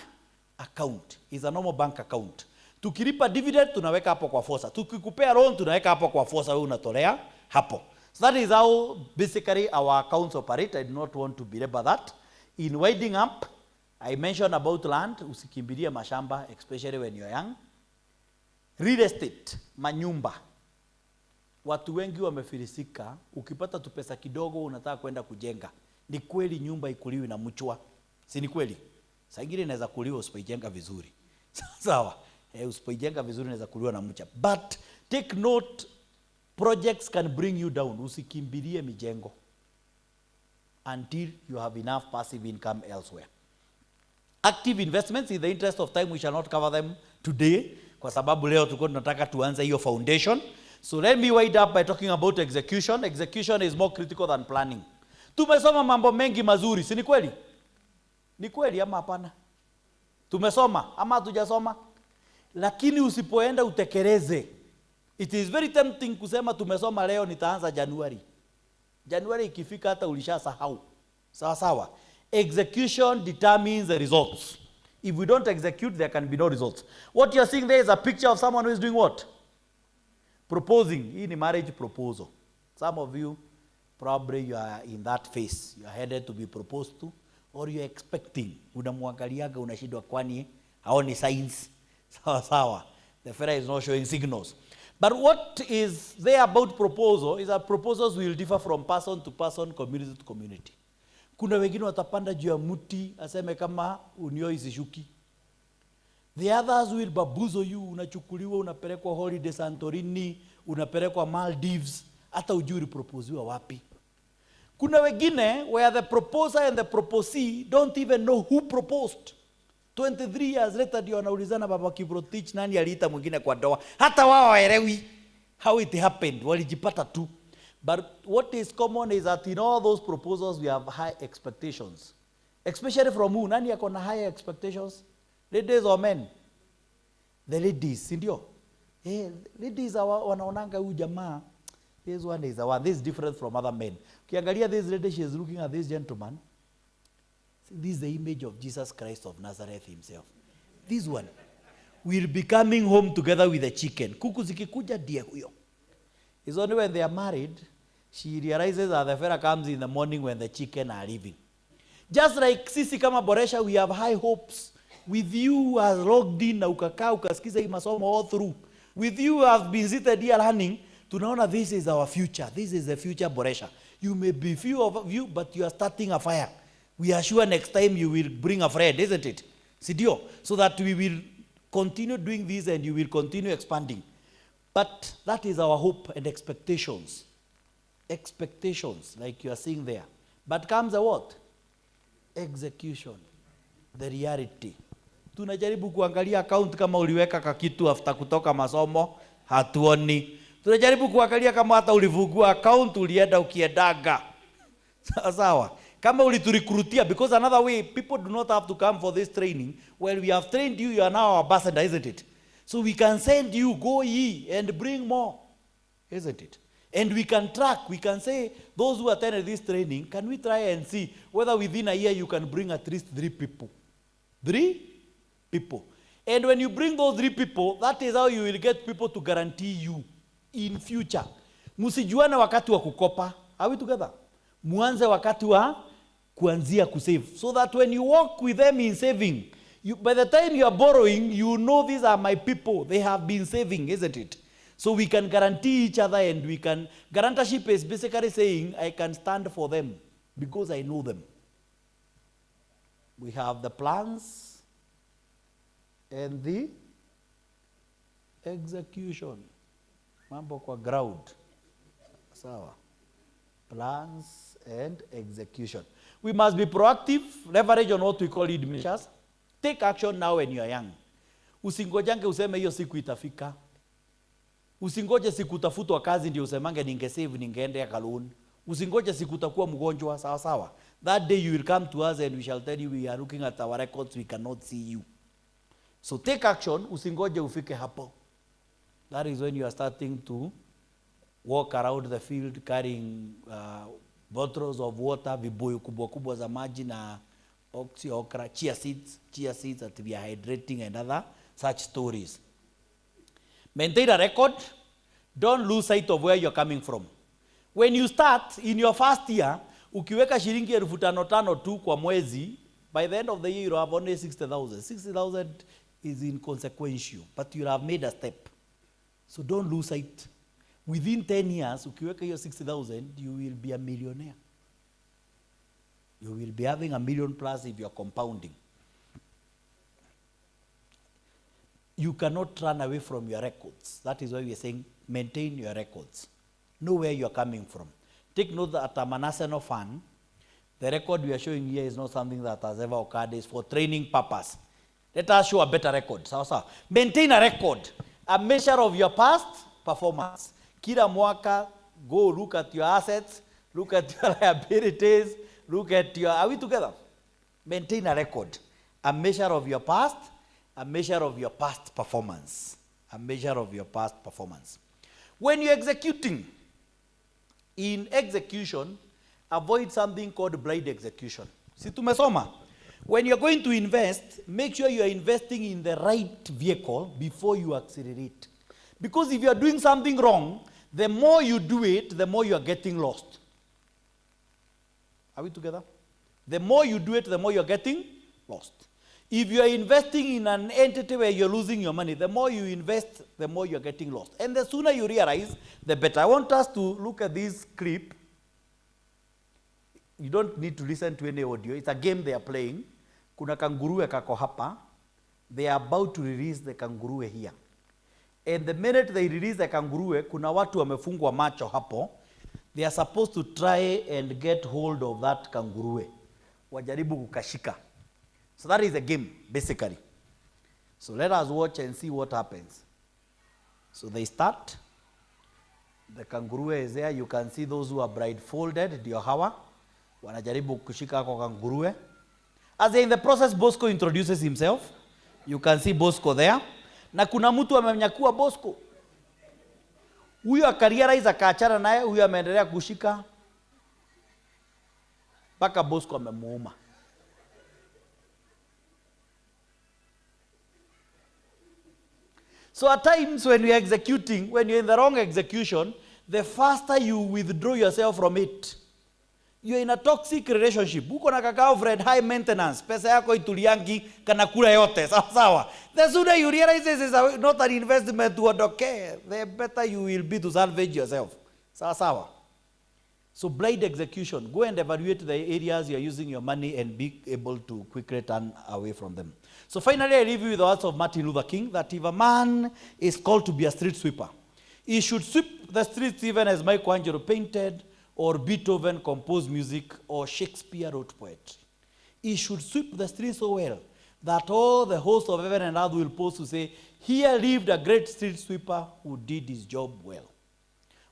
account. Is a normal bank account. Tukilipa dividend tunaweka hapo kwa forcer. Tukikupea loan tunaweka hapo kwa forcer, wewe unatolea hapo. So that is how basically our accounts operate. I do not want to belabor that. In winding up, I mentioned about land, usikimbilie mashamba, especially when you're young. Real estate, manyumba. Watu wengi wamefilisika, ukipata tu pesa kidogo unataka kwenda kujenga. Ni kweli nyumba ikuliwi na mchwa. Si ni kweli? Saa ingine inaweza kuliwa usipoijenga vizuri. Sawa. Usipoijenga vizuri inaweza kuliwa na mchwa. But take note, projects can bring you down. Usikimbilie mijengo until you have enough passive income elsewhere. Active investments, in the interest of time we shall not cover them today kwa sababu leo tulikuwa tunataka tuanze hiyo foundation. So let me wind up by talking about execution. Execution is more critical than planning. Tumesoma mambo mengi mazuri, si ni kweli? Ni kweli ama hapana? Tumesoma ama hatujasoma? Lakini usipoenda utekeleze. It is very tempting kusema tumesoma leo nitaanza Januari. Januari ikifika hata ulishasahau. Sawa sawa. Execution determines the results. If we don't execute, there can be no results. What you're seeing there is a picture of someone who is doing what? Proposing. Hii ni marriage proposal. Some of you, probably you are in that phase. You are headed to be proposed to, or you are expecting. Unamwangaliaga unashindwa kwani haoni signs. Sawa sawa. The fella is not showing signals. But what is there about proposal is that proposals will differ from person to person, community to community. Kuna wengine watapanda juu ya mti aseme kama unio isishuki. The others will babuzo you, unachukuliwa unapelekwa holiday Santorini, unapelekwa Maldives, hata ujui proposiwa wapi. Kuna wengine where the proposer and the proposee don't even know who proposed. 23 years later ndio wanaulizana baba Kiprotich nani aliita mwingine kwa ndoa. Hata wao hawaelewi how it happened, walijipata tu. But what is common is that in all those proposals we have high expectations. Especially from who? Nani yako na high expectations? Ladies or men? The ladies, ndio. Ladies wanaonanga huyu jamaa. This one is the one. This is different from other men. Ukiangalia this lady, she is looking at this gentleman. This is the image of Jesus Christ of Nazareth himself. This one will be coming home together with a chicken. Kuku zikikuja ndiye huyo. It's only when they are married, she realizes that the fella comes in the morning when the chicken are leaving. Just like sisi kama Boresha, we have high hopes. With you who has logged in na ukakaa ukasikiza hii masomo all through. With you who have been seated here learning, tunaona this is our future. This is the future Boresha. You may be few of you, but you are starting a fire. We are sure next time you will bring a friend, isn't it? Sidio? So that we will continue doing this and you will continue expanding. But that is our hope and expectations. Expectations, like you are seeing there. But comes a what? execution, the reality. Tunajaribu kuangalia account kama uliweka kakitu after kutoka masomo, hatuoni. Tunajaribu kuangalia kama hata ulivugua account ulienda ukiedaga. Sawa. Kama uliturecruitia, because another way, people do not have to come for this training. Well, we have trained you, you are now our ambassador, isn't it? So we can send you, go ye, and bring more, isn't it? And we can track, we can say, those who attended this training, can we try and see whether within a year you can bring at least 3 people? 3 people. And when you bring those 3 people, that is how you will get people to guarantee you in future. Musijuane wakati wa kukopa. Are we together? Muanze wakati wa kuanzia kusave. So that when you walk with them in saving, by the time you are borrowing, you know these are my people. They have been saving, isn't it? So we can guarantee each other, and we can, guarantorship is basically saying, I can stand for them because I know them. We have the plans and the execution. Mambo kwa ground. Sawa. Plans and execution. We must be proactive, leverage on what we call lead measures. Take action now when you are young. Usingojange useme hiyo siku itafika. Usingoje siku utafutwa kazi ndio usemange ningesave ningeendea kaloon. Usingoje siku utakuwa mgonjwa, sawa sawa. That day you will come to us and we shall tell you we are looking at our records, we cannot see you. So take action, usingoje ufike hapo. That is when you are starting to walk around the field carrying bottles of water, vibuyu kubwa kubwa za maji na oxy, okra, chia seeds that we are hydrating and other such stories. Maintain a record. Don't lose sight of where you're coming from. When you start in your first year, ukiweka shilingi 5,500 tu kwa mwezi, by the end of the year you have only 60,000. 60,000 is inconsequential, but you have made a step. So don't lose sight. Within 10 years, ukiweka hiyo 60,000, you will be a millionaire. You will be having $1 million plus if you are compounding. You cannot run away from your records. That is why we are saying maintain your records. Know where you are coming from. Take note that at a national fund, the record we are showing here is not something that has ever occurred. It's for training purpose. Let us show a better record. So, maintain a record, a measure of your past performance. Kila mwaka, go look at your assets, look at your liabilities, look at your, are we together? Maintain a record, a measure of your past, a measure of your past performance. A measure of your past performance. When you're executing, in execution, avoid something called blind execution. Si tumesoma? When you're going to invest, make sure you are investing in the right vehicle before you accelerate. Because if you are doing something wrong, the more you do it, the more you are getting lost. Are we together? The more you do it, the more you are getting lost. If you are investing in an entity where you're losing your money, the more you invest, the more you're getting lost. And the sooner you realize, the better. I want us to look at this clip. You don't need to listen to any audio. It's a game they are playing. Kuna kanguruwe kako hapa. They are about to release the kanguruwe here. And the minute they release the kanguruwe, kuna watu wamefungwa macho hapo. They are supposed to try and get hold of that kanguruwe. Wajaribu kukashika. So that is a game, basically. So let us watch and see what happens. So they start. The kanguruwe is there. You can see those who are blindfolded, ndio hawa. Wanajaribu kushika kwa kanguruwe. As they in the process, Bosco introduces himself. You can see Bosco there. Na kuna mtu amenyakua Bosco. Huyo akariarize akaachana naye, huyo ameendelea kushika. Mpaka Bosco amemuuma. So at times when you're executing, when you're in the wrong execution, the faster you withdraw yourself from it. You're in a toxic relationship. Uko na kakao friend, high maintenance. Pesa yako ituliangi kanakula yote. Sawa sawa. The sooner you realize this is not an investment to okay, the better you will be to salvage yourself. Sawa sawa. So blind execution. Go and evaluate the areas you are using your money and be able to quickly turn away from them. So finally, I leave you with the words of Martin Luther King that if a man is called to be a street sweeper, he should sweep the streets even as Michelangelo painted, or Beethoven composed music, or Shakespeare wrote poetry. He should sweep the street so well that all the hosts of heaven and earth will pause to say, here lived a great street sweeper who did his job well.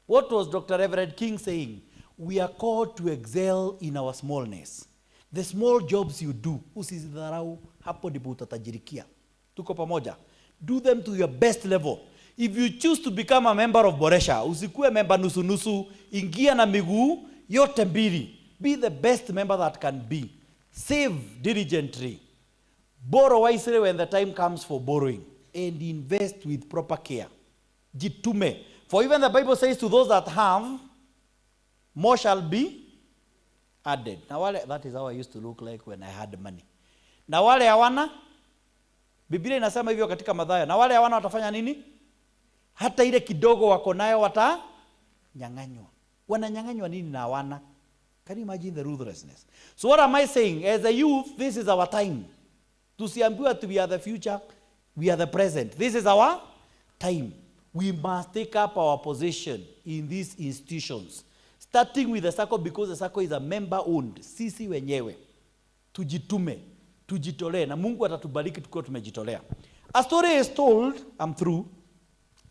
What was Dr. Everett King saying? We are called to excel in our smallness. The small jobs you do, usizidharau, hapo ndipo utatajirikia. Tuko pamoja. Do them to your best level. If you choose to become a member of Boresha, usikue member nusu-nusu, ingia na miguu yote mbili. Be the best member that can be. Save diligently. Borrow wisely when the time comes for borrowing. And invest with proper care. Jitume. For even the Bible says to those that have, more shall be added. Now, that is how I used to look like when I had money. Na wale hawana, Biblia inasema hivyo katika Mathayo. Na wale hawana watafanya nini? Hata ile kidogo wako nayo watanyang'anywa. Wananyang'anywa nini na hawana? Can you imagine the ruthlessness? So what am I saying? As a youth, this is our time. Tusiambiwa we are the future, we are the present. This is our time. We must take up our position in these institutions. Starting with the Sacco, because the Sacco is a member-owned. Sisi wenyewe. Tujitume. Tujitolee. Na Mungu atatubariki tukiwa tumejitolea. A story is told, I'm through.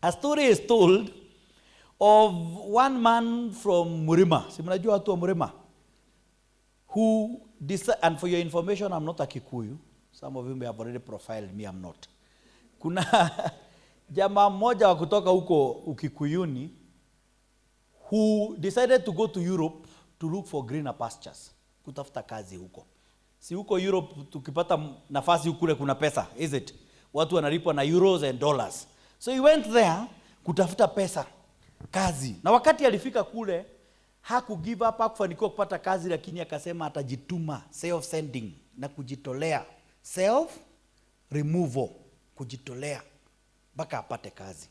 A story is told of one man from Murima. Si mnajua watu wa Murima? Who, and for your information, I'm not a Kikuyu. Some of you may have already profiled me, I'm not. Kuna jamaa mmoja wa kutoka huko Ukikuyuni who decided to go to Europe to look for greener pastures. Kutafuta kazi huko. Si huko Europe tukipata nafasi kule kuna pesa, is it? Watu wanalipwa na euros and dollars. So he went there kutafuta pesa, kazi. Na wakati alifika kule, haku give up, hakufanikiwa kupata kazi, lakini akasema atajituma, self-sending, na kujitolea, self-removal, kujitolea, mpaka apate kazi.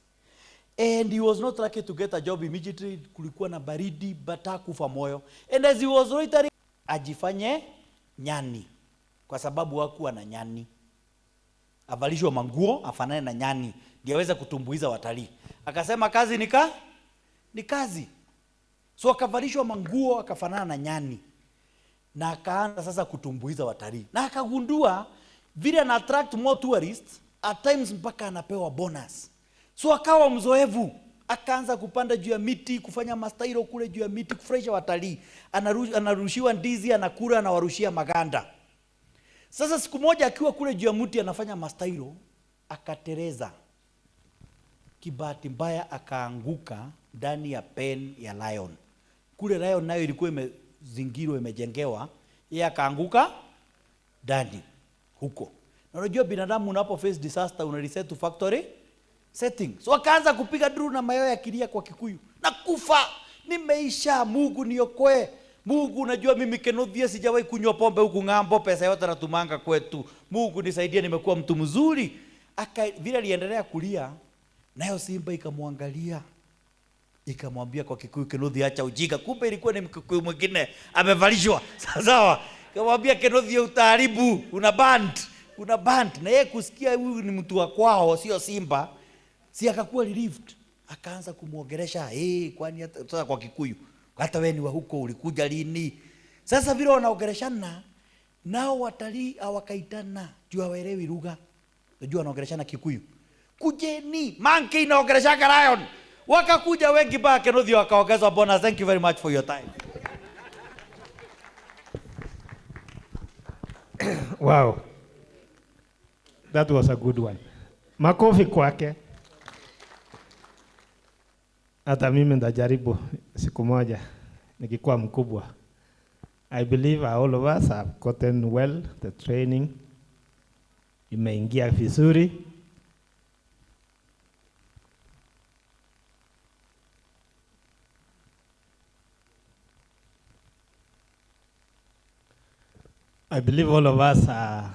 And he was not lucky to get a job immediately, kulikuwa na baridi, but hakufa moyo. And as he was loitering, ajifanye nyani, kwa sababu hakuwa na nyani. Avalishwe manguo, afanane na nyani, ndio aweze kutumbuiza watalii. Akasema kazi ni kazi. So akavalishwa manguo, akafanana na nyani. Na akaanza sasa kutumbuiza watalii. Na akagundua vile ana attract more tourists, at times mpaka anapewa bonus. So akawa mzoevu, akaanza kupanda juu ya miti, kufanya mastairo kule juu ya miti, kufurahisha watalii. Anarushiwa ndizi, anakula, anawarushia maganda. Sasa siku moja akiwa kule juu ya mti anafanya mastairo, akatereza. Kibahati mbaya akaanguka ndani ya pen ya lion. Kule lion nayo ilikuwa imezingirwa, imejengewa, yeye akaanguka ndani huko. Na unajua binadamu unapo face disaster una reset to factory setting. So akaanza kupiga duru na mayowe akilia kwa Kikuyu. Na kufa, nimeisha, Mungu niokoe. Mungu unajua mimi Kenothia sijawahi kunywa pombe huku ng'ambo, pesa yote natumanga kwetu. Mungu nisaidie, nimekuwa mtu mzuri. Vile aliendelea kulia, nayo simba ikamwangalia. Ikamwambia kwa Kikuyu, Kenothia acha ujinga. Kumbe ilikuwa ni Mkikuyu mwingine amevalishwa. Sawa. Kamwambia Kenothia utaharibu, una band. Na yeye kusikia huyu ni mtu wa kwao, sio simba. Si akakuwa relieved. Akaanza kumuongelesha, kwani sasa kwa Kikuyu, hata wewe ni wa huko, ulikuja lini? Sasa vile wanaongeleshana, nao watalii hawakaitana, juu hawaelewi lugha. Unajua wanaongeleshana Kikuyu. Kujeni, monkey inaongelesha lion. Wakakuja wengi mpaka Kenothia wakaongezwa bonus. Thank you very much for your time. Wow. That was a good one. Makofi kwake. Hata mimi ndajaribu siku moja nikikuwa mkubwa. I believe all of us have gotten well the training. Imeingia vizuri. I believe all of us are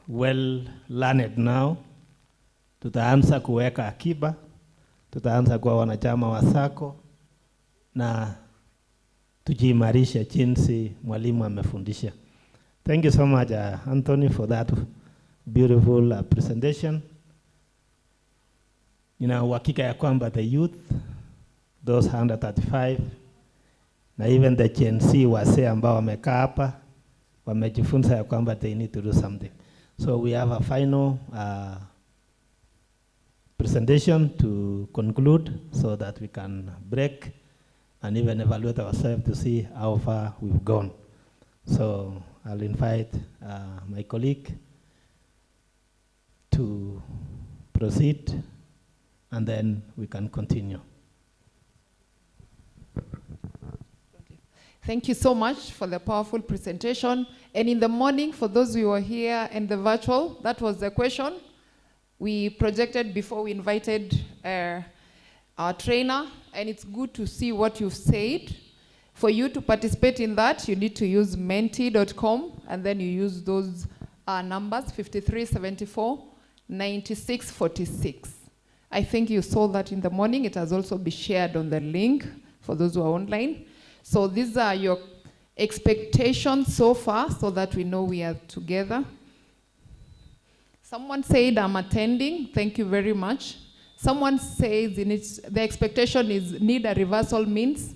well learned now. Tutaanza kuweka akiba, tutaanza kuwa wanachama wa Sacco na tujiimarishe jinsi mwalimu amefundisha. Thank you so much Anthony for that beautiful presentation. Nina uhakika ya kwamba the youth, those under 35 na even the Gen Z wase ambao wamekaa hapa wamejifunza ya kwamba they need to do something. So we have a final presentation to conclude so that we can break and even evaluate ourselves to see how far we've gone. So I'll invite my colleague to proceed, and then we can continue. Thank you so much for the powerful presentation. And in the morning, for those who were here and the virtual, that was the question we projected before we invited our trainer, and it's good to see what you've said. For you to participate in that, you need to use menti.com, and then you use those numbers, 5374 9646. I think you saw that in the morning. It has also been shared on the link for those who are online. So these are your expectations so far, so that we know we are together. Someone said, I'm attending. Thank you very much. Someone says the expectation is need a reversal means,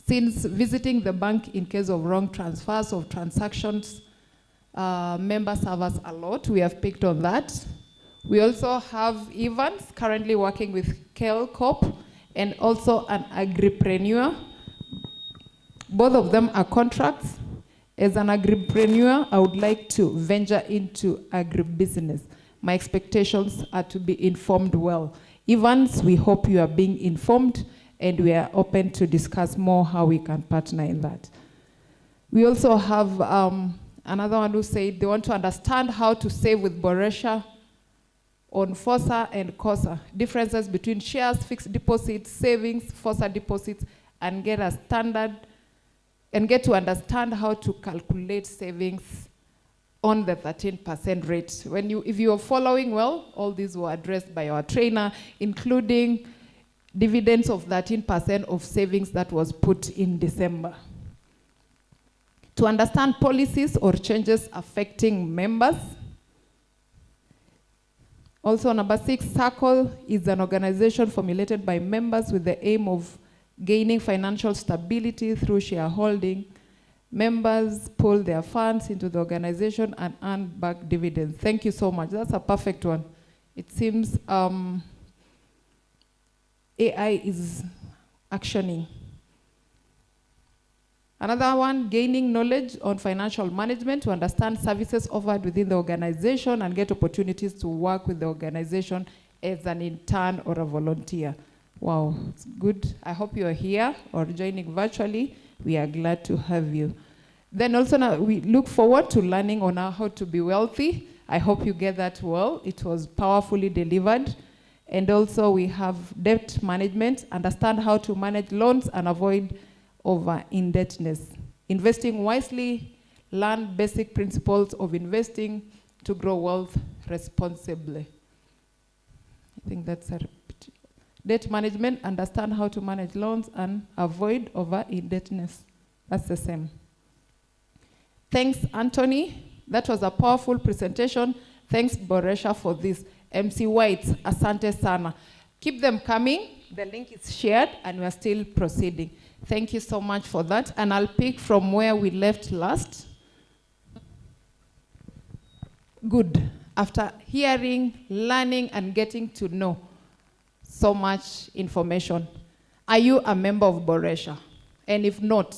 since visiting the bank in case of wrong transfers of transactions, members have us a lot. We have picked on that. We also have Evans currently working with KelCorp and also an agripreneur. Both of them are contracts. As an agripreneur, I would like to venture into agribusiness. My expectations are to be informed well. Evans, we hope you are being informed, and we are open to discuss more how we can partner in that. We also have another one who said they want to understand how to save with Boresha on FOSA and COSA, differences between shares, fixed deposits, savings, FOSA deposits, and get a standard, and get to understand how to calculate savings on the 13% rate. If you are following well, all these were addressed by our trainer, including dividends of 13% of savings that was put in December. To understand policies or changes affecting members. Also, number 6, Sacco is an organization formulated by members with the aim of gaining financial stability through shareholding. Members pull their funds into the organization and earn back dividends. Thank you so much. That's a perfect one. It seems AI is actioning. Another one, gaining knowledge on financial management to understand services offered within the organization and get opportunities to work with the organization as an intern or a volunteer. Wow, it's good. I hope you are here or joining virtually. We are glad to have you. Then also now we look forward to learning on how to be wealthy. I hope you get that well. It was powerfully delivered. And also we have debt management, understand how to manage loans and avoid over-indebtedness. Investing wisely, learn basic principles of investing to grow wealth responsibly. I think that's a debt management, understand how to manage loans and avoid over-indebtedness. That's the same. Thanks, Anthony. That was a powerful presentation. Thanks, Boresha, for this. MC White, asante sana. Keep them coming. The link is shared, and we are still proceeding. Thank you so much for that. And I'll pick from where we left last. Good. After hearing, learning, and getting to know so much information, are you a member of Boresha? And if not,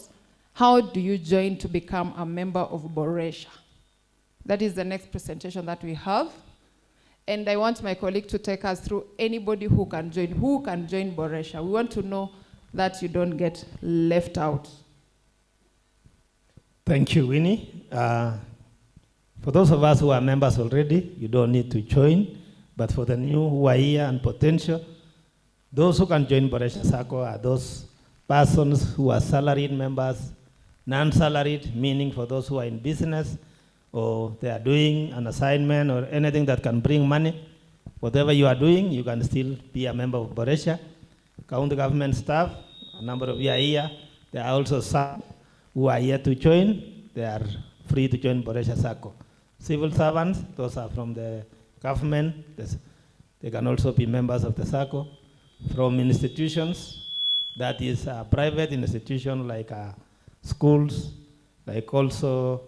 how do you join to become a member of Boresha? That is the next presentation that we have. And I want my colleague to take us through anybody who can join Boresha. We want to know that you don't get left out. Thank you, Winnie. For those of us who are members already, you don't need to join. But for the new who are here and potential, those who can join Boresha Sacco are those persons who are salaried members, non-salaried, meaning for those who are in business, or they are doing an assignment or anything that can bring money. Whatever you are doing, you can still be a member of Boresha. County government staff, a number of you are here. There are also some who are here to join. They are free to join Boresha Sacco. Civil servants, those are from the government. They can also be members of the Sacco. From institutions, that is a private institution like schools, like also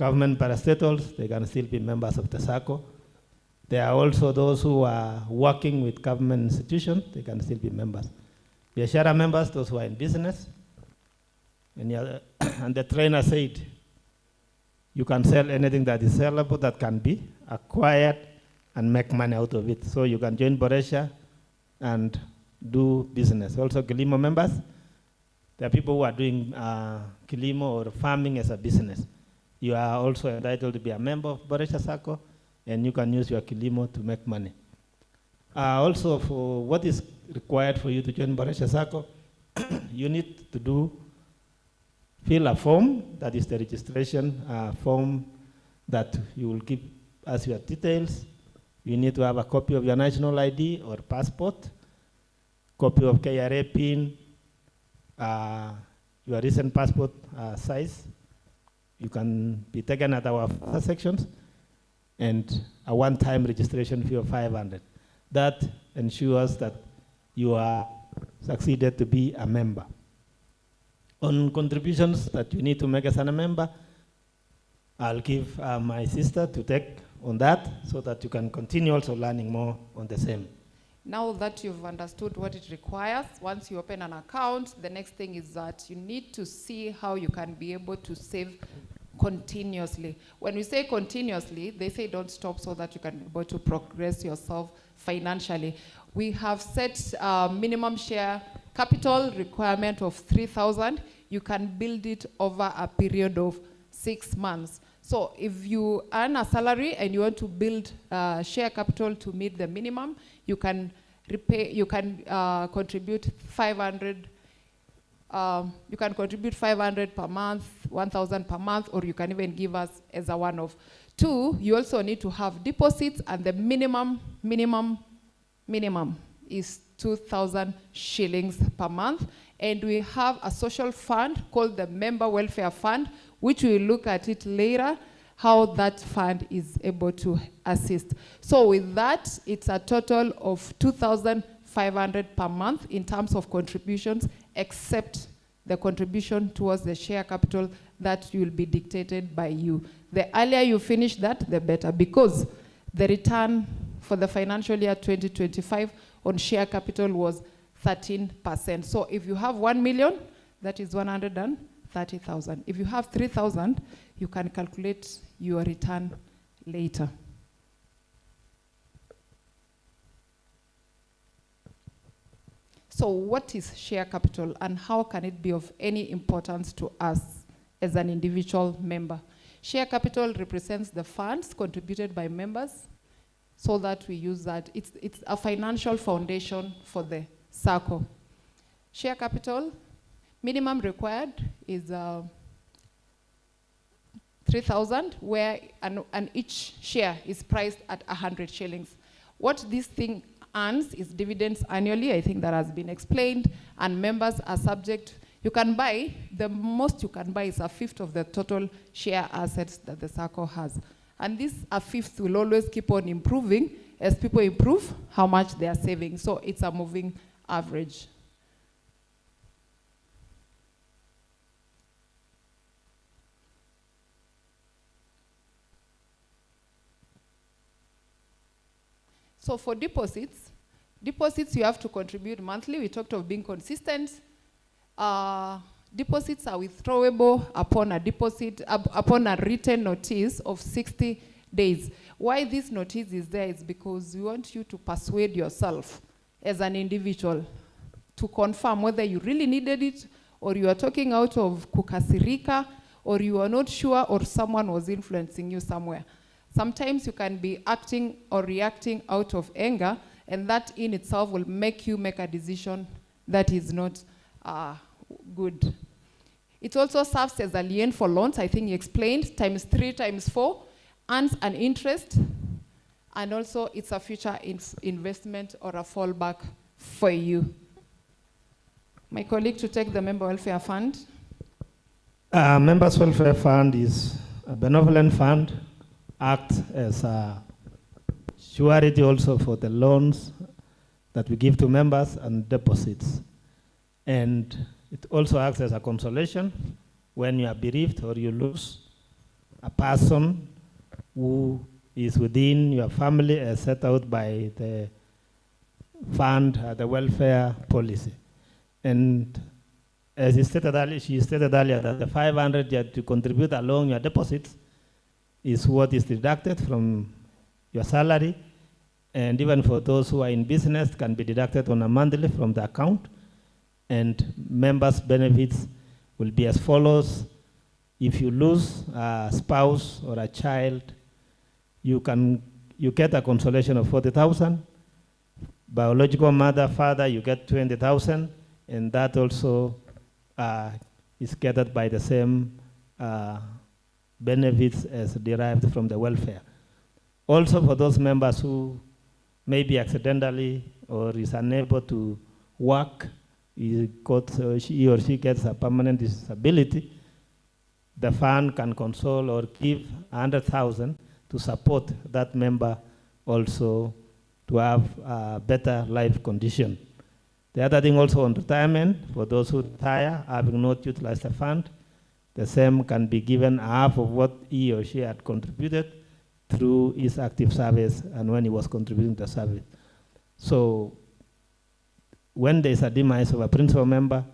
government parastatals, they can still be members of the Sacco. There are also those who are working with government institutions, they can still be members. Biashara members, those who are in business. And the trainer said, you can sell anything that is sellable, that can be acquired and make money out of it. So you can join Boresha and do business. Also Kilimo members, there are people who are doing Kilimo or farming as a business. You are also entitled to be a member of Boresha Sacco, and you can use your Kilimo to make money. Also, for what is required for you to join Boresha Sacco, you need to fill a form, that is the registration form that you will give us your details. You need to have a copy of your national ID or passport, copy of KRA PIN, your recent passport size. You can be taken at our first sections, and a one-time registration fee of 500. That ensures that you are succeeded to be a member. On contributions that you need to make as a member, I'll give my sister to take on that so that you can continue also learning more on the same. Now that you've understood what it requires, once you open an account, the next thing is that you need to see how you can be able to save continuously. When we say continuously, they say don't stop so that you can be able to progress yourself financially. We have set minimum share capital requirement of 3,000. You can build it over a period of 6 months. So if you earn a salary and you want to build share capital to meet the minimum, you can contribute 500. You can contribute 500 per month, 1,000 per month, or you can even give us as a one-off. 2, you also need to have deposits, and the minimum is 2,000 shillings per month. And we have a social fund called the Member Welfare Fund, which we'll look at it later, how that fund is able to assist. So with that, it's a total of 2,500 per month in terms of contributions, except the contribution towards the share capital that will be dictated by you. The earlier you finish that, the better, because the return for the financial year 2025 on share capital was 13%. So if you have 1 million, that is 130,000. If you have 3,000, you can calculate your return later. So what is share capital, and how can it be of any importance to us as an individual member? Share capital represents the funds contributed by members so that we use that. It's a financial foundation for the Sacco. Share capital, minimum required is 3,000, where and each share is priced at 100 shillings. What this thing earns is dividends annually. I think that has been explained, and members are subject. You can buy, the most you can buy is 1/5 of the total share assets that the Sacco has. And this 1/5 will always keep on improving as people improve how much they are saving. So it's a moving average. So for deposits you have to contribute monthly. We talked of being consistent. Deposits are withdrawable upon a written notice of 60 days. Why this notice is there is because we want you to persuade yourself as an individual to confirm whether you really needed it, or you are talking out of kukasirika, or you are not sure, or someone was influencing you somewhere. Sometimes you can be acting or reacting out of anger, and that in itself will make you make a decision that is not good. It also serves as a lien for loans. I think you explained, ×3 ×4, earns an interest, and also it's a future investment or a fallback for you. My colleague to take the Member Welfare Fund. Members Welfare Fund is a benevolent fund, acts as a surety also for the loans that we give to members and deposits. And it also acts as a consolation when you are bereaved or you lose a person who is within your family as set out by the fund, the welfare policy. And as she stated earlier that the 500 that you contribute along your deposits is what is deducted from your salary, and even for those who are in business can be deducted on a monthly from the account. And members' benefits will be as follows. If you lose a spouse or a child, you get a consolation of 40,000. Biological mother, father, you get 20,000, and that also is gathered by the same benefits as derived from the welfare. Also for those members who maybe accidentally or is unable to work, he or she gets a permanent disability, the fund can console or give 100,000 to support that member also to have a better life condition. The other thing also on retirement, for those who retire having not utilized the fund, the same can be given half of what he or she had contributed through his active service and when he was contributing to service. So when there is a demise of a principal member,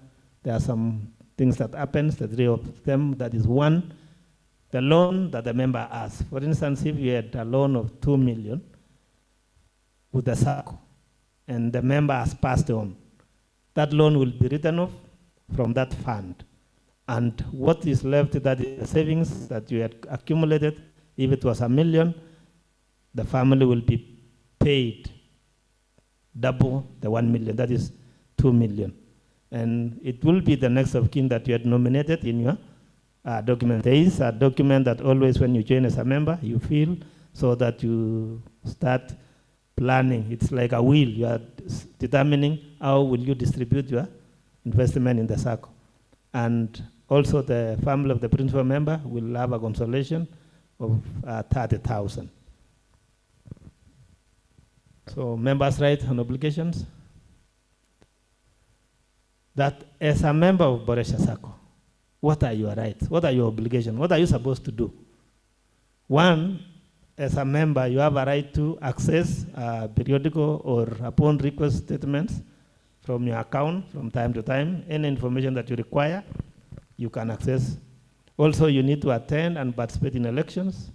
there are some things that happens, the three of them. That is one, the loan that the member has. For instance, if you had a loan of 2 million with the Sacco and the member has passed on, that loan will be written off from that fund. And what is left, that is the savings that you had accumulated. If it was 1 million, the family will be paid double the 1 million, that is 2 million. And it will be the next of kin that you had nominated in your document. There is a document that always when you join as a member, you fill so that you start planning. It's like a will. You are determining how will you distribute your investment in the Sacco. And also the family of the principal member will have a consolation of 30,000. So members' rights and obligations. That as a member of Boresha Sacco, what are your rights? What are your obligations? What are you supposed to do? One, as a member, you have a right to access periodical or upon request statements from your account from time to time. Any information that you require, you can access. Also, you need to attend and participate in elections.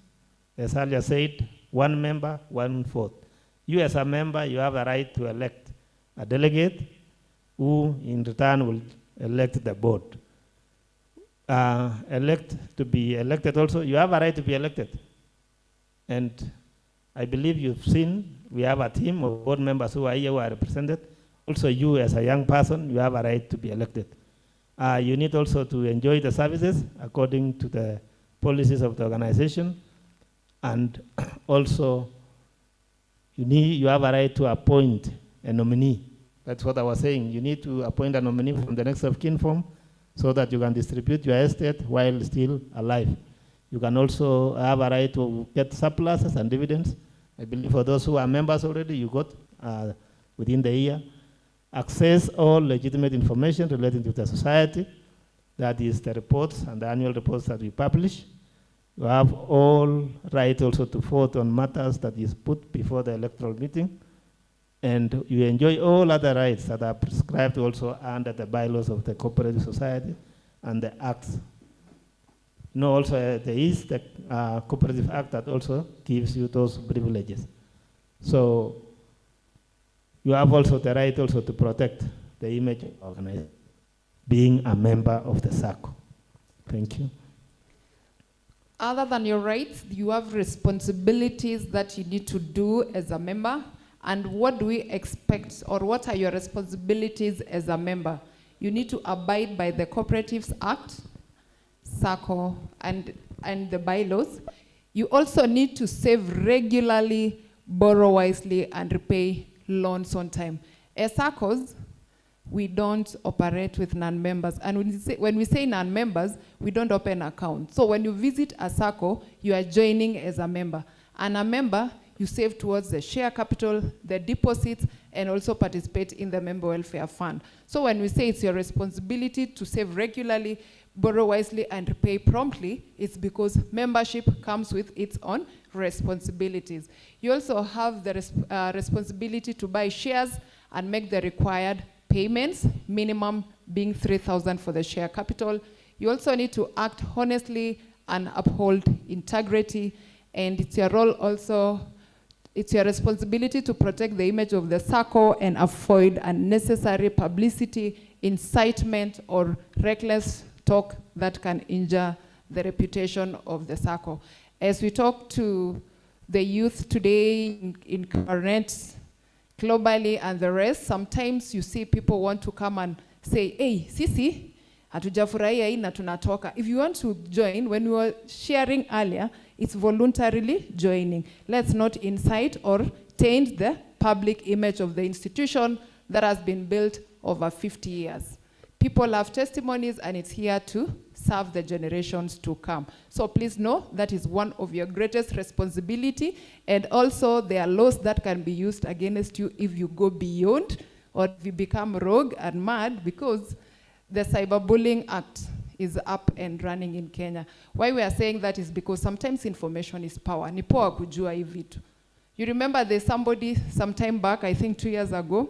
As earlier said, 1 member, 1 vote. You as a member, you have a right to elect a delegate who in return will elect the board. To be elected also, you have a right to be elected. And I believe you've seen, we have a team of board members who are here who are represented. Also you as a young person, you have a right to be elected. You need also to enjoy the services according to the policies of the organization. And also, you have a right to appoint a nominee. That's what I was saying. You need to appoint a nominee from the next of kin form so that you can distribute your estate while still alive. You can also have a right to get surpluses and dividends. I believe for those who are members already, you got within the year. Access all legitimate information relating to the society. That is the reports and the annual reports that we publish. You have all right also to vote on matters that is put before the electoral meeting. And you enjoy all other rights that are prescribed also under the bylaws of the cooperative society and the acts. You know, also there is the Cooperative Act that also gives you those privileges. So you have also the right also to protect the image of the organization, being a member of the Sacco. Thank you. Other than your rights, you have responsibilities that you need to do as a member. And what do we expect, or what are your responsibilities as a member? You need to abide by the Cooperatives Act, Sacco, and the bylaws. You also need to save regularly, borrow wisely, and repay loans on time. As SACCOs, we don't operate with non-members. And when we say non-members, we don't open accounts. So when you visit a Sacco, you are joining as a member. And a member, you save towards the share capital, the deposits, and also participate in the member welfare fund. So when we say it's your responsibility to save regularly, borrow wisely, and repay promptly, it's because membership comes with its own responsibilities. You also have the responsibility to buy shares and make the required payments, minimum being 3,000 for the share capital. You also need to act honestly and uphold integrity, and it's your role also, it's your responsibility to protect the image of the Sacco and avoid unnecessary publicity, incitement, or reckless talk that can injure the reputation of the Sacco. As we talk to the youth today in current, globally and the rest, sometimes you see people want to come and say, hey, sisi, hatujafurahia hii na tunatoka. If you want to join, when we were sharing earlier, it's voluntarily joining. Let's not incite or taint the public image of the institution that has been built over 50 years. People have testimonies, and it's here to serve the generations to come. So please know that is one of your greatest responsibility, and also there are laws that can be used against you if you go beyond or if you become rogue and mad, because the Cyberbullying Act is up and running in Kenya. Why we are saying that is because sometimes information is power. Ni poa kujua hii vitu. You remember there's somebody some time back, I think 2 years ago,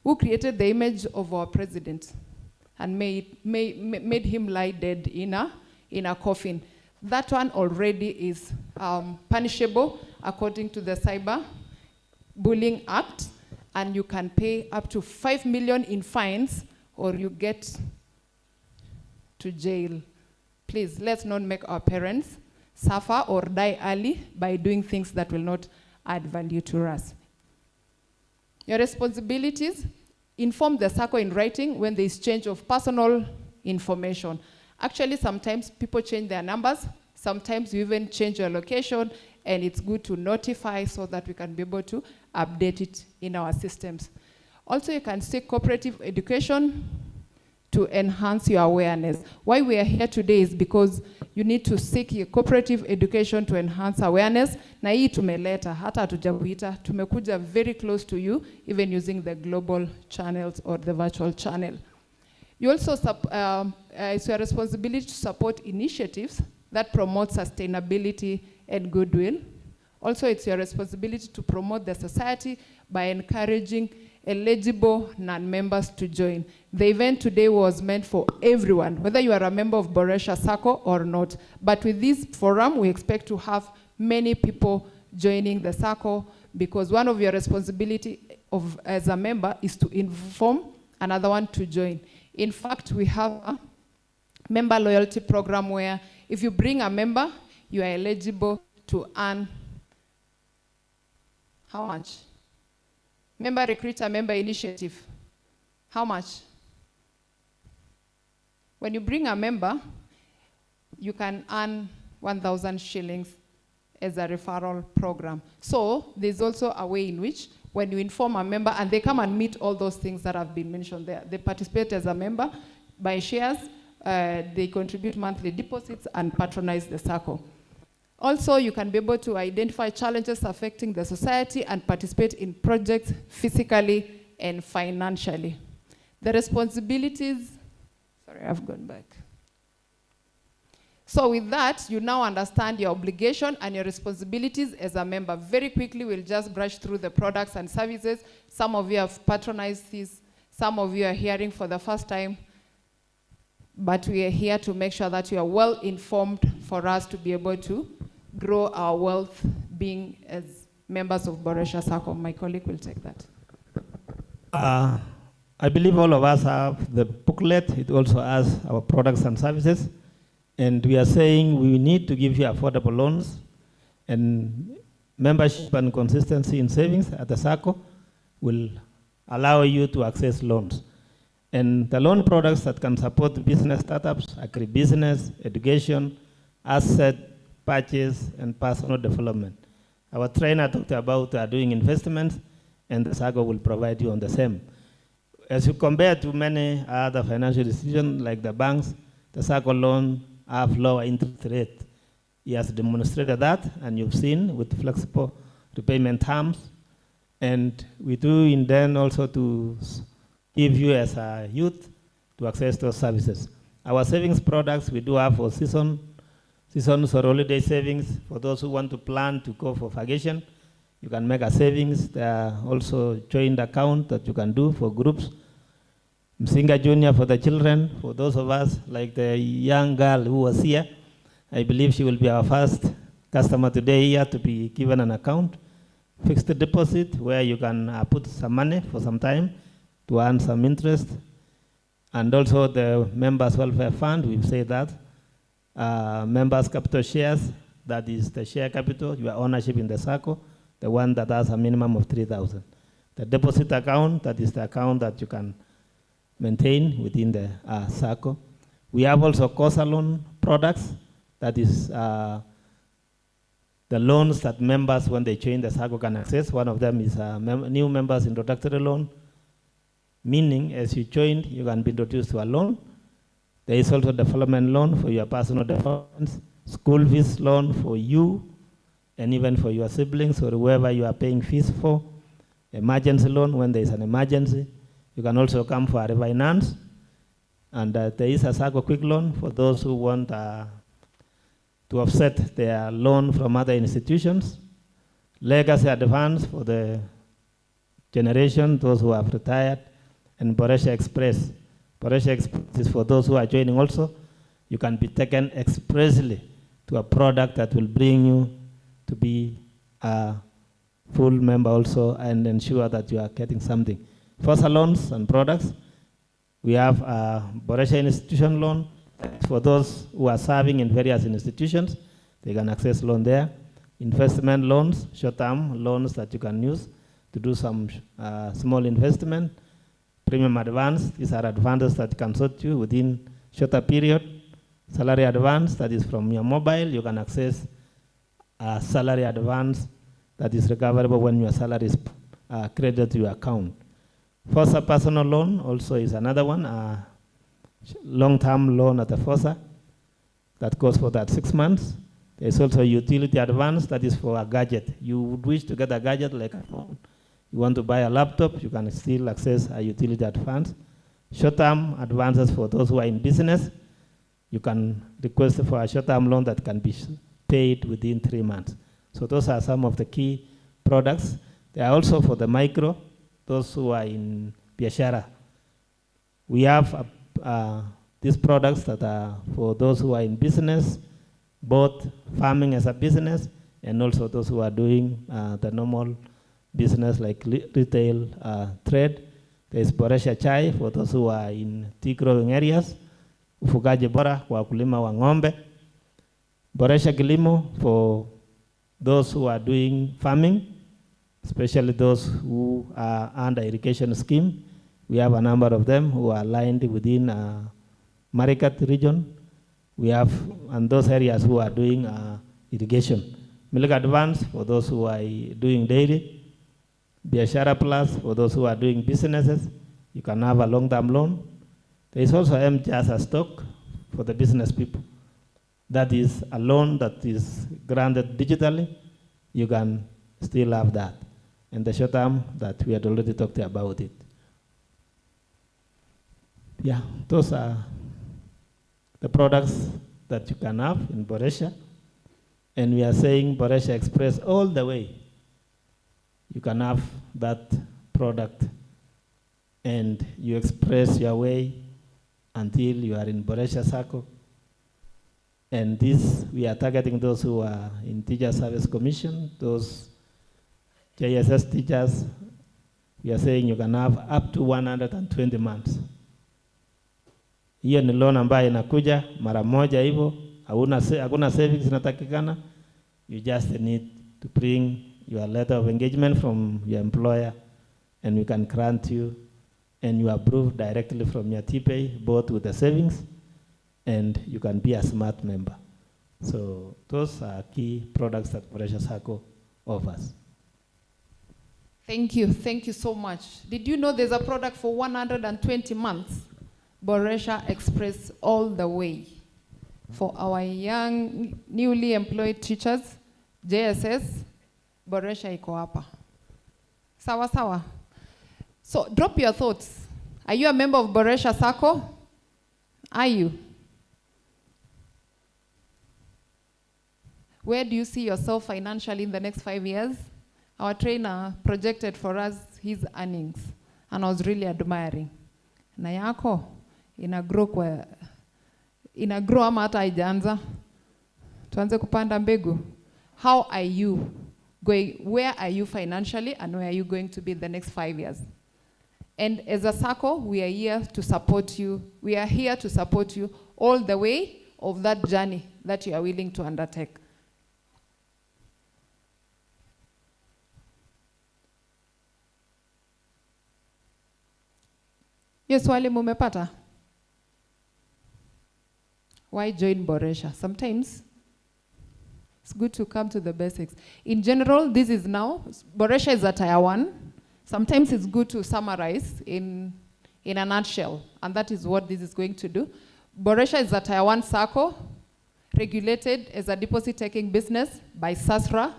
who created the image of our president and made him lie dead in a coffin. That one already is punishable according to the Cyberbullying Act, and you can pay up to 5 million in fines, or you get to jail. Please, let's not make our parents suffer or die early by doing things that will not add value to us. Your responsibilities: inform the Sacco in writing when there is change of personal information. Actually, sometimes people change their numbers, sometimes you even change your location, and it's good to notify so that we can be able to update it in our systems. Also, you can seek cooperative education to enhance your awareness. Why we are here today is because you need to seek your cooperative education to enhance awareness. Na hii tumeleta, hata hatujakuita, tumekuja very close to you, even using the global channels or the virtual channel. You also, it's your responsibility to support initiatives that promote sustainability and goodwill. Also, it's your responsibility to promote the society by encouraging eligible non-members to join. The event today was meant for everyone, whether you are a member of Boresha Sacco or not. But with this forum, we expect to have many people joining the Sacco, because one of your responsibility as a member is to inform another one to join. In fact, we have a member loyalty program where if you bring a member, you are eligible to earn how much? Member recruiter, member initiative. How much? When you bring a member, you can earn 1,000 shillings as a referral program. So there's also a way in which when you inform a member and they come and meet all those things that have been mentioned there, they participate as a member, buy shares, they contribute monthly deposits and patronize the Sacco. Also, you can be able to identify challenges affecting the society and participate in projects physically and financially. The responsibilities, sorry, I've gone back. So with that, you now understand your obligation and your responsibilities as a member. Very quickly, we'll just brush through the products and services. Some of you have patronized these. Some of you are hearing for the first time. But we are here to make sure that you are well informed for us to be able to grow our wealth being as members of Boresha Sacco. My colleague will take that. I believe all of us have the booklet. It also has our products and services. And we are saying we need to give you affordable loans, and membership and consistency in savings at the Sacco will allow you to access loans. And the loan products that can support business startups, agribusiness, education, asset purchase, and personal development. Our trainer talked about doing investments, and the Sacco will provide you on the same. As you compare to many other financial institutions like the banks, the Sacco loan have lower interest rate. He has demonstrated that, and you've seen with flexible repayment terms. And we do intend also to give you as a youth to access those services. Our savings products we do have for seasons or holiday savings. For those who want to plan to go for vacation, you can make a savings. There are also joint account that you can do for groups. Msinga Junior for the children. For those of us, like the young girl who was here, I believe she will be our first customer today here to be given an account. Fixed deposit where you can put some money for some time to earn some interest. And also the members welfare fund, we've said that. Members capital shares, that is the share capital, your ownership in the Sacco, the one that has a minimum of 3,000. The deposit account, that is the account that you can maintain within the Sacco. We have also COSA loan products, that is the loans that members, when they join the Sacco, can access. One of them is new members introductory loan, meaning as you join, you can be introduced to a loan. There is also development loan for your personal development, school fees loan for you, and even for your siblings or whoever you are paying fees for, emergency loan when there is an emergency. You can also come for a refinance. And there is a Sacco quick loan for those who want to offset their loan from other institutions. Legacy advance for the generation, those who have retired. And Boresha Express. Boresha Express is for those who are joining also. You can be taken expressly to a product that will bring you to be a full member also and ensure that you are getting something. For loans and products, we have a Boresha institution loan. For those who are serving in various institutions, they can access loan there. Investment loans, short-term loans that you can use to do some small investment. Premium advance, these are advances that can suit you within shorter period. Salary advance, that is from your mobile, you can access a salary advance that is recoverable when your salary is credited to your account. FOSA personal loan also is another one, long-term loan at the FOSA that goes for that 6 months. There's also a utility advance that is for a gadget. You would wish to get a gadget like a phone. You want to buy a laptop, you can still access a utility advance. Short-term advances for those who are in business, you can request for a short-term loan that can be paid within 3 months. So those are some of the key products. They are also for the micro, those who are in biashara. We have these products that are for those who are in business, both farming as a business and also those who are doing the normal business like retail trade. There's Boresha Chai for those who are in tea growing areas, ufugaji bora kwa wakulima wa ng'ombe. Boresha Kilimo for those who are doing farming, especially those who are under irrigation scheme. We have a number of them who are aligned within Marikat region. We have and those areas who are doing irrigation. Milk advance for those who are doing dairy. Biashara Plus for those who are doing businesses. You can have a long-term loan. There is also M-JASA stock for the business people. That is a loan that is granted digitally. You can still have that. And the short term that we had already talked about it. Yeah, those are the products that you can have in Boresha. And we are saying Boresha Express all the way. You can have that product and you express your way until you are in Boresha Sacco. And this, we are targeting those who are in Teacher Service Commission, those JSS teachers. We are saying you can have up to 120 months. Hiyo ni loan ambayo inakuja mara moja hivyo, hakuna savings inatakikana. You just need to bring your letter of engagement from your employer and we can grant you and you approve directly from your TPay, both with the savings and you can be a smart member. So those are key products that Boresha Sacco offers. Thank you so much. Did you know there's a product for 120 months? Boresha Express all the way. For our young, newly employed teachers, JSS, Boresha iko hapa. Sawa sawa. So drop your thoughts. Are you a member of Boresha Sacco? Are you? Where do you see yourself financially in the next 5 years? Our trainer projected for us his earnings, and I was really admiring. Na yako ina grow ama hata haijaanza? Tuanze kupanda mbegu. How are you going? Where are you financially, and where are you going to be in the next 5 years? And as a Sacco, we are here to support you. We are here to support you all the way of that journey that you are willing to undertake. Yes, swali mumepata? Why join Boresha? Sometimes it's good to come to the basics. In general, this is now, Boresha is a tier 1. Sometimes it's good to summarize in a nutshell, and that is what this is going to do. Boresha is a tier 1 Sacco, regulated as a deposit-taking business by SASRA.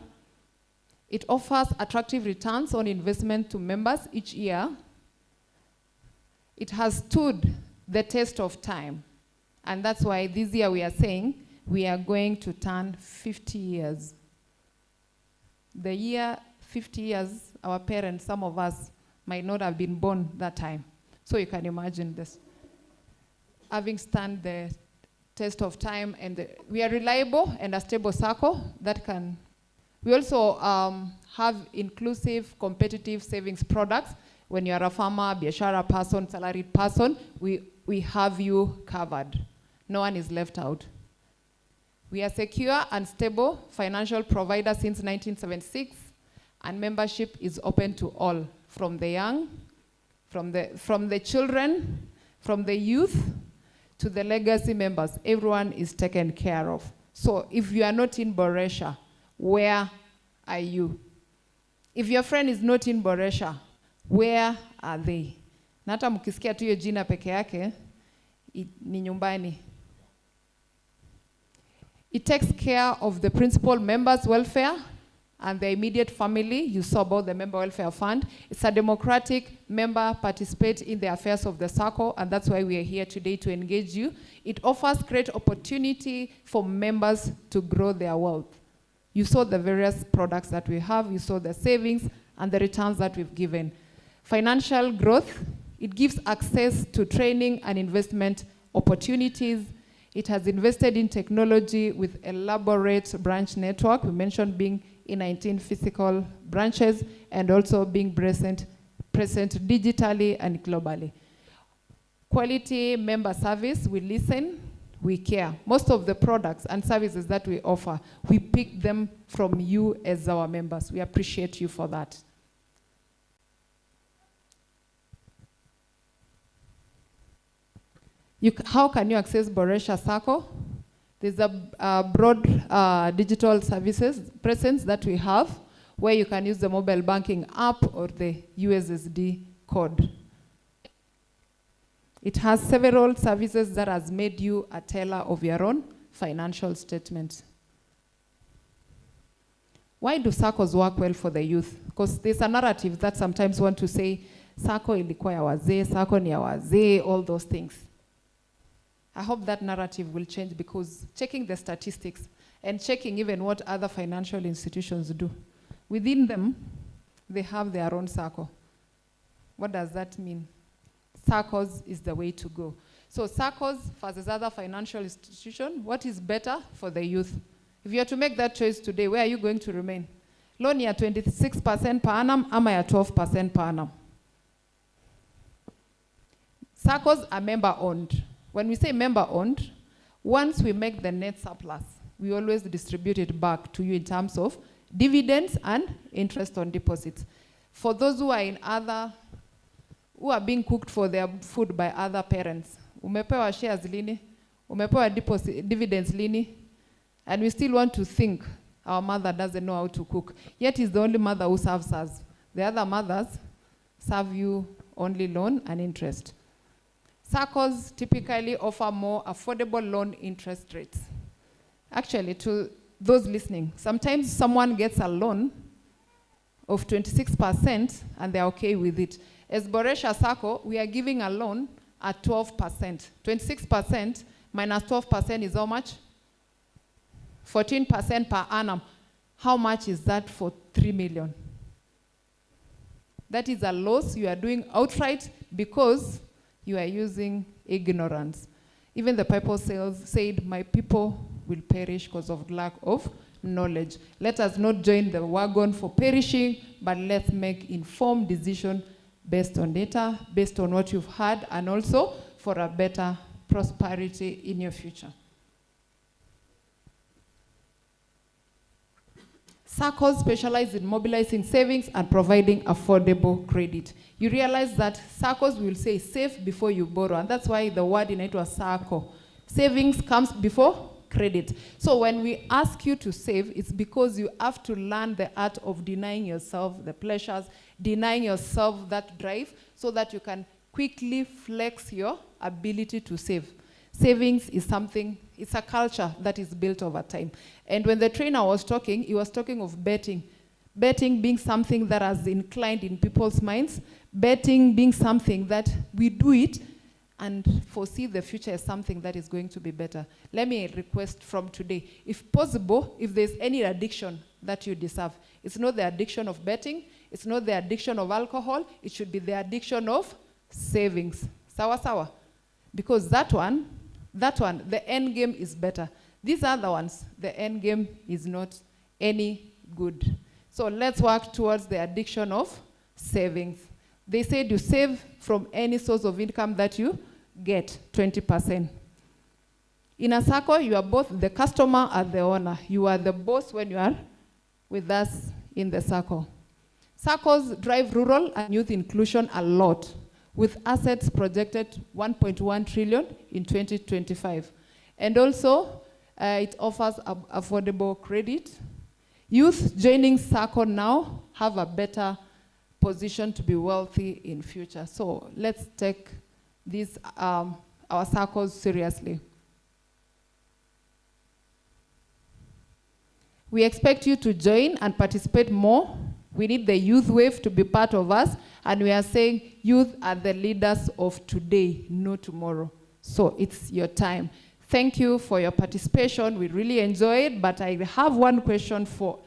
It offers attractive returns on investment to members each year. It has stood the test of time, and that's why this year we are saying we are going to turn 50 years. The year 50 years, our parents, some of us, might not have been born that time. So you can imagine this. Having stood the test of time, and we are reliable and a stable Sacco that can. We also have inclusive, competitive savings products. When you are a farmer, biashara person, salaried person, we have you covered. No one is left out. We are secure and stable financial provider since 1976, and membership is open to all, from the young, from the children, from the youth, to the legacy members. Everyone is taken care of. So if you are not in Boresha, where are you? If your friend is not in Boresha, where are they? Na hata mkisikia tu hiyo jina peke yake, ni nyumbani. It takes care of the principal members' welfare and the immediate family. You saw about the member welfare fund. It's a democratic member participate in the affairs of the Sacco, and that's why we are here today to engage you. It offers great opportunity for members to grow their wealth. You saw the various products that we have. You saw the savings and the returns that we've given. Financial growth, it gives access to training and investment opportunities. It has invested in technology with elaborate branch network. We mentioned being in 19 physical branches and also being present digitally and globally. Quality member service, we listen, we care. Most of the products and services that we offer, we pick them from you as our members. We appreciate you for that. How can you access Boresha Sacco? There's a broad digital services presence that we have, where you can use the mobile banking app or the USSD code. It has several services that has made you a teller of your own financial statement. Why do Saccos work well for the youth? Because there's a narrative that sometimes want to say, Sacco ilikuwa ya wazee, Sacco ni ya wazee, all those things. I hope that narrative will change, because checking the statistics and checking even what other financial institutions do, within them, they have their own Sacco. What does that mean? Saccos is the way to go. So Saccos versus other financial institutions, what is better for the youth? If you are to make that choice today, where are you going to remain? Loan ya 26% per annum, ama ya 12% per annum. Saccos are member-owned. When we say member-owned, once we make the net surplus, we always distribute it back to you in terms of dividends and interest on deposits. For those who are being cooked for their food by other parents, umepewa shares lini, umepewa dividends lini, and we still want to think our mother doesn't know how to cook. Yet is the only mother who serves us. The other mothers serve you only loan and interest. Saccos typically offer more affordable loan interest rates. Actually, to those listening, sometimes someone gets a loan of 26%, and they're okay with it. As Boresha Sacco, we are giving a loan at 12%. 26% minus 12% is how much? 14% per annum. How much is that for 3 million? That is a loss you are doing outright because you are using ignorance. Even the Bible said, my people will perish because of lack of knowledge. Let us not join the wagon for perishing, but let's make informed decision based on data, based on what you've heard, and also for a better prosperity in your future. Saccos specialize in mobilizing savings and providing affordable credit. You realize that Saccos will say save before you borrow, and that's why the word in it was Sacco. Savings comes before credit. So when we ask you to save, it's because you have to learn the art of denying yourself the pleasures, denying yourself that drive, so that you can quickly flex your ability to save. Savings is something, it's a culture that is built over time. And when the trainer was talking, he was talking of betting. Betting being something that has inclined in people's minds. Betting being something that we do it and foresee the future as something that is going to be better. Let me request from today, if possible, if there's any addiction that you deserve, it's not the addiction of betting, it's not the addiction of alcohol, it should be the addiction of savings. Sawa sawa. Because that one, the end game is better. These other ones, the end game is not any good. So let's work towards the addiction of savings. They said you save from any source of income that you get, 20%. In a Sacco, you are both the customer and the owner. You are the boss when you are with us in the Sacco. Saccos drive rural and youth inclusion a lot, with assets projected 1.1 trillion in 2025. And also, it offers affordable credit. Youth joining Sacco now have a better position to be wealthy in future. So let's take these, our Saccos seriously. We expect you to join and participate more. We need the youth wave to be part of us, and we are saying youth are the leaders of today, not tomorrow. So it's your time. Thank you for your participation. We really enjoyed it, but I have one question for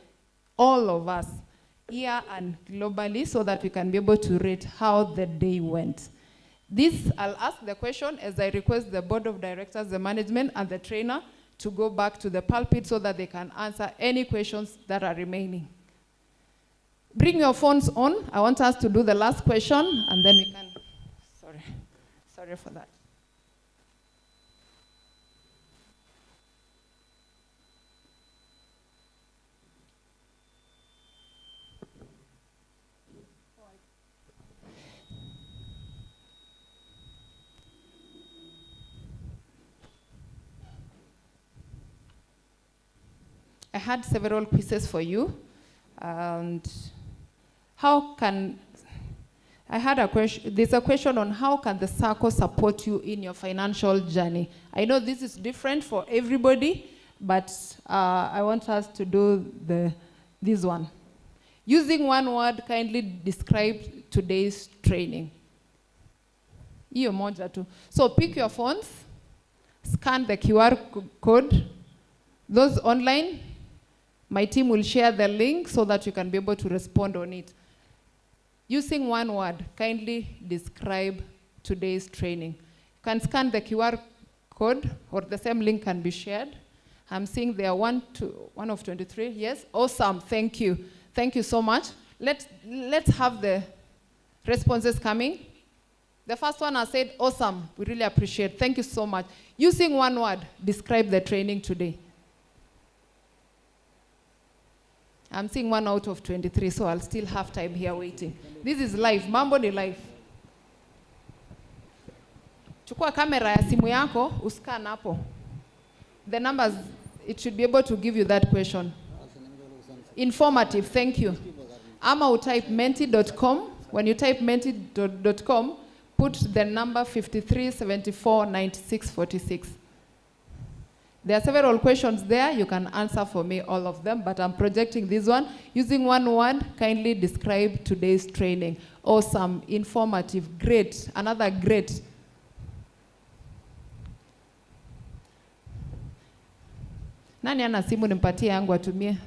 all of us here and globally so that we can be able to rate how the day went. This, I'll ask the question as I request the board of directors, the management, and the trainer to go back to the pulpit so that they can answer any questions that are remaining. Bring your phones on. I want us to do the last question, and then we can, sorry for that. I had several quizzes for you, and I had a question, there's a question on how can the Sacco support you in your financial journey? I know this is different for everybody, but I want us to do this one. Using one word, kindly describe today's training. Iyo moja tu. So pick your phones, scan the QR code. Those online, my team will share the link so that you can be able to respond on it. Using one word, kindly describe today's training. You can scan the QR code, or the same link can be shared. I'm seeing there are one of 23. Yes, awesome. Thank you. Thank you so much. Let's have the responses coming. The first one I said, awesome. We really appreciate. Thank you so much. Using one word, describe the training today. I'm seeing 1 out of 23, so I'll still have time here waiting. This is live. Mambo ni live. Chukua kamera ya simu yako, uscan hapo. The numbers, it should be able to give you that question. Informative, thank you. Ama utype menti.com. When you type menti.com, put the number 53749646. There are several questions there. You can answer for me all of them, but I'm projecting this one. Using one word, kindly describe today's training. Awesome, informative, great, another great. Nani ana simu nimpatie yangu atumie?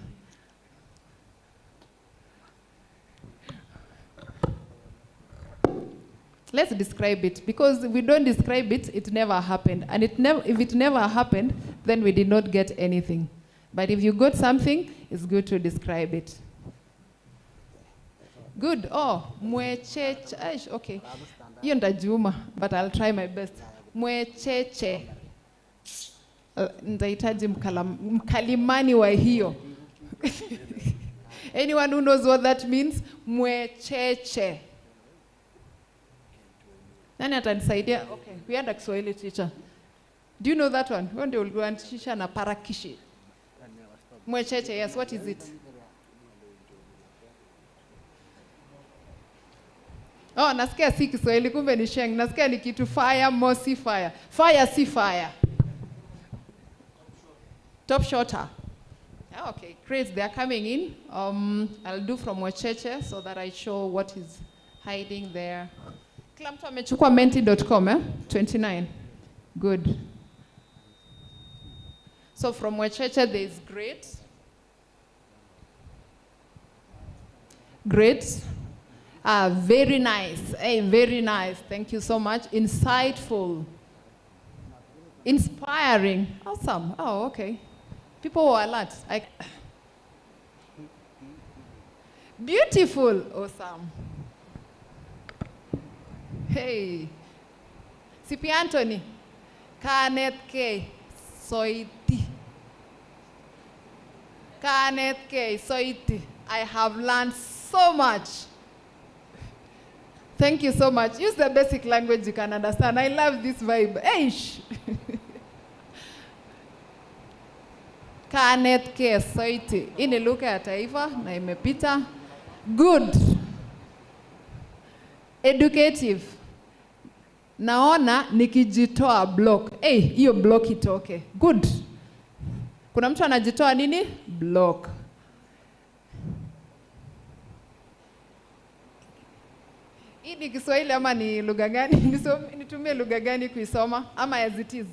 Let's describe it, because if we don't describe it, it never happened. And if it never happened, then we did not get anything. But if you got something, it's good to describe it. Good. Oh, mwecheche. Okay. Hiyo ndajuma, but I'll try my best. Mwecheche. Ndahitaji mkalimani wa hiyo. Anyone who knows what that means? Mwecheche. Nani atanisaidia? Okay, we had a Kiswahili teacher. Do you know that one? One day we'll go and teacher na parakishi. Mwecheche, yes, what is it? Oh, nasikia si Kiswahili, kumbe ni sheng. Nasikia ni kitu fire, mosi fire. Fire si fire. Top shotter. Okay, great, they are coming in. I'll do from Mwecheche so that I show what is hiding there. Kila mtu amechukua menti.com, 29. Good. So from Mwecheche there is great. Great. Very nice. Hey, very nice. Thank you so much. Insightful. Inspiring. Awesome. Oh, okay. People were alert. Beautiful. Awesome. Hey. CP Anthony. Kanet K. Soiti. Kanet K. Soiti. I have learned so much. Thank you so much. Use the basic language you can understand. I love this vibe. Eish. Kanet K. Soiti. Ini lugha ya taifa na imepita. Good. Educative. Naona nikijitoa block. Hiyo block itoke. Good. Kuna mtu anajitoa nini? Block. Hii ni Kiswahili ama ni lugha gani? Nitumie lugha gani kuisoma ama as it is?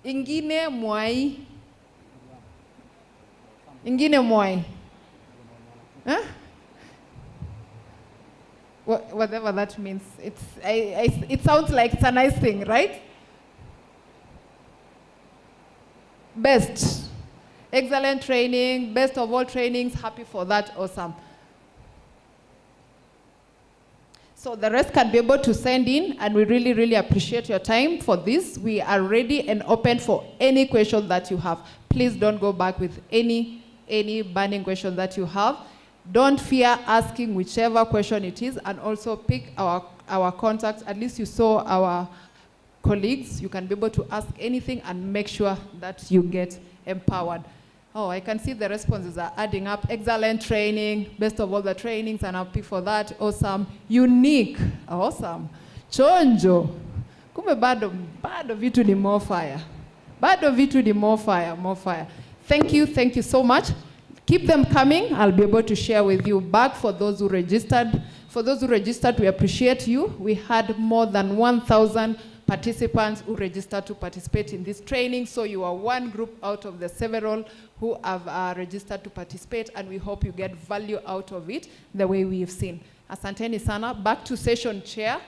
Ingine mwai. Ingine mwai. Huh? Whatever that means. It sounds like it's a nice thing, right? Best. Excellent training, best of all trainings, happy for that, awesome. So the rest can be able to send in, and we really, really appreciate your time for this. We are ready and open for any question that you have. Please don't go back with any burning question that you have. Don't fear asking whichever question it is, and also pick our contacts. At least you saw our colleagues. You can be able to ask anything and make sure that you get empowered. Oh, I can see the responses are adding up. Excellent training, best of all the trainings, and happy for that. Awesome. Unique. Awesome. Chonjo. Kumbe bado vitu ni more fire. Bado vitu ni more fire, more fire. Thank you so much. Keep them coming. I'll be able to share with you back for those who registered. For those who registered, we appreciate you. We had more than 1,000 participants who registered to participate in this training. So you are one group out of the several who have registered to participate, and we hope you get value out of it the way we have seen. Asanteni sana. Back to session chair.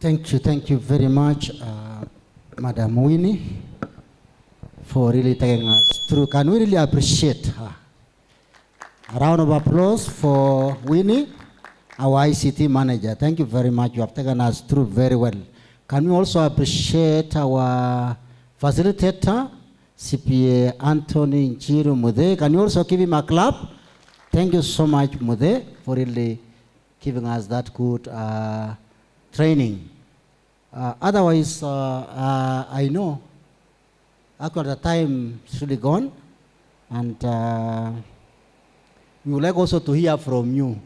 Thank you very much, Madam Winnie, for really taking us through. Can we really appreciate her? A round of applause for Winnie, our ICT manager. Thank you very much. You have taken us through very well. Can we also appreciate our facilitator, CPA Anthony Nchiru Mude? Can you also give him a clap? Thank you so much, Mude, for really giving us that good training. Otherwise, I know after the time is really gone, and we would like also to hear from you.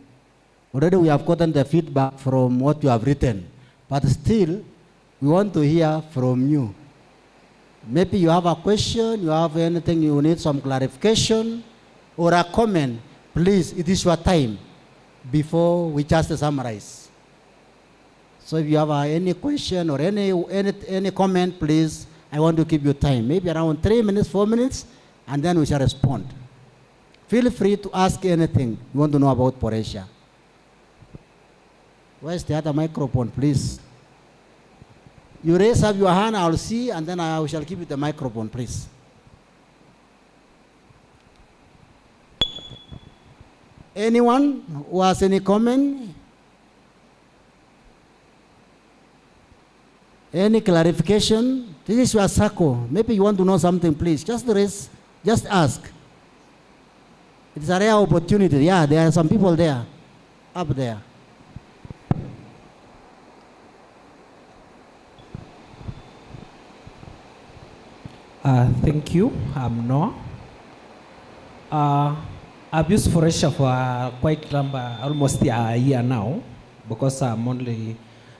Already we have gotten the feedback from what you have written, but still We want to hear from you. Maybe you have a question, you have anything you need some clarification or a comment. Please, it is your time before we just summarize. So if you have any question or any comment, please, I want to give you time. Maybe around 3 minutes, 4 minutes, and then we shall respond. Feel free to ask anything you want to know about Boresha. Where's the other microphone, please? You raise up your hand, I'll see, and then I shall give you the microphone, please. Anyone who has any comment? Any clarification? This is your Sacco. Maybe you want to know something, please. Just raise, just ask. It's a rare opportunity. Yeah, there are some people there, up there. Thank you. I'm Noah. I've used Boresha for quite almost a year now, because I'm only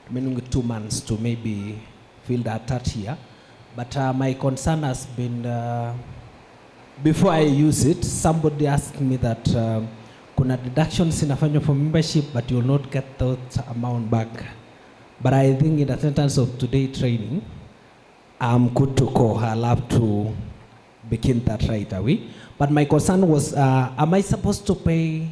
remaining 2 months to maybe fill that third year. But my concern has been, before I use it, somebody asked me that kuna deductions inafanywa for membership, but you'll not get that amount back. But I think in the sentence of today training, I'm good to go. I'll have to begin that right away. But my concern was, am I supposed to pay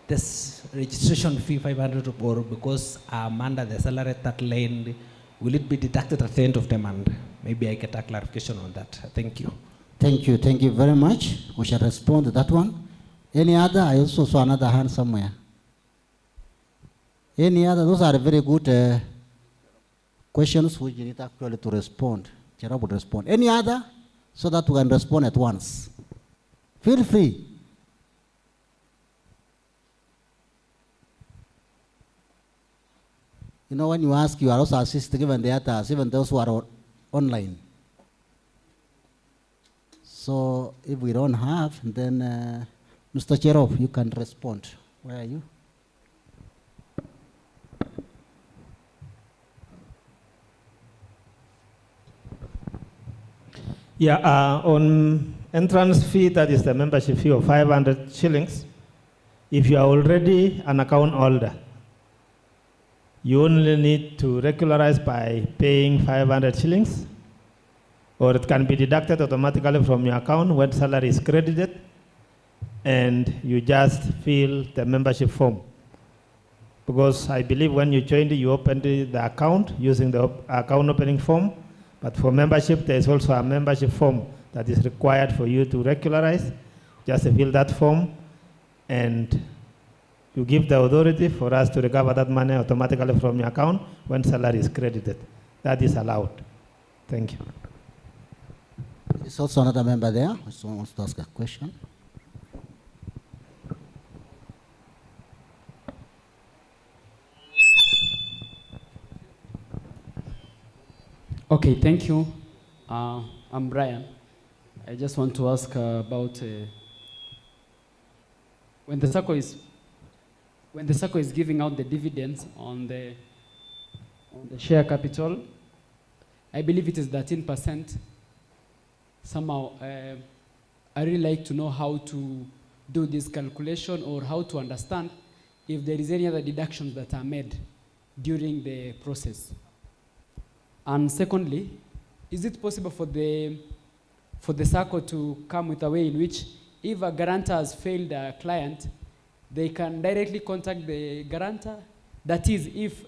this registration fee 500 or because I'm under the salary that lane, will it be deducted at the end of the month? Maybe I get a clarification on that. Thank you. Thank you. Thank you very much. We shall respond to that one. Any other? I also saw another hand somewhere. Any other? Those are very good questions which you need actually to respond. Gerard would respond. Any other? So that we can respond at once. Feel free. You know, when you ask, you are also assisting even the others, even those who are online. So if we don't have, then Mr. Cherov, you can respond. Where are you? Yeah, on entrance fee, that is the membership fee of 500 shillings. If you are already an account holder, you only need to regularize by paying 500 shillings, or it can be deducted automatically from your account when salary is credited, and you just fill the membership form. Because I believe when you joined, you opened the account using the account opening form. But for membership, there is also a membership form that is required for you to regularize. Just fill that form, and you give the authority for us to recover that money automatically from your account when salary is credited. That is allowed. Thank you. There's also another member there who wants to ask a question. Okay, thank you. I'm Brian. I just want to ask about when the Sacco is giving out the dividends on the share capital. I believe it is 13%. Somehow, I really like to know how to do this calculation or how to understand if there is any other deductions that are made during the process. And secondly, is it possible for the Sacco to come with a way in which if a guarantor has failed a client, they can directly contact the guarantor? That is, if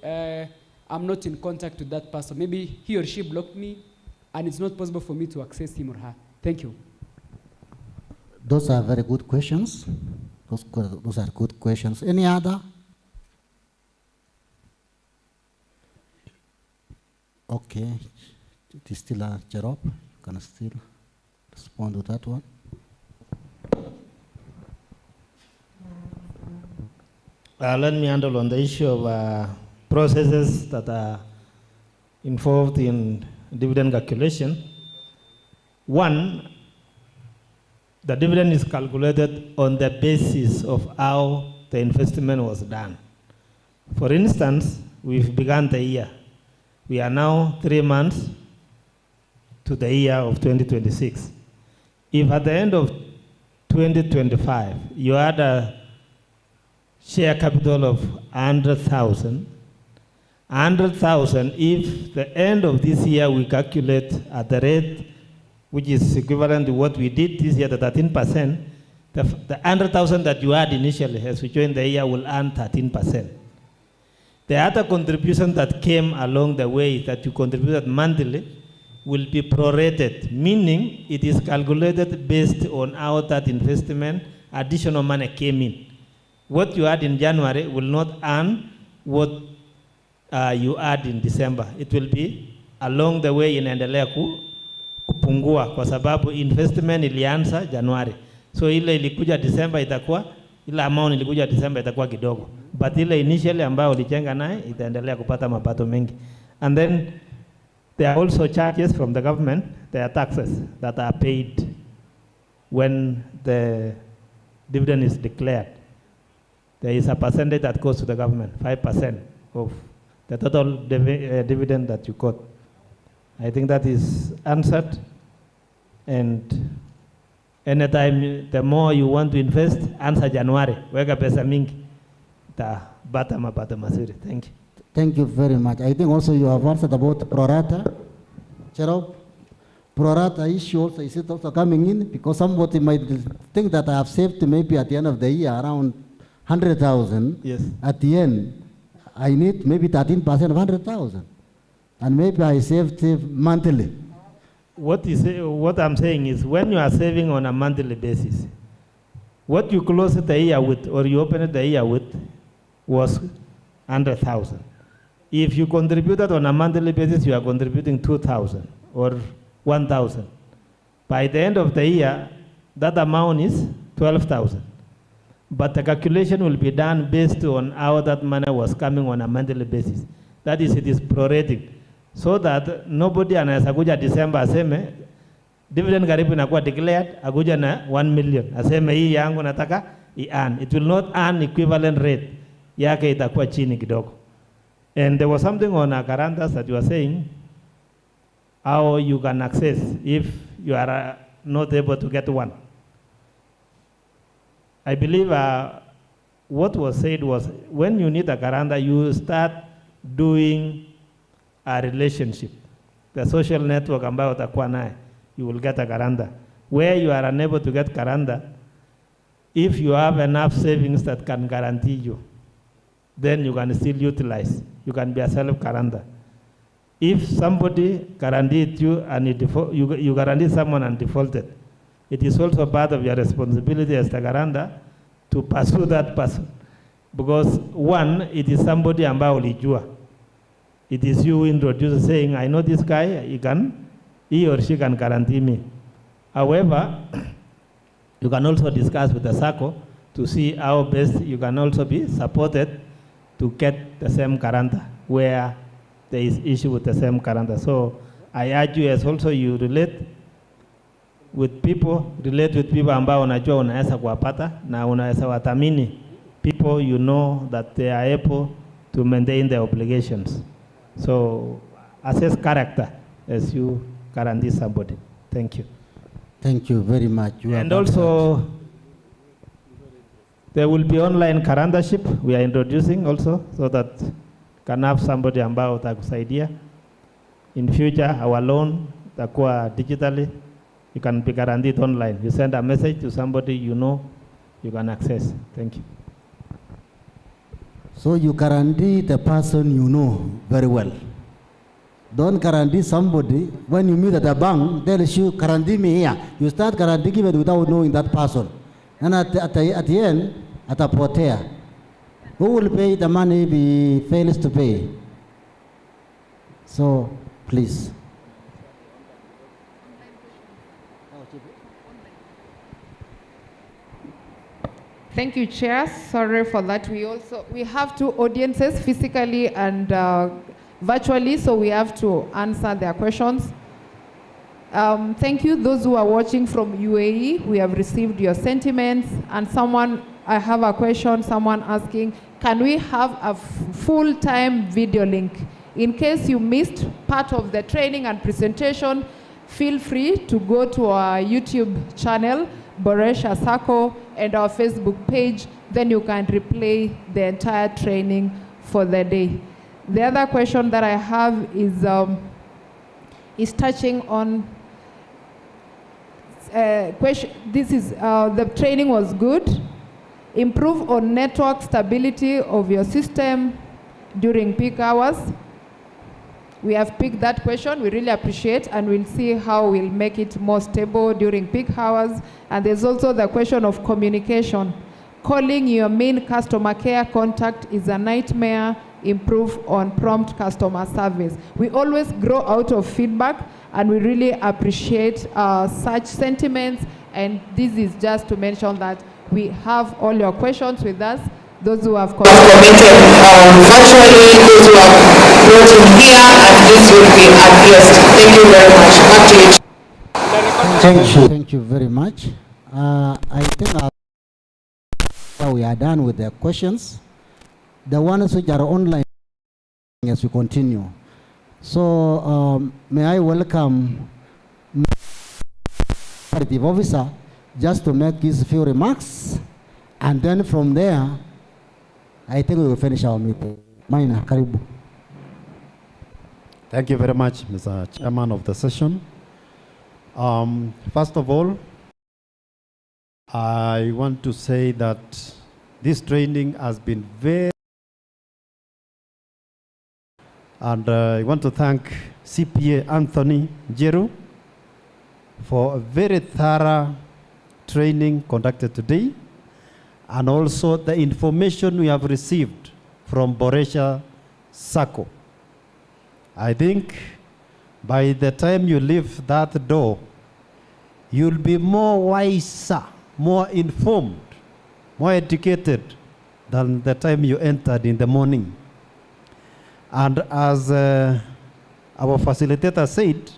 I'm not in contact with that person, maybe he or she blocked me and it's not possible for me to access him or her. Thank you. Those are very good questions. Those are good questions. Any other? Okay, it is still a job. You can still respond to that one. Let me handle on the issue of processes that are involved in dividend calculation. One, the dividend is calculated on the basis of how the investment was done. For instance, we've begun the year We are now 3 months to the year of 2026. If at the end of 2025, you had a share capital of 100,000, if the end of this year we calculate at the rate which is equivalent to what we did this year, the 13%, the 100,000 that you had initially as we joined the year will earn 13%. The other contribution that came along the way that you contributed monthly will be prorated, meaning it is calculated based on how that investment, additional money came in. What you had in January will not earn what you had in December. It will be along the way inaendelea kupungua kwa sababu investment ilianza Januari. So ile ilikuja December itakuwa, ile amount ilikuja December itakuwa kidogo. But ile initially ambayo ulijenga naye itaendelea kupata mapato mengi. And then there are also charges from the government. There are taxes that are paid when the dividend is declared. There is a percentage that goes to the government, 5% of the total dividend that you got. I think that is answered. And anytime, the more you want to invest, answer January. Weka pesa mingi. Bata mapato mazuri. Thank you. Thank you very much. I think also you have answered about prorata. Cherop, prorata issue also, is it also coming in? Because somebody might think that I have saved maybe at the end of the year around 100,000. Yes. At the end, I need maybe 13% of 100,000. And maybe I saved monthly. What I'm saying is when you are saving on a monthly basis, what you closed the year with or you opened the year with was 100,000. If you contributed on a monthly basis, you are contributing 2,000 or 1,000. By the end of the year, that amount is 12,000. But the calculation will be done based on how that money was coming on a monthly basis. That is, it is prorated. So that nobody anaweza kuja December aseme dividend karibu inakuwa declared, akuja na 1 million. Aseme hii yangu nataka i-earn. It will not earn equivalent rate. Yake itakuwa chini kidogo. And there was something on our guarantors that you were saying, how you can access if you are not able to get one. I believe what was said was when you need a guarantor, you start doing a relationship. The social network ambayo utakuwa naye, you will get a guarantor. Where you are unable to get guarantor, if you have enough savings that can guarantee you, then you can still utilize. You can be a self-guarantor. If somebody guaranteed you and you guaranteed someone and defaulted, it is also part of your responsibility as the guarantor to pursue that person. Because one, it is somebody ambao ulijua. It is you who introduce saying, I know this guy, he or she can guarantee me. However, you can also discuss with the Sacco to see how best you can also be supported to get the same guarantor where there is issue with the same guarantor. So I urge you as also you relate with people ambao unajua unaweza kuwapata na unaweza wathamini people you know that they are able to maintain their obligations. So assess character as you guarantee somebody. Thank you. Thank you very much. And also, there will be online guarantorship we are introducing also, so that can have somebody ambao utakusaidia. In future, our loan takuwa digitally, you can be guaranteed online. You send a message to somebody you know, you can access. Thank you. So you guarantee the person you know very well. Don't guarantee somebody when you meet at a bank, they'll issue guarantee me here. You start guaranteeing it without knowing that person. And at the end, at a potea, who will pay the money if he fails to pay? So, please. Thank you, Chair. Sorry for that. We have two audiences, physically and virtually, so we have to answer their questions. Thank you, those who are watching from UAE. We have received your sentiments. And I have a question, someone asking, can we have a full-time video link In case you missed part of the training and presentation, feel free to go to our YouTube channel, Boresha Sacco, and our Facebook page. Then you can replay the entire training for the day. The other question that I have is touching on question. This is the training was good. Improve on network stability of your system during peak hours. We have picked that question. We really appreciate, and we'll see how we'll make it more stable during peak hours. And there's also the question of communication. Calling your main customer care contact is a nightmare. Improve on prompt customer service. We always grow out of feedback, and we really appreciate such sentiments. And this is just to mention that we have all your questions with us. Those who have commented virtually, those who have brought in here, and this will be addressed. Thank you very much. Back to you. Thank you very much. I think we are done with the questions. The ones which are online as we continue. So may I welcome Operative Officer just to make his few remarks, and then from there I think we will finish our meeting. Maina, karibu. Thank you very much, Mr. Chairman of the session. First of all, I want to say that this training has been very, and I want to thank CPA Anthony Jeru for a very thorough training conducted today, and also the information we have received from Boresha Sacco. I think by the time you leave that door, you'll be more wiser, more informed, more educated than the time you entered in the morning. And as our facilitator said,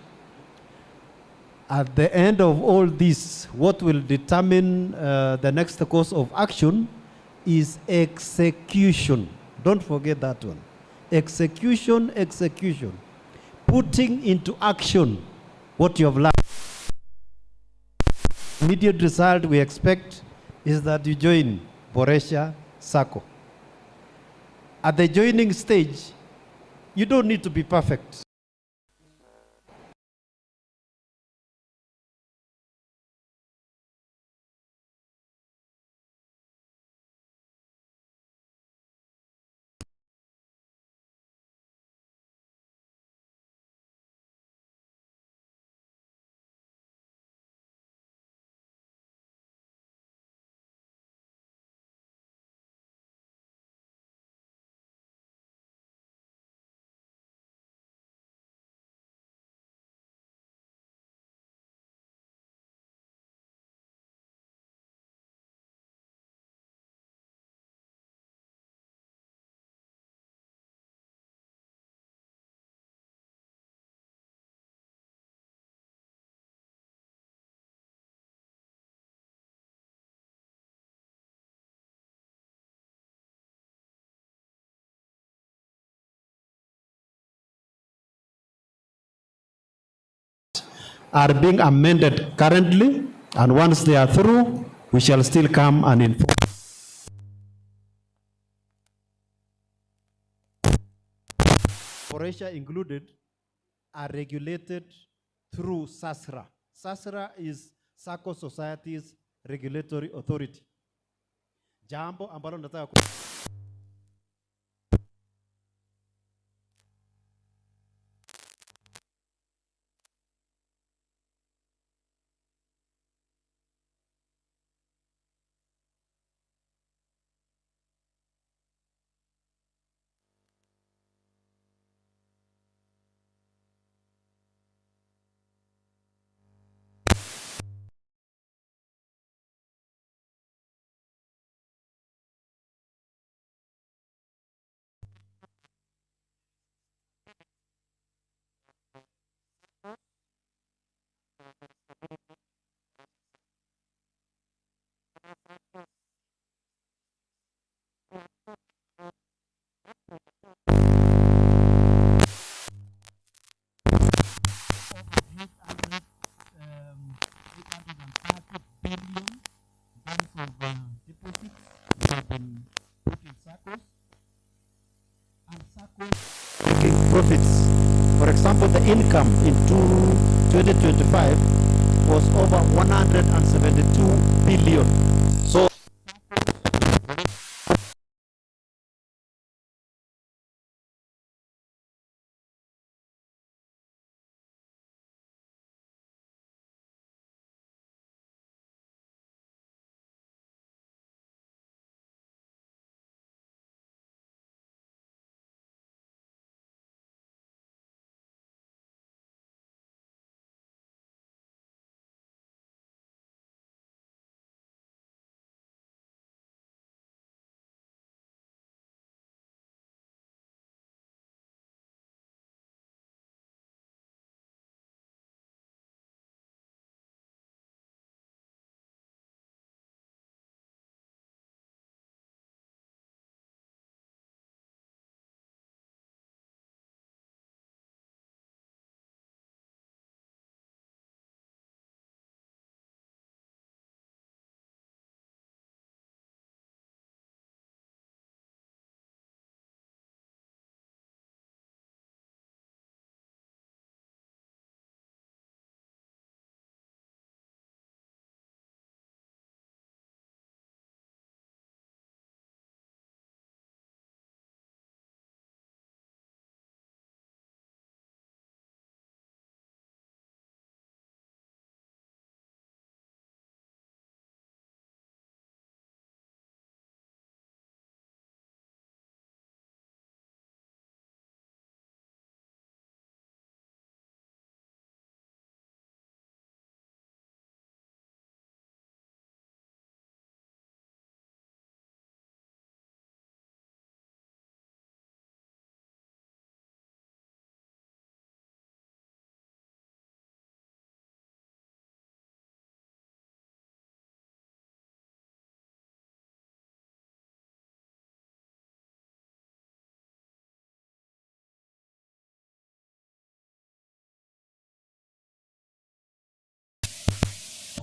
at the end of all this, what will determine the next course of action is execution. Don't forget that one. Execution, execution. Putting into action what you have learned. Immediate result we expect is that you join Boresha Sacco. At the joining stage, you don't need to be perfect. Are being amended currently, and once they are through, we shall still come and inform. Boresha included are regulated through SASRA. SASRA is Sacco Societies Regulatory Authority. Jambo ambalo nataka been put in Sacco, and Sacco making profits. For example, the income in 2025 was over 172 billion. So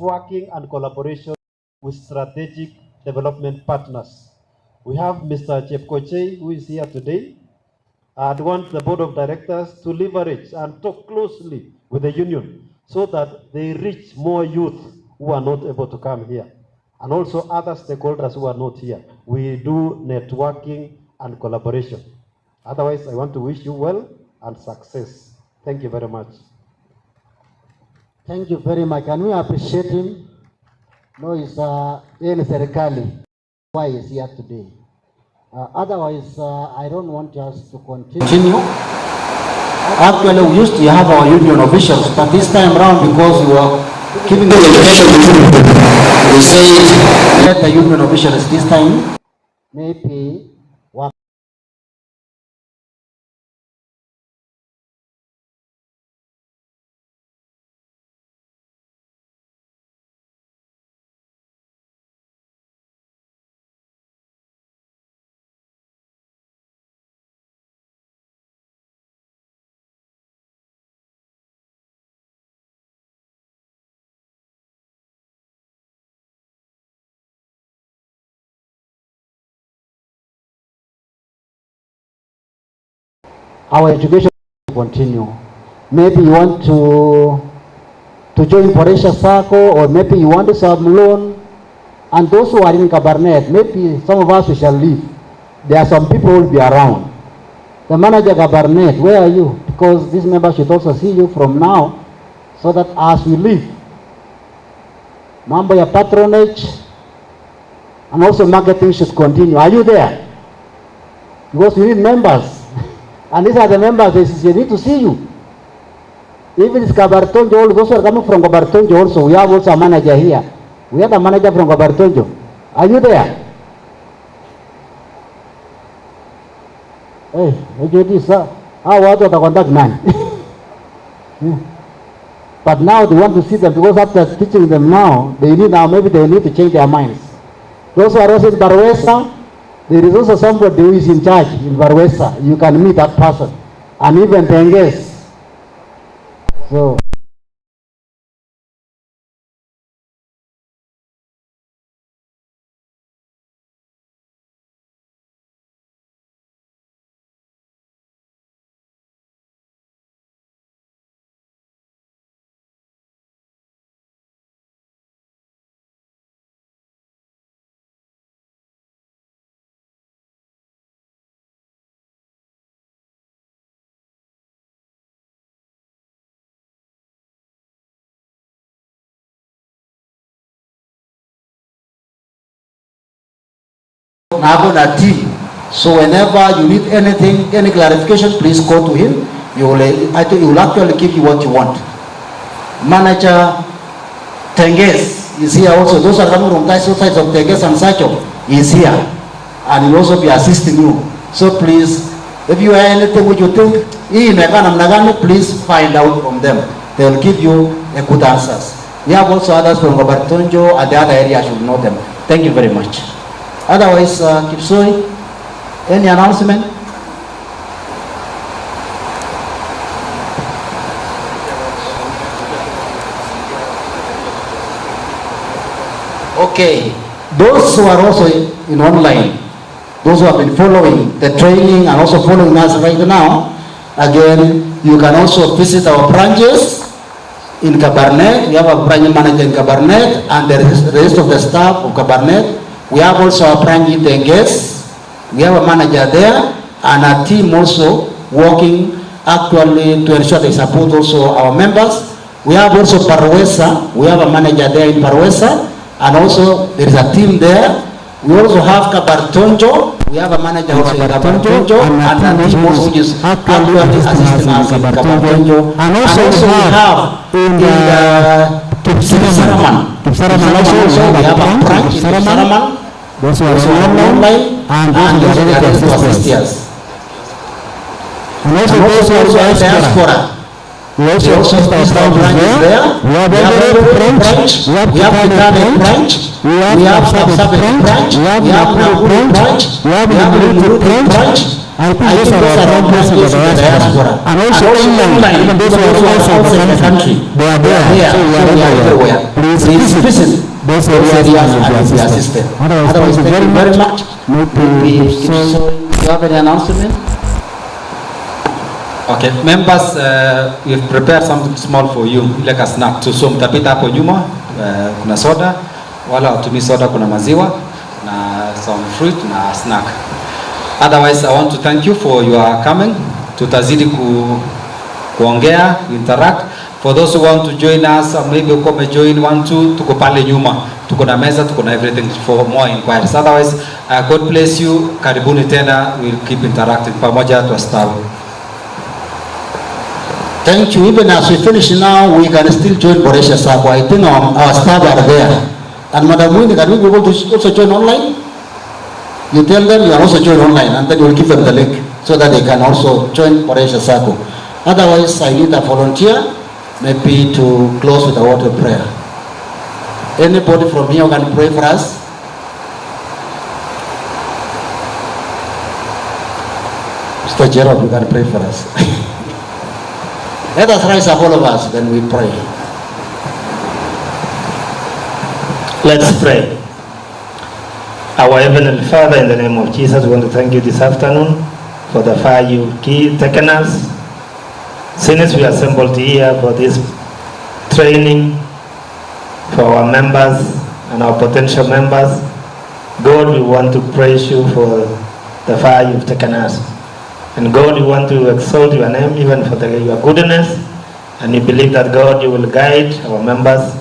working and collaboration with strategic development partners. We have Mr. Chepkochei, who is here today. I'd want the board of directors to leverage and talk closely with the union so that they reach more youth who are not able to come here, and also other stakeholders who are not here. We do networking and collaboration. Otherwise, I want to wish you well and success. Thank you very much. Thank you very much. Can we appreciate him? No, it's in Serikali. Why is here today? Otherwise, I don't want us to continue. Actually, we used to have our union officials, but this time around, because we were keeping the education, we say let the union officials this time. Maybe what? Our education will continue. Maybe you want to join Boresha Sacco, or maybe you want to serve loan. And those who are in Cabernet, maybe some of us we shall leave. There are some people who will be around. The manager Cabernet, where are you? Because this member should also see you from now, so that as we leave, mambo ya patronage and also marketing should continue. Are you there? Because we need members. And these are the members, they need to see you. Even it's Kabartonjo, those are coming from Kabartonjo also. We have also a manager here. We have a manager from Kabartonjo. Are you there? Hey, AJD, sir. How about the contact man? But now they want to see them, because after teaching them now, maybe they need to change their minds. Those who are also in Boresha, there is also somebody who is in charge in Boresha. You can meet that person. And even Tenges. So Nago na team. So whenever you need anything, any clarification, please go to him. He will actually give you what you want. Manager Tenges is here also. Those are coming from both sides of Tenges and Sacco. He is here. And he will also be assisting you. So please, if you have anything which you think, please find out from them. They will give you a good answers. We have also others from Gabartonjo and the other areas, you know them. Thank you very much. Otherwise, Kipsoi, any announcement? Okay, those who are also in online, those who have been following the training and also following us right now, again, you can also visit our branches in Cabernet. We have a branch manager in Cabernet and the rest of the staff of Cabernet. We have also a branch in Tenges. We have a manager there and a team also working actually to ensure they support also our members. We have also Boresha. We have a manager there in Boresha and also there is a team there. We also have Kabartonjo. We have a manager also in Kabartonjo and a team also which is actually assisting us in Kabartonjo. And also we have in Tupsaraman. Also we have a branch in Tupsaraman. Those who are online and those who are able to assist us. And also those who are diaspora. We also have our branches there. We have a branch. We have Kitale branch. We have Sabet branch. We have Nakuru branch. We have Nakuru branch. I think those are our branches in the diaspora. And also online, even those who are outside the country, they are there. So we are everywhere. Please visit those areas and be assisted. Otherwise, thank you very much. So, do you have any announcement? Okay, members, we've prepared something small for you, like a snack. So mtapita hapo nyuma, kuna soda, wala watumii soda, kuna maziwa, na some fruit, na snack. Otherwise, I want to thank you for your coming. Tutazidi kuongea, interact. For those who want to join us, or maybe come join 1-2, tuko pale nyuma. Tuko na meza, tuko na everything for more inquiries. Otherwise, God bless you. Karibuni tena, we'll keep interacting. Pamoja tuwastawi. Thank you. Even as we finish now, we can still join Boresha Sacco. I think our staff are there. And Madam Winnie, can we be able to also join online? You tell them you are also join online, and then you will give them the link so that they can also join Boresha Sacco. Otherwise, I need a volunteer, maybe to close with a word of prayer. Anybody from here can pray for us? Mr. Gerald, you can pray for us. Let us rise up, all of us, then we pray. Let's pray. Our Heavenly Father, in the name of Jesus, we want to thank you this afternoon for the far you've taken us. Since we assembled here for this training for our members and our potential members, God, we want to praise you for the far you've taken us. And God, we want to exalt your name even for your goodness. And we believe that, God, you will guide our members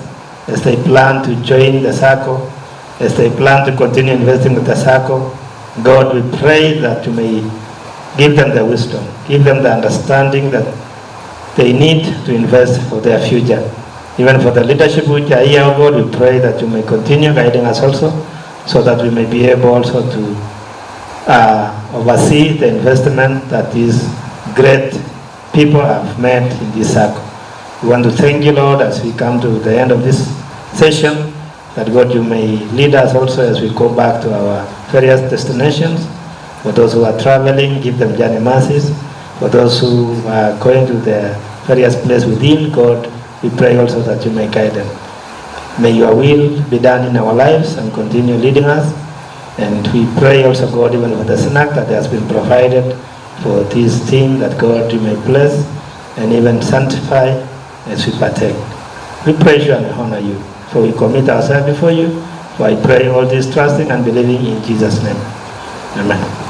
as they plan to join the Sacco, as they plan to continue investing with the Sacco. God, we pray that you may give them the wisdom, give them the understanding that they need to invest for their future. Even for the leadership which are here, God, we pray that you may continue guiding us also, so that we may be able also to oversee the investment that these great people have made in this Sacco. We want to thank you, Lord, as we come to the end of this session, that God, you may lead us also as we go back to our various destinations. For those who are traveling, give them journey mercies. For those who are going to the various places within, God, we pray also that you may guide them. May your will be done in our lives and continue leading us. And we pray also, God, even for the snack that has been provided for this team, that God, you may bless and even sanctify as we partake. We praise you and honor you, for we commit ourselves before you. For I pray all this trusting and believing in Jesus' name. Amen.